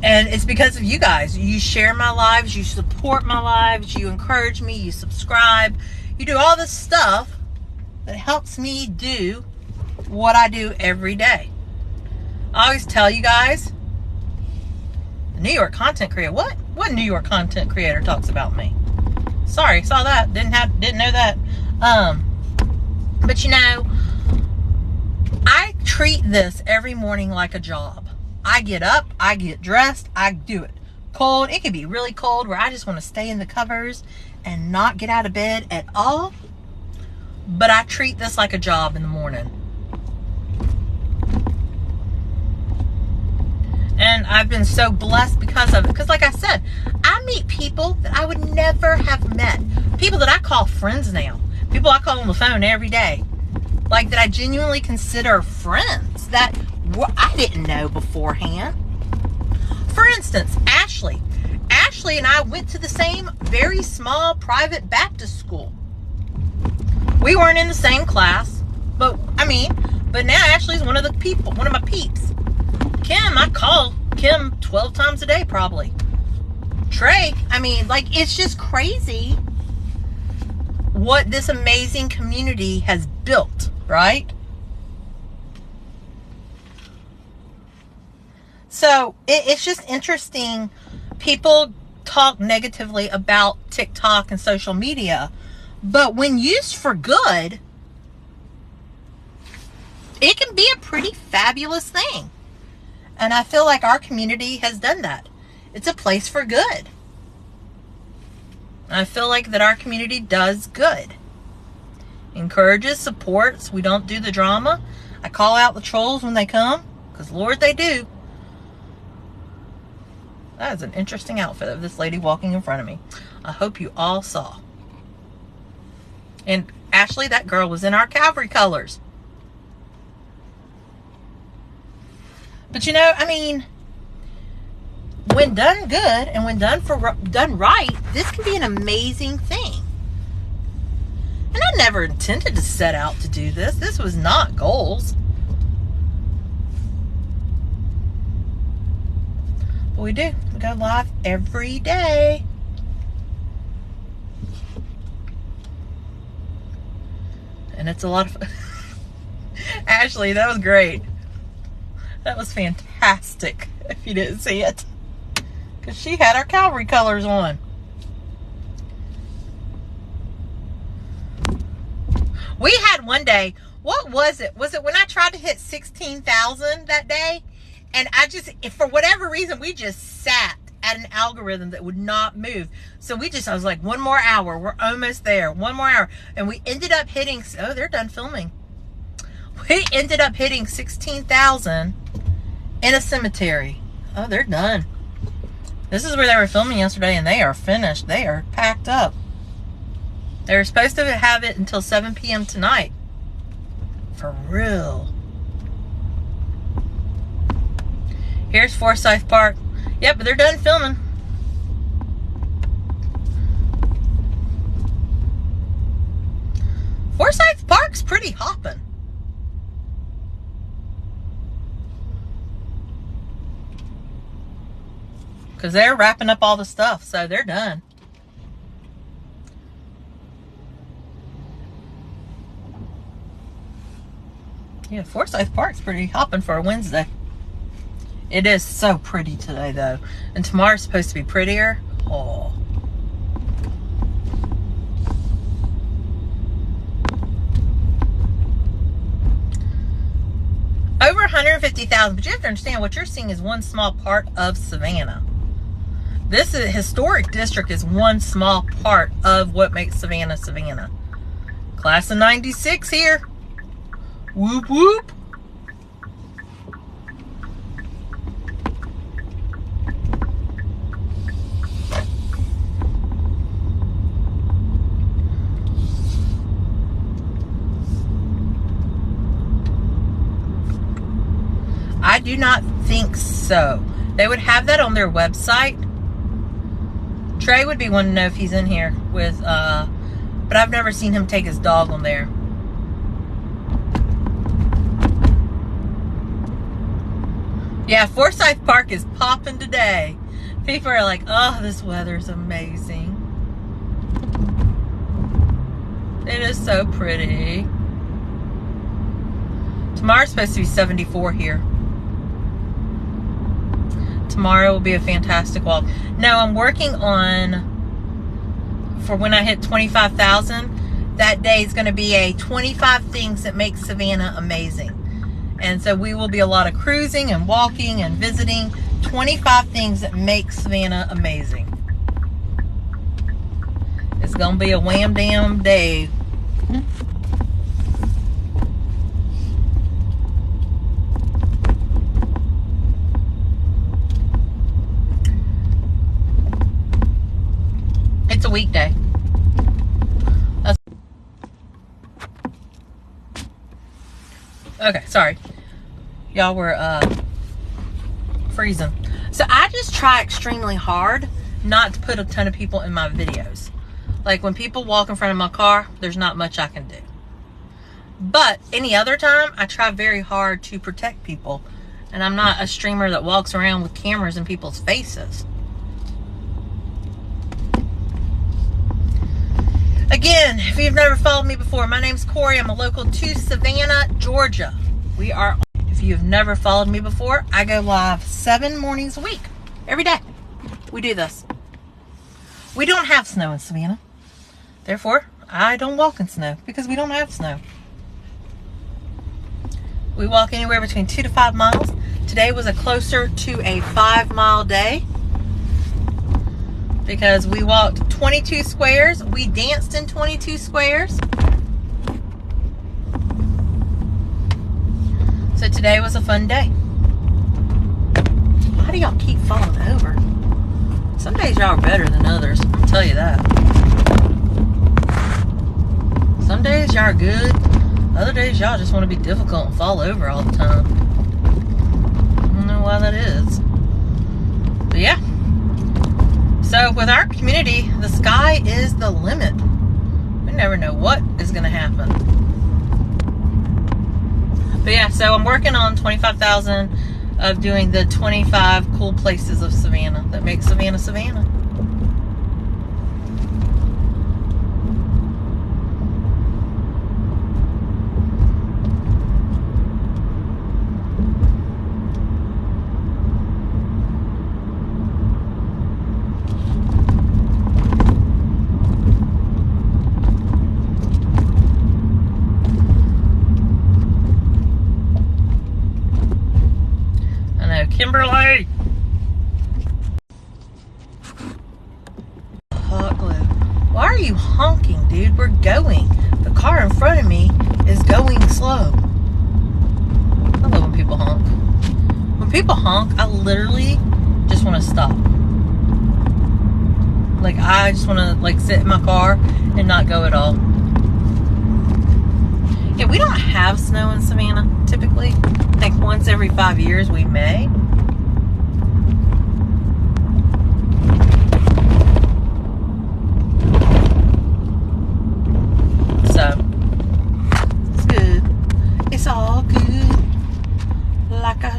And it's because of you guys. You share my lives, you support my lives, you encourage me, you subscribe, you do all this stuff that helps me do what I do every day. I always tell you guys, the New York content creator. What New York content creator talks about me? Sorry, saw that. Didn't know that. But you know, I treat this every morning like a job. I get up, I get dressed, I do it. Cold, it can be really cold where I just want to stay in the covers and not get out of bed at all. But I treat this like a job in the morning. And I've been so blessed because of it. Because like I said, I meet people that I would never have met. People that I call friends now. People I call on the phone every day. Like, that I genuinely consider friends. That I didn't know beforehand. For instance, Ashley. Ashley and I went to the same very small private Baptist school. We weren't in the same class. But now Ashley's one of the people, one of my peeps. Kim, I call Kim 12 times a day probably. Trey, it's just crazy what this amazing community has built, right? So it's just interesting. People talk negatively about TikTok and social media, but when used for good, it can be a pretty fabulous thing. And I feel like our community has done that. It's a place for good. I feel like that our community does good. Encourages, supports. We don't do the drama. I call out the trolls when they come, because Lord, they do. That is an interesting outfit of this lady walking in front of me. I hope you all saw. And Ashley, that girl was in our cavalry colors. But you know, when done good and when done right, this can be an amazing thing. And I never intended to set out to do this. This was not goals. But we do. We go live every day. And it's a lot of fun. Ashley, that was great. That was fantastic, if you didn't see it. Because she had our cavalry colors on. We had one day, what was it? Was it when I tried to hit 16,000 that day? And for whatever reason, we just sat at an algorithm that would not move. So I was like, one more hour. We're almost there. One more hour. And we ended up hitting, oh, they're done filming. We ended up hitting 16,000 in a cemetery. Oh, they're done. This is where they were filming yesterday, and they are finished. They are packed up. They were supposed to have it until 7 p.m. tonight. For real. Here's Forsyth Park. Yep, but they're done filming. Forsyth Park's pretty hopping. Because they're wrapping up all the stuff, so they're done. Yeah, Forsyth Park's pretty hopping for a Wednesday. It is so pretty today, though. And tomorrow's supposed to be prettier. Oh. Over 150,000, but you have to understand what you're seeing is one small part of Savannah. This historic district is one small part of what makes Savannah, Savannah. Class of 96 here. Whoop, whoop. I do not think so. They would have that on their website. Trey would be one to know if he's in here with, but I've never seen him take his dog on there. Yeah, Forsyth Park is popping today. People are like, oh, this weather's amazing. It is so pretty. Tomorrow's supposed to be 74 here. Tomorrow will be a fantastic walk. No, I'm working on, for when I hit 25,000, that day is going to be a 25 things that make Savannah amazing. And so we will be a lot of cruising and walking and visiting. 25 things that make Savannah amazing. It's going to be a wham damn day. It's a weekday. Okay, sorry. Y'all were freezing. So I just try extremely hard not to put a ton of people in my videos. Like when people walk in front of my car, there's not much I can do. But any other time, I try very hard to protect people. And I'm not a streamer that walks around with cameras in people's faces. Again, if you've never followed me before, my name's Corey. I'm a local to Savannah, Georgia. If you've never followed me before, I go live 7 mornings a week. Every day. We do this. We don't have snow in Savannah. Therefore, I don't walk in snow because we don't have snow. We walk anywhere between 2 to 5 miles. Today was a closer to a 5-mile day, because we walked 22 squares. We danced in 22 squares. So today was a fun day. Why do y'all keep falling over? Some days y'all are better than others. I'll tell you that. Some days y'all are good. Other days y'all just want to be difficult and fall over all the time. I don't know why that is. But yeah. So with our community, the sky is the limit. We never know what is going to happen. But yeah, so I'm working on 25,000 of doing the 25 cool places of Savannah that make Savannah, Savannah. Kimberly! Hot glue. Why are you honking, dude? We're going. The car in front of me is going slow. I love when people honk. When people honk, I literally just want to stop. Like, I just want to, like, sit in my car and not go at all. Yeah, we don't have snow in Savannah, typically. I think once every 5 years we may.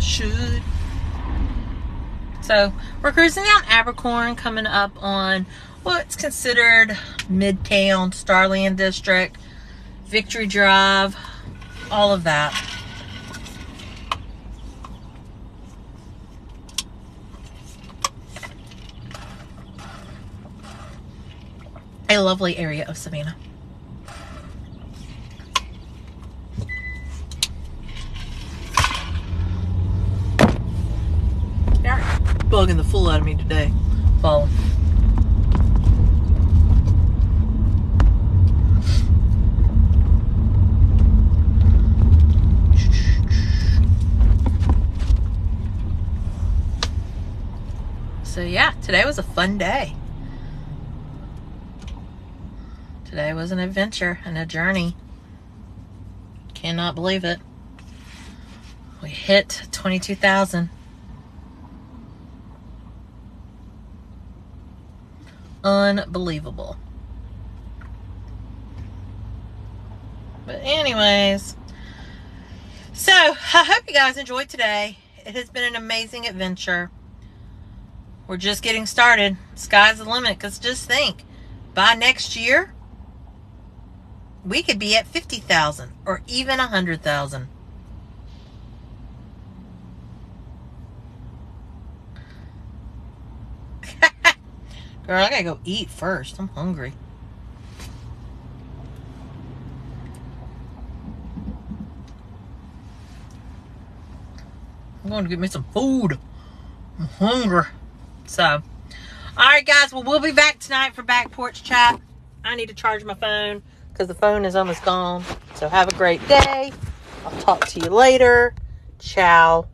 should. So we're cruising down Abercorn, coming up on what's considered Midtown, Starland District, Victory Drive, all of that. A lovely area of Savannah. They're bugging the fool out of me today. Follow. So yeah, today was a fun day. Today was an adventure and a journey. Cannot believe it. We hit 22,000. Unbelievable. But anyways, so I hope you guys enjoyed today. It has been an amazing adventure. We're just getting started. Sky's the limit, because just think, by next year, we could be at 50,000 or even 100,000. Girl, I gotta go eat first. I'm hungry. I'm going to get me some food. I'm hungry. So, alright guys, well, we'll be back tonight for Back Porch Chat. I need to charge my phone because the phone is almost gone. So have a great day. I'll talk to you later. Ciao.